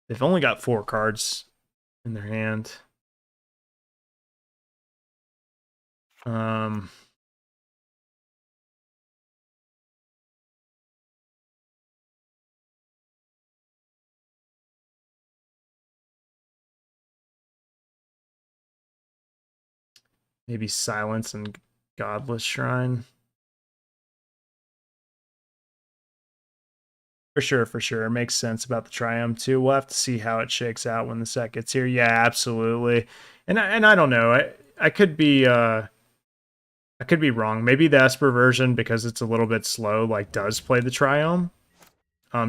They've only got 4 cards in their hand. Maybe silence and Godless Shrine. For sure. It makes sense about the Triumph too. We'll have to see how it shakes out when the set gets here. Yeah, absolutely. And I don't know. I could be wrong. Maybe the Esper version, because it's a little bit slow, like does play the Triumph.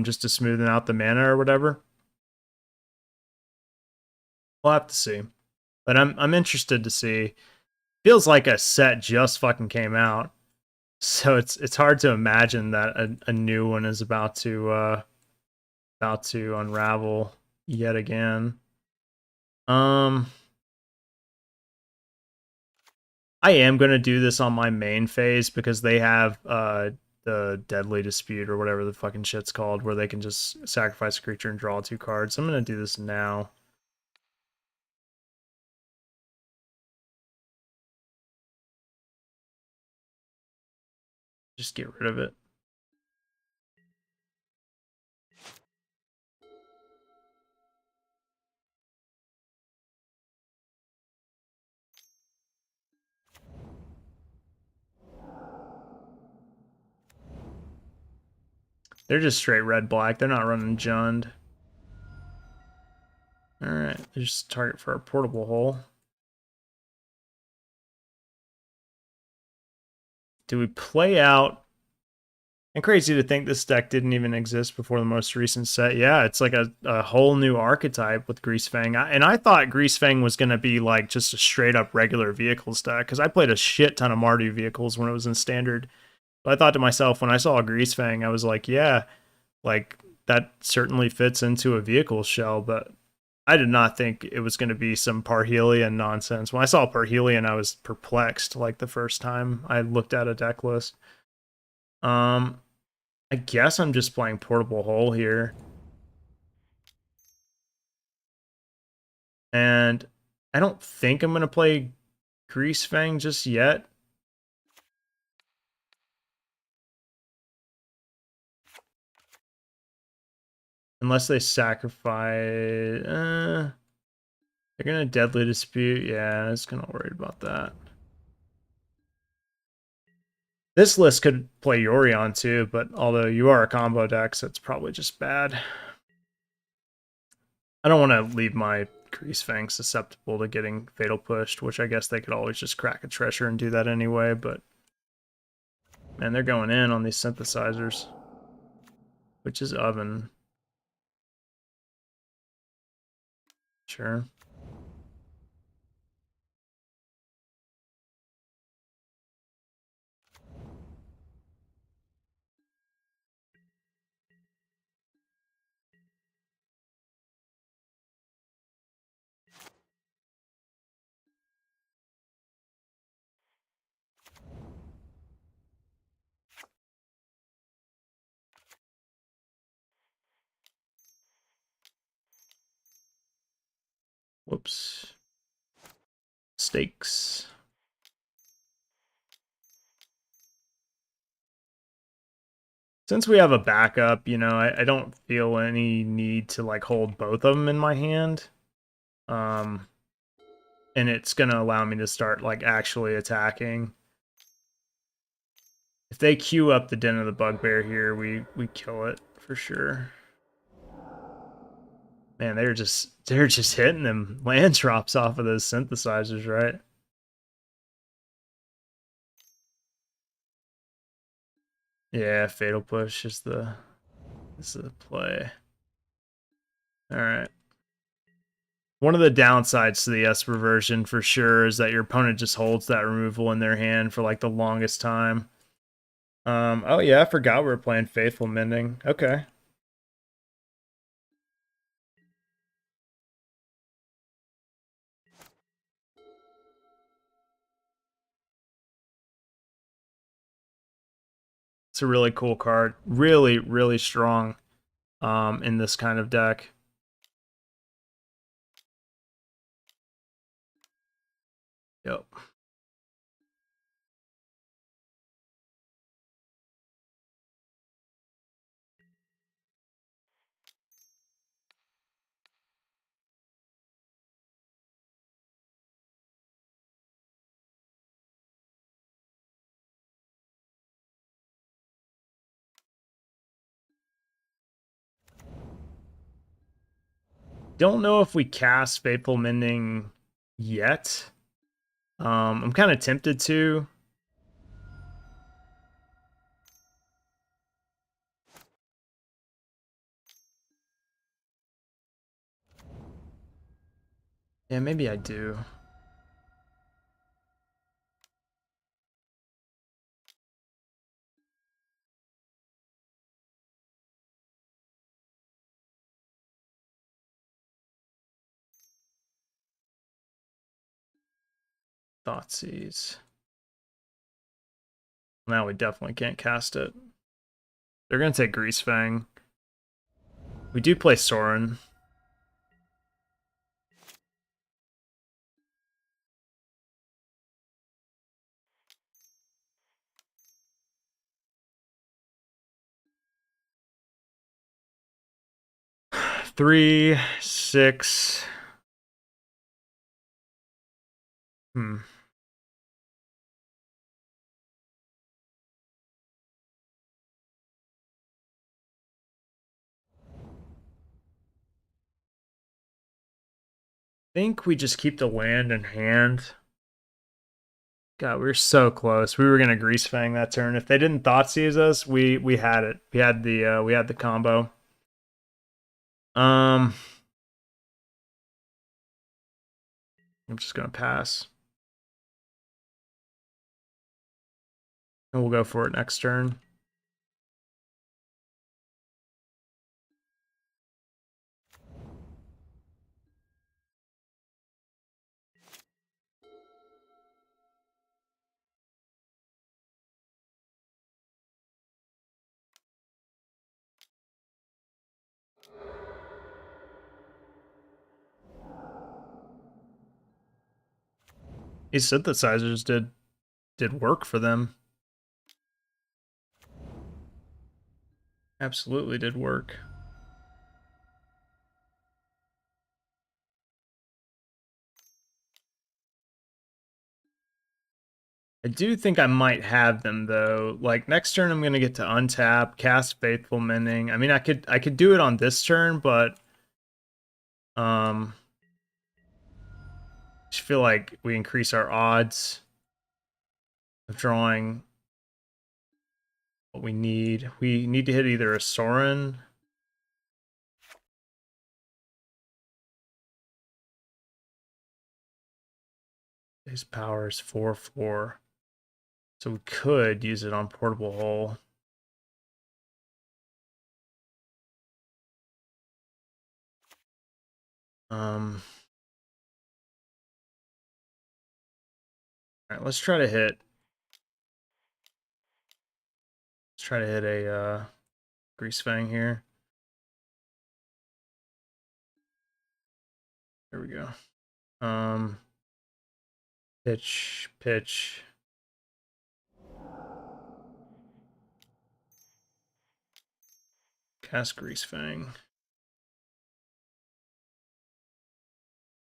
just to smoothen out the mana or whatever. We'll have to see. But I'm interested to see. Feels like a set just fucking came out. So it's hard to imagine that a new one is about to unravel yet again. I am going to do this on my main phase because they have the Deadly Dispute or whatever the fucking shit's called, where they can just sacrifice a creature and draw 2 cards. So I'm going to do this now. Just get rid of it. They're just straight red-black. They're not running Jund. Alright, there's a target for our portable hole. Do we play out? And crazy to think this deck didn't even exist before the most recent set. Yeah, it's like a whole new archetype with Greasefang. And I thought Greasefang was going to be like just a straight up regular vehicles deck because I played a shit ton of Mardu vehicles when it was in standard. But I thought to myself, when I saw Greasefang, I was like, yeah, like that certainly fits into a vehicle shell. But I did not think it was going to be some Parhelion nonsense. When I saw Parhelion, I was perplexed like the first time I looked at a deck list. I guess I'm just playing Portable Hole here. And I don't think I'm going to play Greasefang just yet. Unless they sacrifice... they're going to Deadly Dispute. Yeah, I was kind of worried about that. This list could play Yorion too, but although you are a combo deck, so it's probably just bad. I don't want to leave my Greasefang susceptible to getting Fatal Pushed, which I guess they could always just crack a Treasure and do that anyway, but... Man, they're going in on these synthesizers. Which is Oven. Sure. Whoops. Stakes. Since we have a backup, you know, I don't feel any need to like hold both of them in my hand. And it's gonna allow me to start like actually attacking. If they queue up the Den of the Bugbear here, we kill it for sure. Man, they're just hitting them land drops off of those synthesizers, right? Yeah, Fatal Push is the play. All right. One of the downsides to the Esper version for sure is that your opponent just holds that removal in their hand for like the longest time. Oh yeah, I forgot we were playing Faithful Mending. Okay. It's a really cool card. Really, really strong in this kind of deck. Yep. Don't know if we cast Faithful Mending yet. I'm kind of tempted to. Yeah, maybe I do. Thoughtseize. Now we definitely can't cast it. They're gonna take Greasefang. We do play Sorin. Three, six. Hmm. I think we just keep the land in hand. God, we were so close. We were gonna Greasefang that turn. If they didn't Thoughtseize us, we had it. We had the combo. I'm just gonna pass. And we'll go for it next turn. These synthesizers did work for them. Absolutely did work. I do think I might have them though. Like next turn I'm gonna get to untap, cast Faithful Mending. I mean I could do it on this turn, but I just feel like we increase our odds of drawing what we need. We need to hit either a Sorin. His power is 4/4. So we could use it on Portable Hole. All right, let's try to hit. Let's try to hit a Greasefang here. There we go. Pitch, pitch. Cast Greasefang.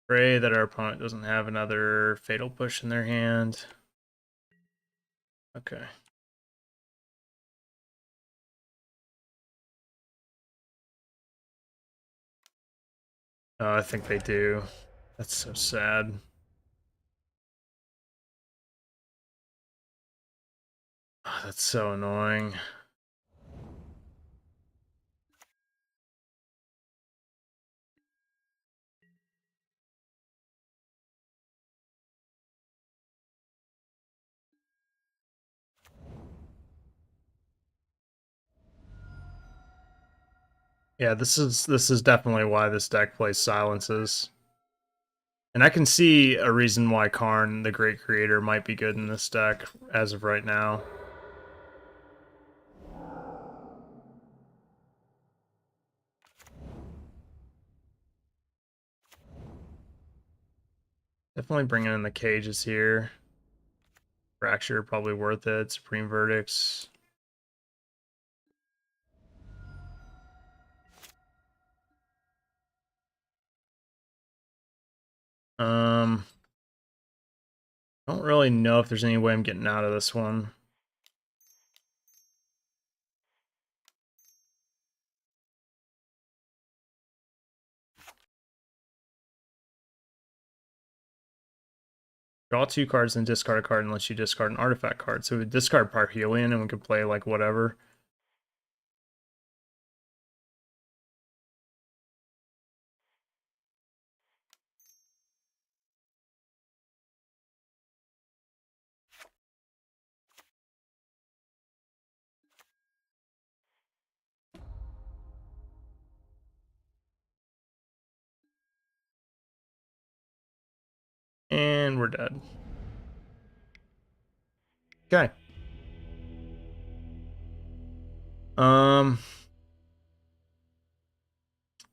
Pray that our opponent doesn't have another Fatal Push in their hand. Okay. Oh, I think they do. That's so sad. Oh, that's so annoying. Yeah, this is definitely why this deck plays silences. And I can see a reason why Karn, the Great Creator, might be good in this deck as of right now. Definitely bringing in the cages here. Fracture, probably worth it. Supreme Verdicts. I don't really know if there's any way I'm getting out of this one. Draw 2 cards and discard a card unless you discard an artifact card. So we discard Parhelion and we can play like whatever. And we're dead. Okay.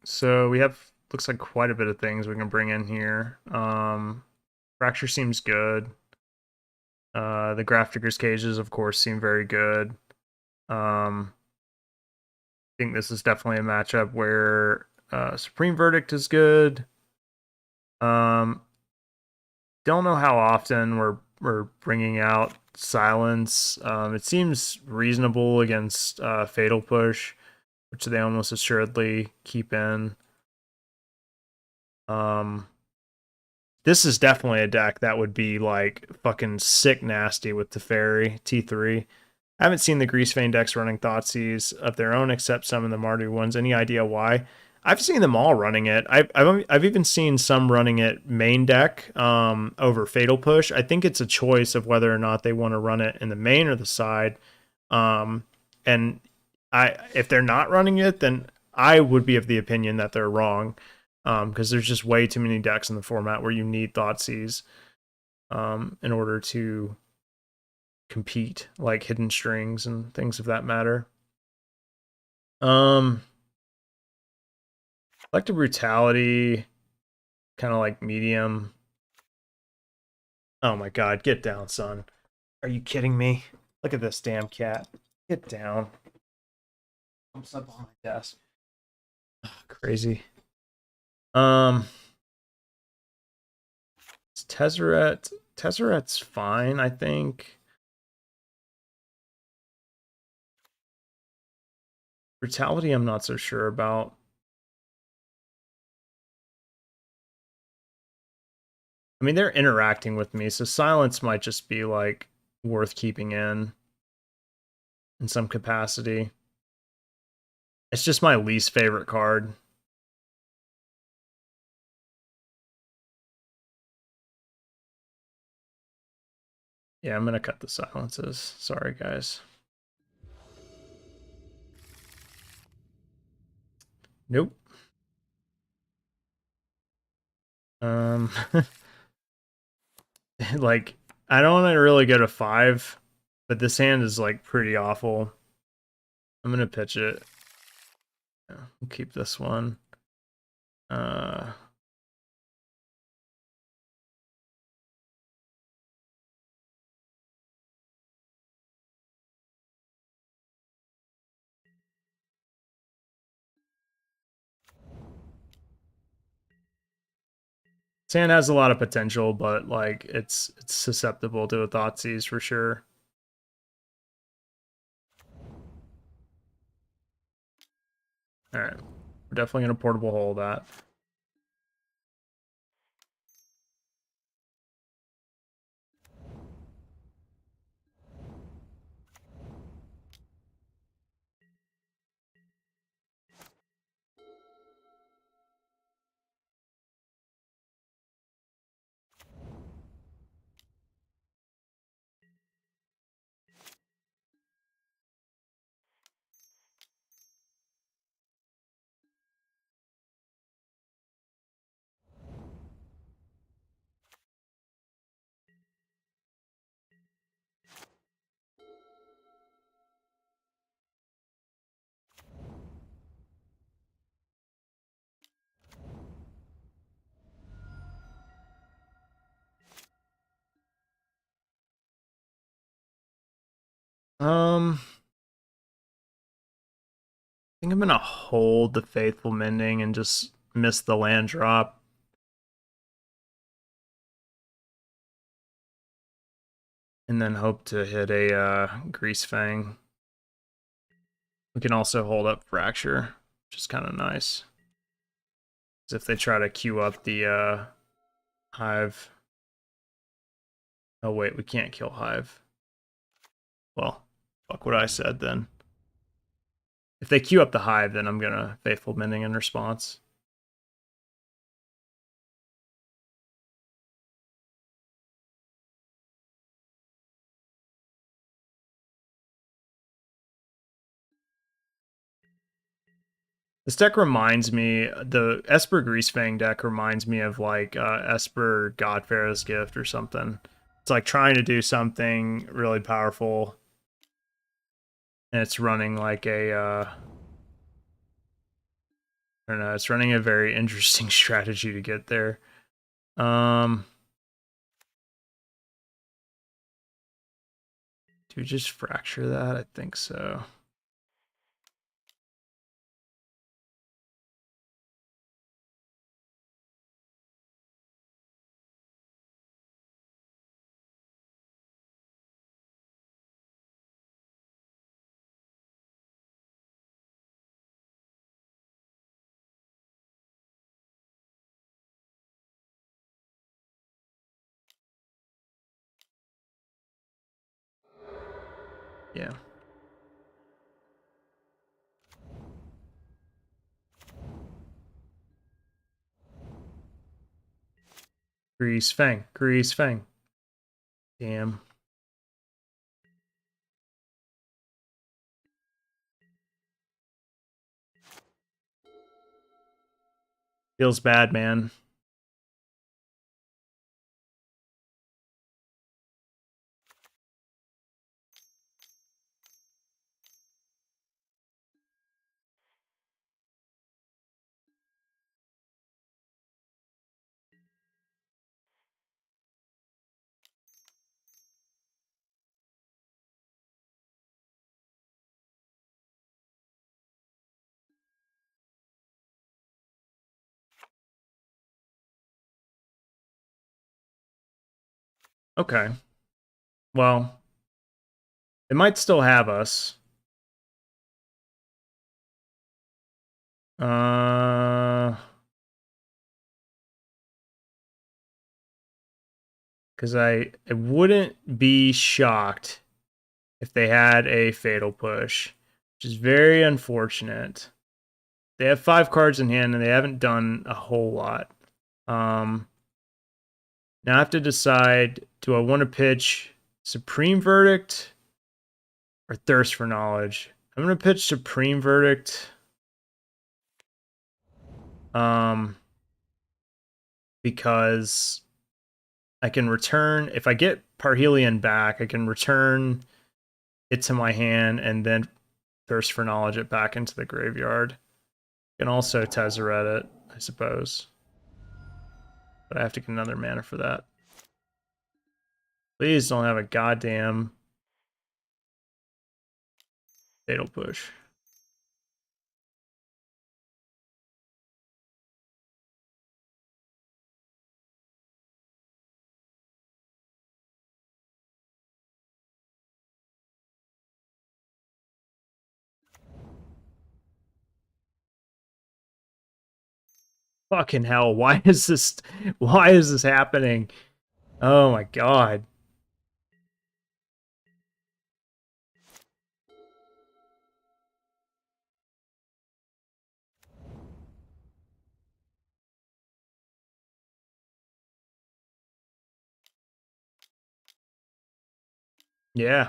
So we have, looks like quite a bit of things we can bring in here. Fracture seems good. The Grafdigger's Cages, of course, seem very good. I think this is definitely a matchup where Supreme Verdict is good. Don't know how often we're bringing out Silence. It seems reasonable against Fatal Push, which they almost assuredly keep in. This is definitely a deck that would be like fucking sick nasty with Teferi T3. I haven't seen the Greasefang decks running Thoughtseize of their own except some of the Mardu ones. Any idea why? I've seen them all running it. I've even seen some running it main deck over Fatal Push. I think it's a choice of whether or not they want to run it in the main or the side. And if they're not running it, then I would be of the opinion that they're wrong, because there's just way too many decks in the format where you need Thoughtseize in order to compete, like Hidden Strings and things of that matter. Collective Brutality, kind of like medium. Oh my god, get down, son. Are you kidding me? Look at this damn cat. Get down. I'm stuck behind my desk. Crazy. Tezzeret. Tezzeret's fine, I think. Brutality, I'm not so sure about. I mean, they're interacting with me, so Silence might just be like worth keeping in some capacity. It's just my least favorite card. Yeah, I'm gonna cut the silences. Sorry, guys. Nope. Like, I don't want to really go to 5, but this hand is like pretty awful. I'm gonna pitch it. Yeah, we'll keep this one. Sand has a lot of potential, but like it's susceptible to a Thoughtseize for sure. All right, we're definitely gonna portable hole that. I think I'm gonna hold the Faithful Mending and just miss the land drop. And then hope to hit a Greasefang. We can also hold up Fracture, which is kind of nice. Because if they try to queue up the Hive. Oh wait, we can't kill Hive. Well, fuck what I said then. If they queue up the Hive, then I'm gonna Faithful Mending in response. This deck reminds me, the Esper Greasefang deck reminds me of like Esper Godpharaoh's Gift or something. It's like trying to do something really powerful, and it's running like a, I don't know, it's running a very interesting strategy to get there. Do we just fracture that? I think so. Yeah. Greasefang, Greasefang. Damn. Feels bad, man. Okay. Well, it might still have us. Because I wouldn't be shocked if they had a fatal push, which is very unfortunate. They have 5 cards in hand and they haven't done a whole lot. Now I have to decide, do I want to pitch Supreme Verdict or Thirst for Knowledge? I'm going to pitch Supreme Verdict. Because I can return, if I get Parhelion back, I can return it to my hand and then Thirst for Knowledge it back into the graveyard. I can also Tezzeret it, I suppose. But I have to get another mana for that. Please don't have a goddamn fatal push. Fucking hell, why is this happening? Oh my god. Yeah.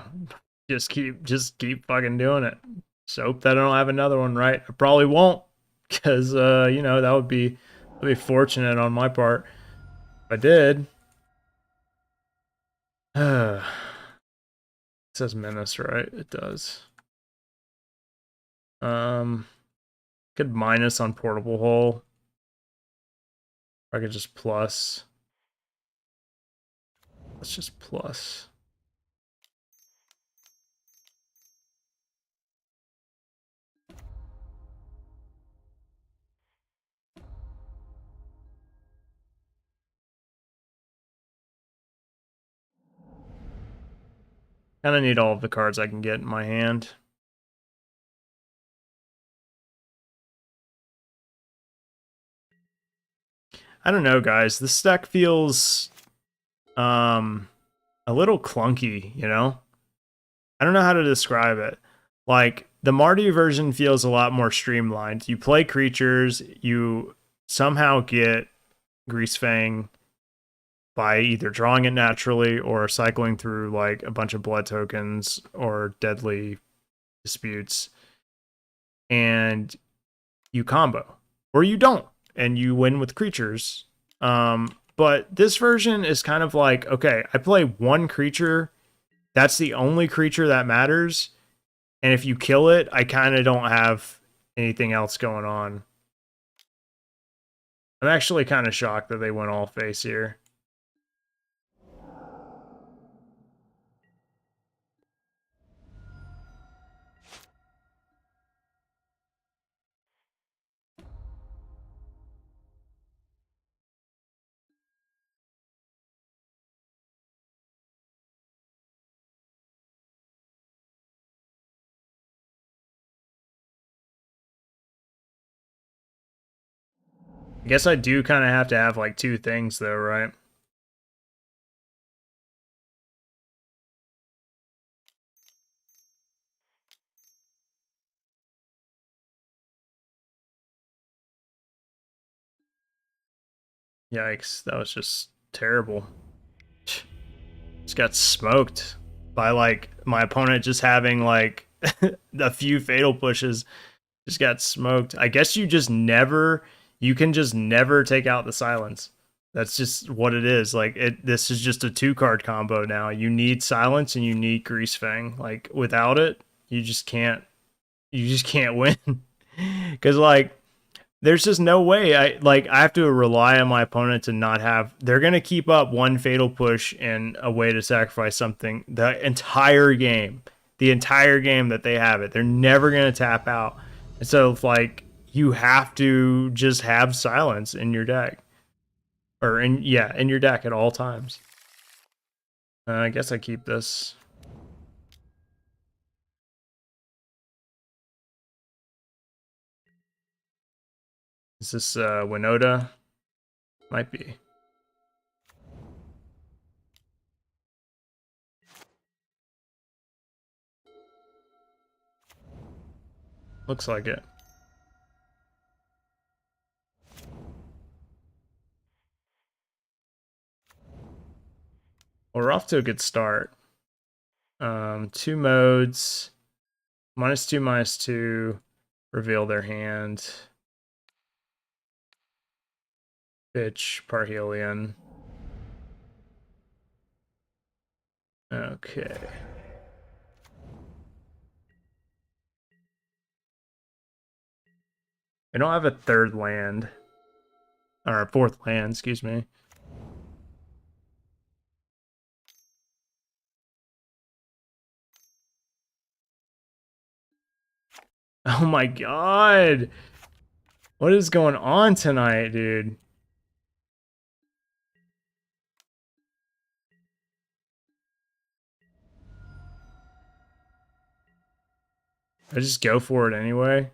Just keep fucking doing it. Just hope that I don't have another one, right? I probably won't. Because you know, that would be fortunate on my part. If I did. It says menace, right? It does. Could minus on portable hole. Or I could just plus. Let's just plus. Kind of need all of the cards I can get in my hand. I don't know, guys. This deck feels a little clunky, you know? I don't know how to describe it. Like, the Mardu version feels a lot more streamlined. You play creatures, you somehow get Greasefang by either drawing it naturally or cycling through like a bunch of blood tokens or deadly disputes. And you combo, or you don't, and you win with creatures. But this version is kind of like, okay, I play one creature. That's the only creature that matters. And if you kill it, I kind of don't have anything else going on. I'm actually kind of shocked that they went all face here. I guess I do kind of have to have like two things though, right? Yikes, that was just terrible. Just got smoked by like my opponent just having like a few fatal pushes. Just got smoked. I guess you can just never take out the silence. That's just what it is. Like this is just a 2-card combo now. You need silence and you need Greasefang. Like without it, you just can't win. Cuz like there's just no way I have to rely on my opponent to not have. They're going to keep up one fatal push and a way to sacrifice something the entire game. The entire game that they have it. They're never going to tap out. And so like you have to just have silence in your deck. Or in your deck at all times. I guess I keep this. Is this Winota? Might be. Looks like it. Well, we're off to a good start. 2 modes. -2, -2. Reveal their hand. Pitch, Parhelion. Okay. I don't have a 3rd land. Or a 4th land, excuse me. Oh my god! What is going on tonight, dude? I just go for it anyway.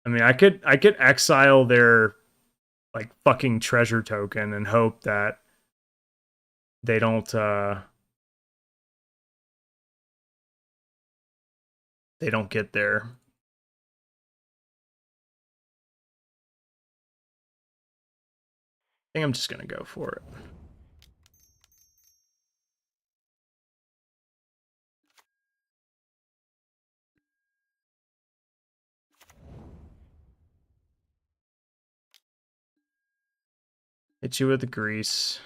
I mean, I could exile their like fucking treasure token and hope that they don't get there. I think I'm just gonna go for it. Hit you with the grease.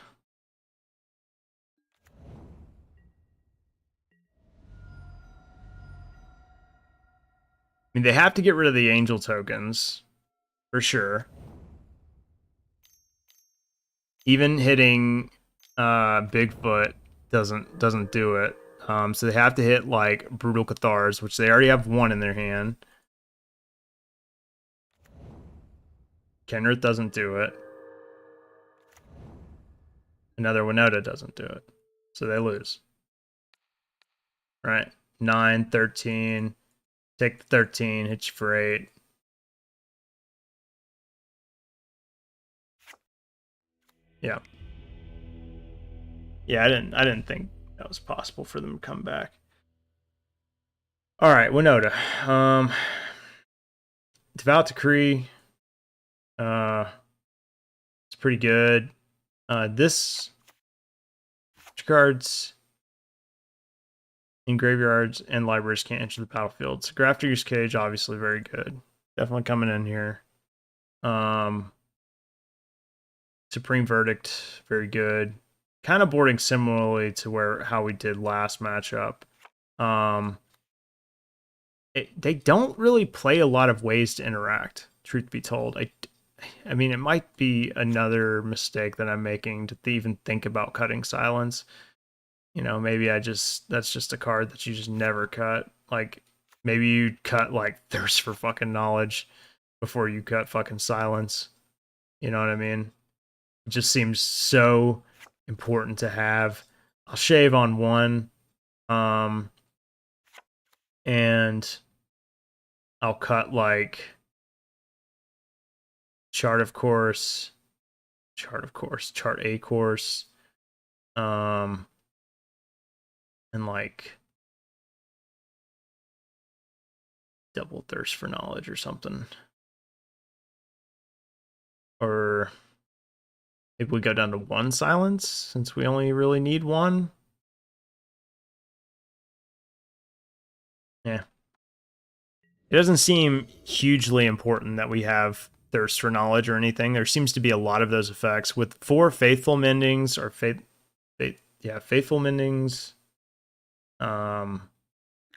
I mean, they have to get rid of the angel tokens, for sure. Even hitting Bigfoot doesn't do it. So they have to hit like Brutal Cathars, which they already have 1 in their hand. Kenrith doesn't do it. Another Winota doesn't do it. So they lose. Right. 9, 13. Take the 13, hit you for 8. Yeah. Yeah, I didn't think that was possible for them to come back. All right, Winota. Devout Decree. It's pretty good. This Cards in graveyards and libraries can't enter the battlefield. So Grafter's Cage, obviously very good. Definitely coming in here. Supreme Verdict, very good. Kind of boarding similarly to how we did last matchup. They don't really play a lot of ways to interact, truth be told. I mean, it might be another mistake that I'm making to even think about cutting Silence. You know, maybe that's just a card that you just never cut. Like, maybe you cut, like, Thirst for fucking Knowledge before you cut fucking Silence. You know what I mean? It just seems so important to have. I'll shave on one. And I'll cut, like, Chart A Course, and like double Thirst for Knowledge or something. Or maybe we go down to one Silence since we only really need one. Yeah. It doesn't seem hugely important that we have Thirst for Knowledge or anything. There seems to be a lot of those effects with 4 Faithful Mendings or Faithful Mendings. And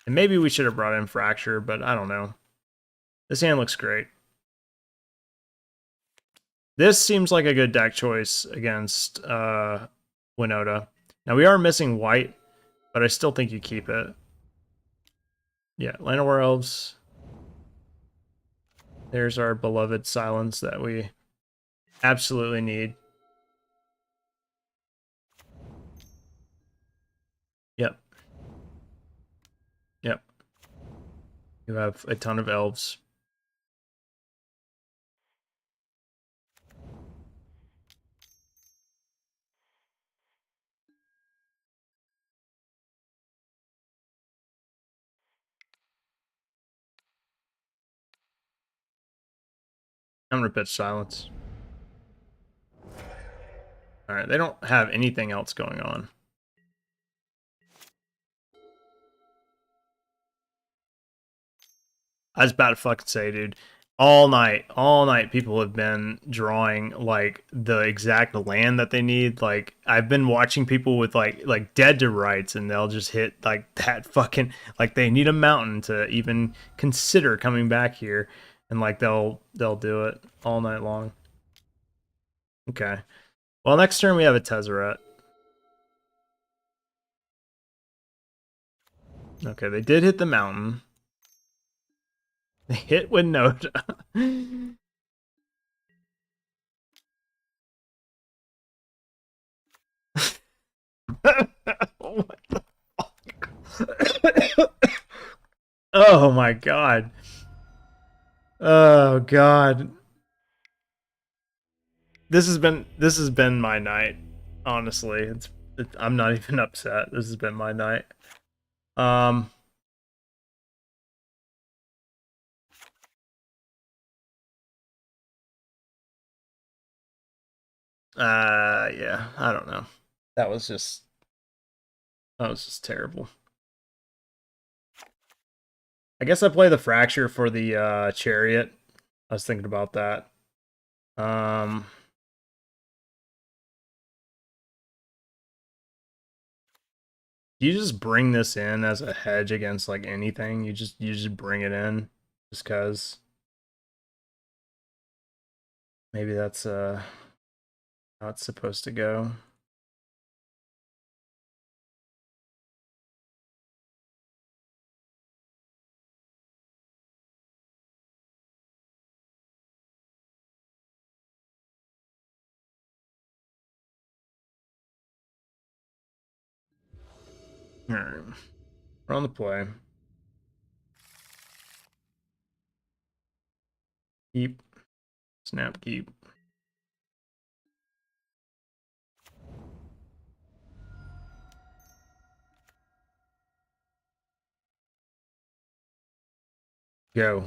maybe we should have brought in Fracture, but I don't know. This hand looks great. This seems like a good deck choice against Winota. Now, we are missing white, but I still think you keep it. Yeah, Llanowar Elves. There's our beloved Silence that we absolutely need. Yep. Yep. You have a ton of elves. I'm gonna pitch Silence. Alright, they don't have anything else going on. I was about to fucking say, dude. All night, people have been drawing like the exact land that they need. Like, I've been watching people with like Dead to Rights, and they'll just hit like that fucking, like, they need a mountain to even consider coming back here, and like they'll do it all night long. Okay. Well, next turn we have a Tezzeret. Okay, they did hit the mountain. They hit Winota. What the fuck? Oh my god. Oh god. This has been my night. Honestly, I'm not even upset. This has been my night. Yeah, I don't know. That was just terrible. I guess I play the Fracture for the Chariot. I was thinking about that. You just bring this in as a hedge against like anything. You just bring it in just cuz maybe that's how it's supposed to go. All right. We're on the play. Keep. Snap keep. Go.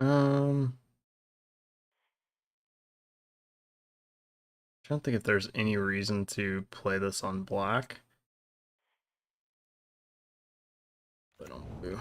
Um, I don't think if there's any reason to play this on black. I don't do.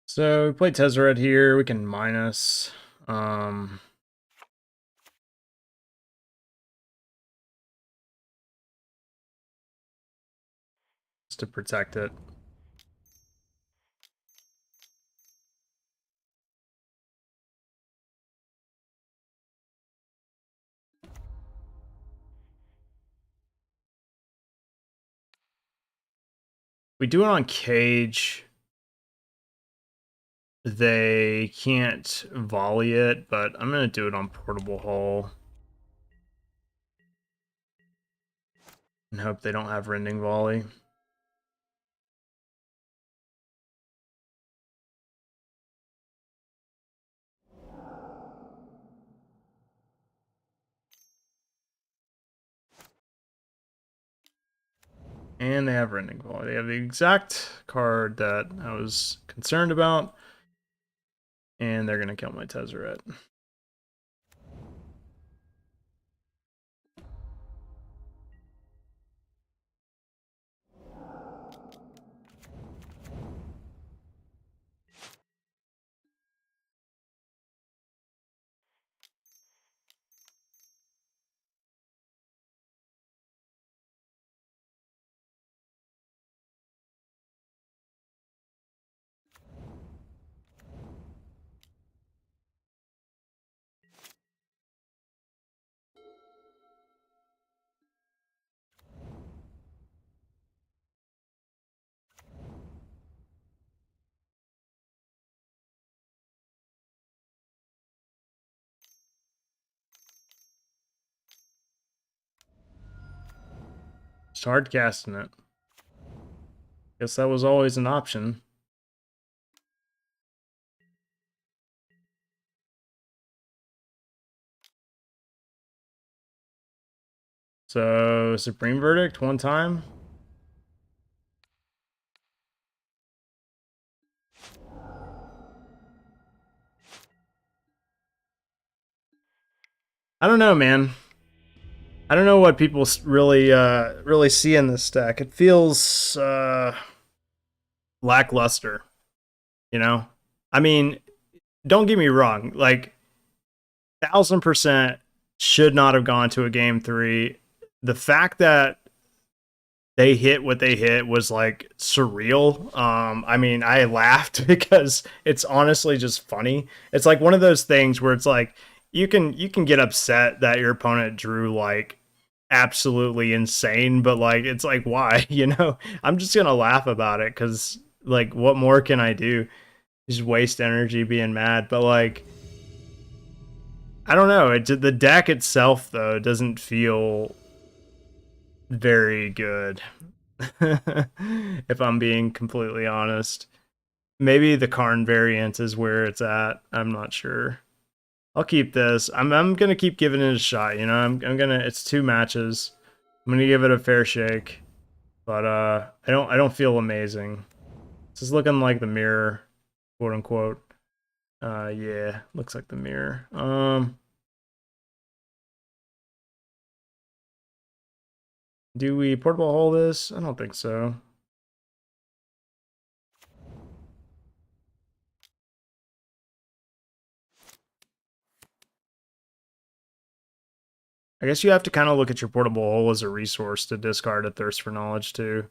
So we play Tezzeret here. We can minus. Just to protect it. We do it on Cage. They can't volley it, but I'm going to do it on Portable Hull. And hope they don't have Rending Volley. And they have Rending Volley. They have the exact card that I was concerned about. And they're going to kill my Tezzeret. Just hard casting it. Guess that was always an option. So, Supreme Verdict one time. I don't know, man. I don't know what people really see in this deck. It feels lackluster, you know? I mean, don't get me wrong. Like, 1000% should not have gone to a game 3. The fact that they hit what they hit was like surreal. I mean, I laughed because it's honestly just funny. It's like one of those things where it's like you can get upset that your opponent drew like absolutely insane, but like it's like why, you know? I'm just gonna laugh about it because like what more can I do? Just waste energy being mad. But like I don't know. The deck itself though doesn't feel very good. If I'm being completely honest. Maybe the Karn variant is where it's at. I'm not sure. I'll keep this. I'm gonna keep giving it a shot, you know. I'm gonna it's 2 matches. I'm gonna give it a fair shake. But I don't feel amazing. This is looking like the mirror, quote unquote. Yeah, looks like the mirror. Do we portable hole this? I don't think so. I guess you have to kind of look at your portable hole as a resource to discard a thirst for knowledge too.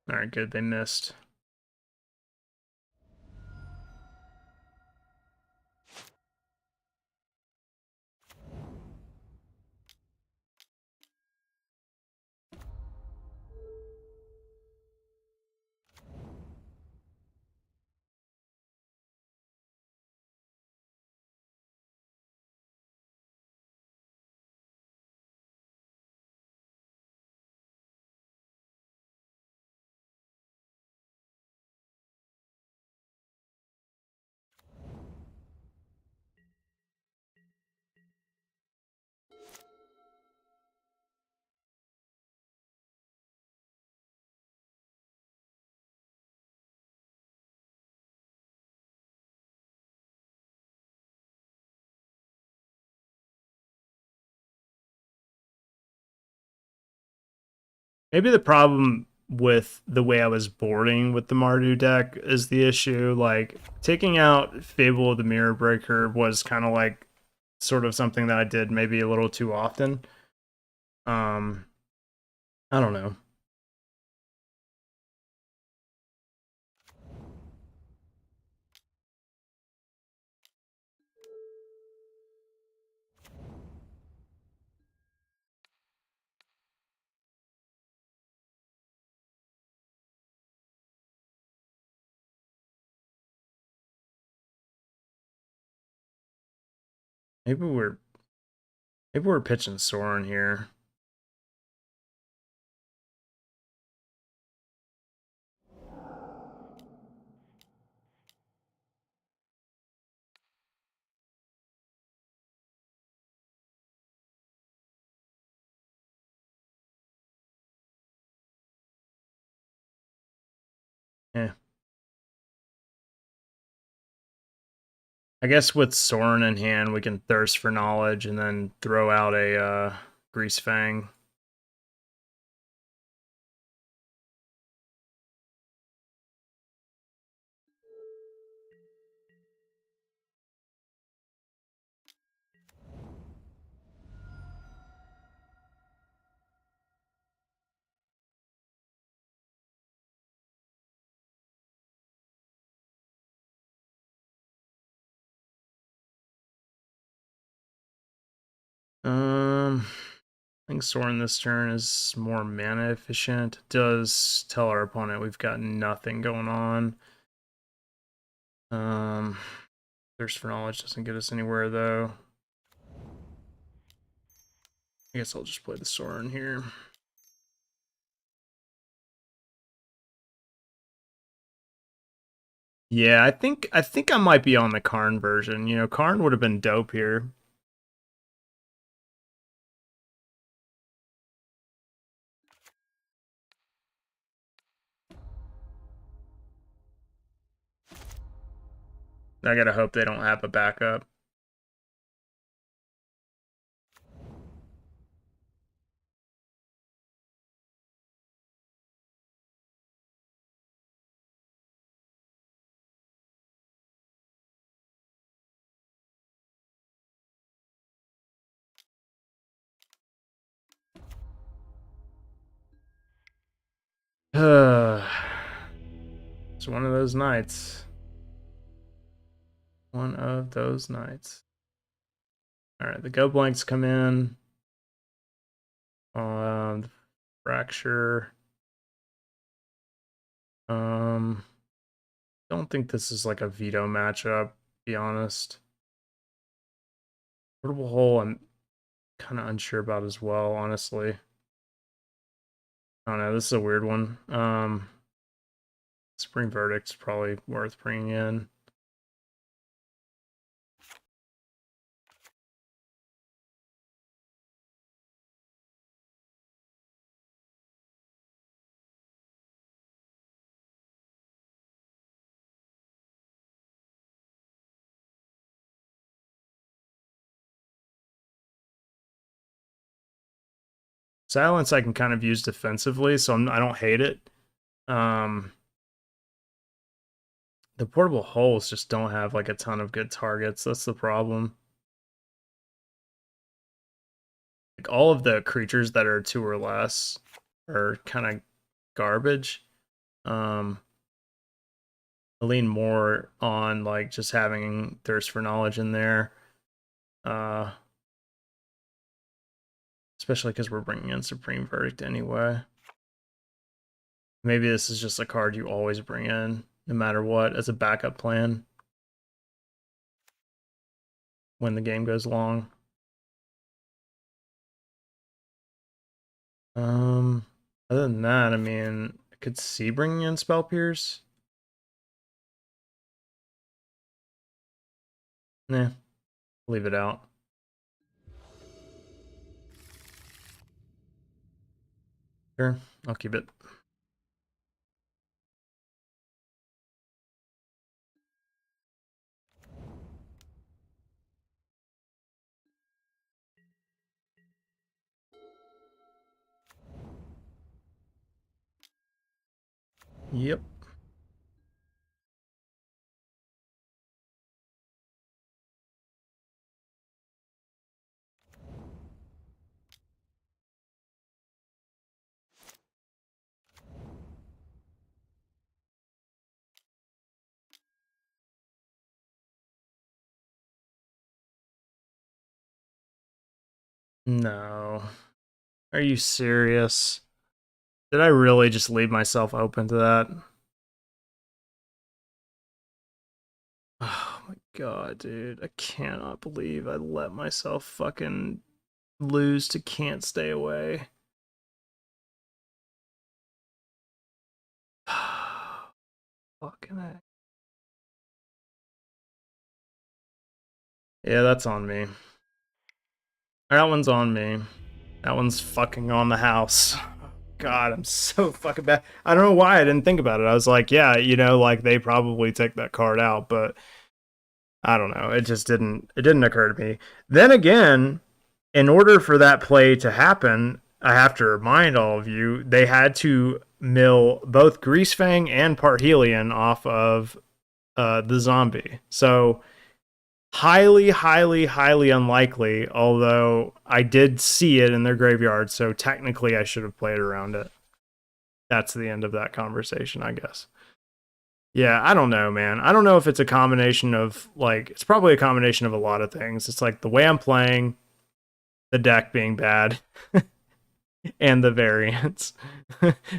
All right, good. They missed. Maybe the problem with the way I was boarding with the Mardu deck is the issue. Like, taking out Fable of the Mirror Breaker was kind of like sort of something that I did maybe a little too often. Um, I don't know. Maybe we're pitching Soren here. Yeah. I guess with Soren in hand, we can thirst for knowledge and then throw out a Greasefang. I think Soren this turn is more mana efficient. It does tell our opponent we've got nothing going on. Thirst for knowledge doesn't get us anywhere though. I guess I'll just play the Soren here. Yeah, I think I might be on the Karn version. You know, Karn would have been dope here. I gotta hope they don't have a backup. It's one of those nights. One of those nights. All right, the go blanks come in. The fracture. Don't think this is like a veto matchup, to be honest. Portable hole, I'm kind of unsure about as well, honestly. I don't know. This is a weird one. Spring Verdict's probably worth bringing in. Silence I can kind of use defensively, so I don't hate it. The portable holes just don't have like a ton of good targets. That's the problem. Like all of the creatures that are 2 or less are kind of garbage. I lean more on like just having Thirst for Knowledge in there. Especially because we're bringing in Supreme Verdict anyway. Maybe this is just a card you always bring in, no matter what, as a backup plan when the game goes long. Other than that, I mean, I could see bringing in Spell Pierce. Nah, leave it out. Sure, I'll keep it. Yep. No. Are you serious? Did I really just leave myself open to that? Oh my god, dude. I cannot believe I let myself fucking lose to Can't Stay Away. Fucking heck. Yeah, that's on me. That one's on me. That one's fucking on the house. God, I'm so fucking bad. I don't know why I didn't think about it. I was like, yeah, you know, like they probably take that card out, but I don't know. It just didn't occur to me. Then again, in order for that play to happen, I have to remind all of you, they had to mill both Greasefang and Parhelion off of the zombie. So highly, highly, highly unlikely, although I did see it in their graveyard, so technically I should have played around it. That's the end of that conversation, I guess. Yeah, I don't know, man. I don't know if it's a combination of, like, it's probably a combination of a lot of things. It's like the way I'm playing, the deck being bad, and the variants.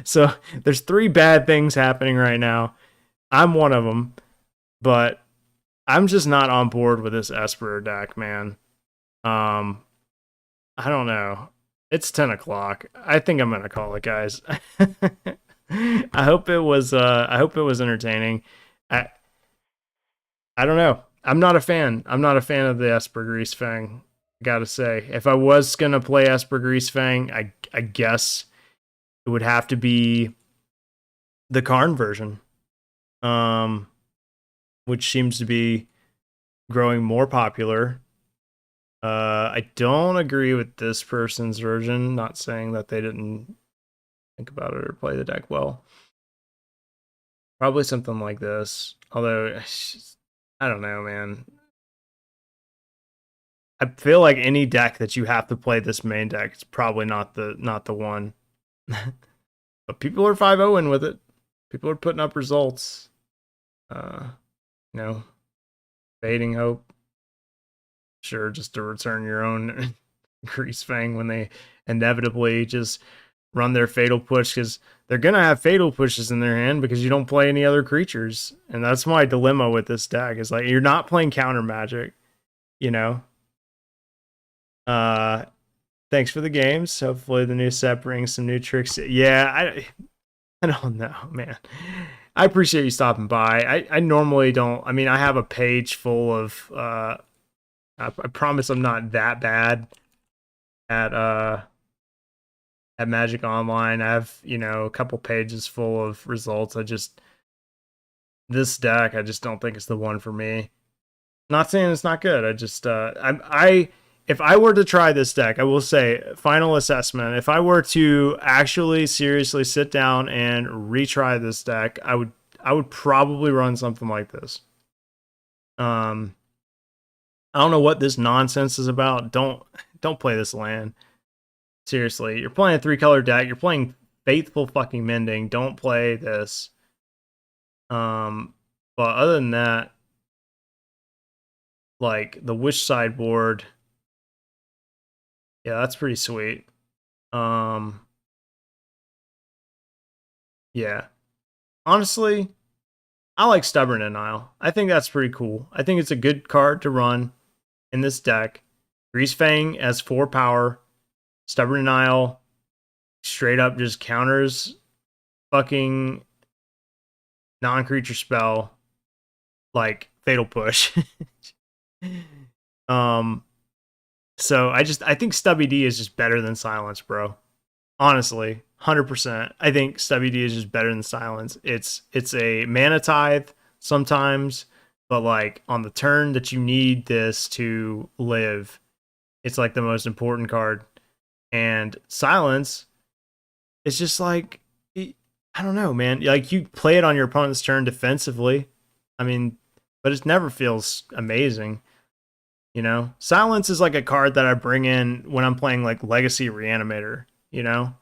So there's 3 bad things happening right now. I'm one of them, but I'm just not on board with this Esper deck, man. I don't know. It's 10 o'clock. I think I'm gonna call it, guys. I hope it was entertaining. I I don't know. I'm not a fan. I'm not a fan of the Esper Greasefang. Gotta say, if I was gonna play Esper Greasefang, I guess it would have to be the Karn version, which seems to be growing more popular. I don't agree with this person's version. Not saying that they didn't think about it or play the deck well. Probably something like this. Although, I don't know, man. I feel like any deck that you have to play this main deck is probably not the one. But people are 5-0ing with it. People are putting up results. You know, fading hope. Sure, just to return your own Greasefang when they inevitably just run their fatal push, because they're gonna have fatal pushes in their hand because you don't play any other creatures. And that's my dilemma with this deck, is like, you're not playing counter magic, you know. Thanks for the games. Hopefully the new set brings some new tricks. Yeah, I don't know, man. I appreciate you stopping by. I normally don't. I mean, I have a page full of I promise I'm not that bad at Magic Online. I have, you know, a couple pages full of results. This deck, I just don't think it's the one for me. Not saying it's not good. I just if I were to try this deck, I will say, final assessment, if I were to actually seriously sit down and retry this deck, I would probably run something like this. I don't know what this nonsense is about. Don't play this land. Seriously, you're playing a 3-color deck. You're playing Faithful fucking Mending. Don't play this. But other than that, like the Wish sideboard, yeah, that's pretty sweet. Yeah. Honestly, I like Stubborn Denial. I think that's pretty cool. I think it's a good card to run in this deck. Greasefang as 4 power. Stubborn Denial straight up just counters fucking non-creature spell like Fatal Push. So I think Stubby D is just better than Silence, bro. Honestly, 100%. I think Stubby D is just better than Silence. It's a mana tithe sometimes, but like on the turn that you need this to live, it's like the most important card. And Silence is just like, I don't know, man. Like you play it on your opponent's turn defensively. I mean, but it never feels amazing. You know, Silence is like a card that I bring in when I'm playing like Legacy Reanimator. You know,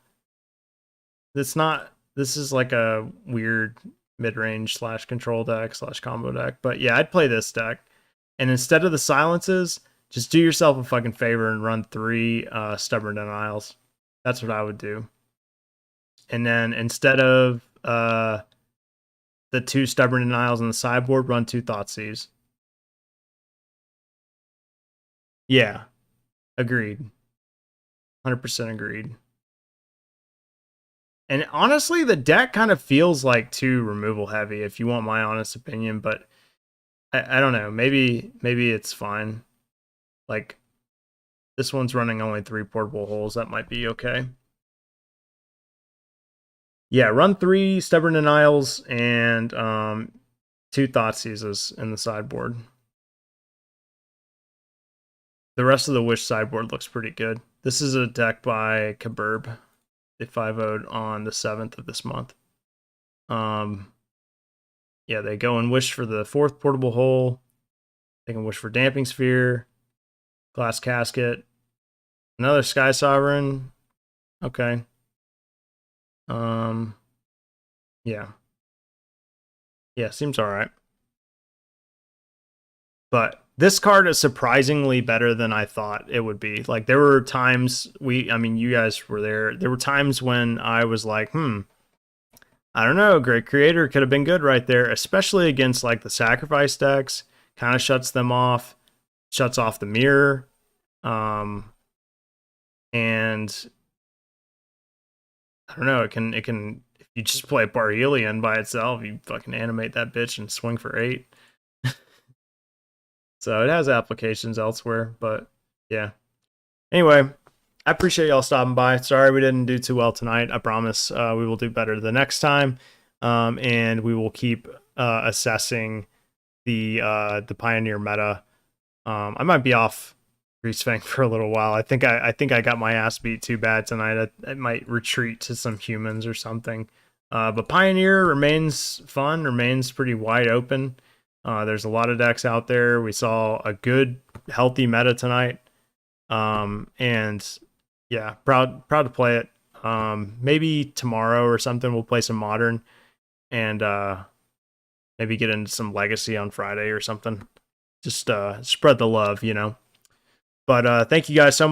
it's not. This is like a weird mid-range / control deck / combo deck. But yeah, I'd play this deck, and instead of the silences, just do yourself a fucking favor and run 3 Stubborn Denials. That's what I would do. And then instead of the 2 Stubborn Denials on the sideboard, run 2 Thoughtseize. Yeah, agreed. 100% agreed. And honestly, the deck kind of feels like too removal heavy, if you want my honest opinion. But I don't know. Maybe it's fine. Like this one's running only 3 portable holes. That might be okay. Yeah, run 3 Stubborn Denials and 2 Thoughtseizes in the sideboard. The rest of the Wish sideboard looks pretty good. This is a deck by Kaburb. They 5-0'd on the 7th of this month. Yeah, they go and wish for the 4th portable hole. They can wish for Damping Sphere, Glass Casket, another Sky Sovereign. Okay. Yeah. Yeah, seems alright. But this card is surprisingly better than I thought it would be. Like there were times I mean, you guys were there. There were times when I was like, I don't know, Great Creator could have been good right there, especially against like the sacrifice decks. Kind of shuts them off, shuts off the mirror. And I don't know, it can if you just play Parhelion by itself, you fucking animate that bitch and swing for 8. So it has applications elsewhere, but yeah. Anyway, I appreciate y'all stopping by. Sorry we didn't do too well tonight. I promise we will do better the next time, and we will keep assessing the Pioneer meta. I might be off Greasefang for a little while. I think I got my ass beat too bad tonight. I might retreat to some humans or something. But Pioneer remains fun, remains pretty wide open. There's a lot of decks out there. We saw a good, healthy meta tonight. And yeah, proud to play it. Maybe tomorrow or something we'll play some Modern and maybe get into some Legacy on Friday or something. Just spread the love, you know. But thank you guys so much.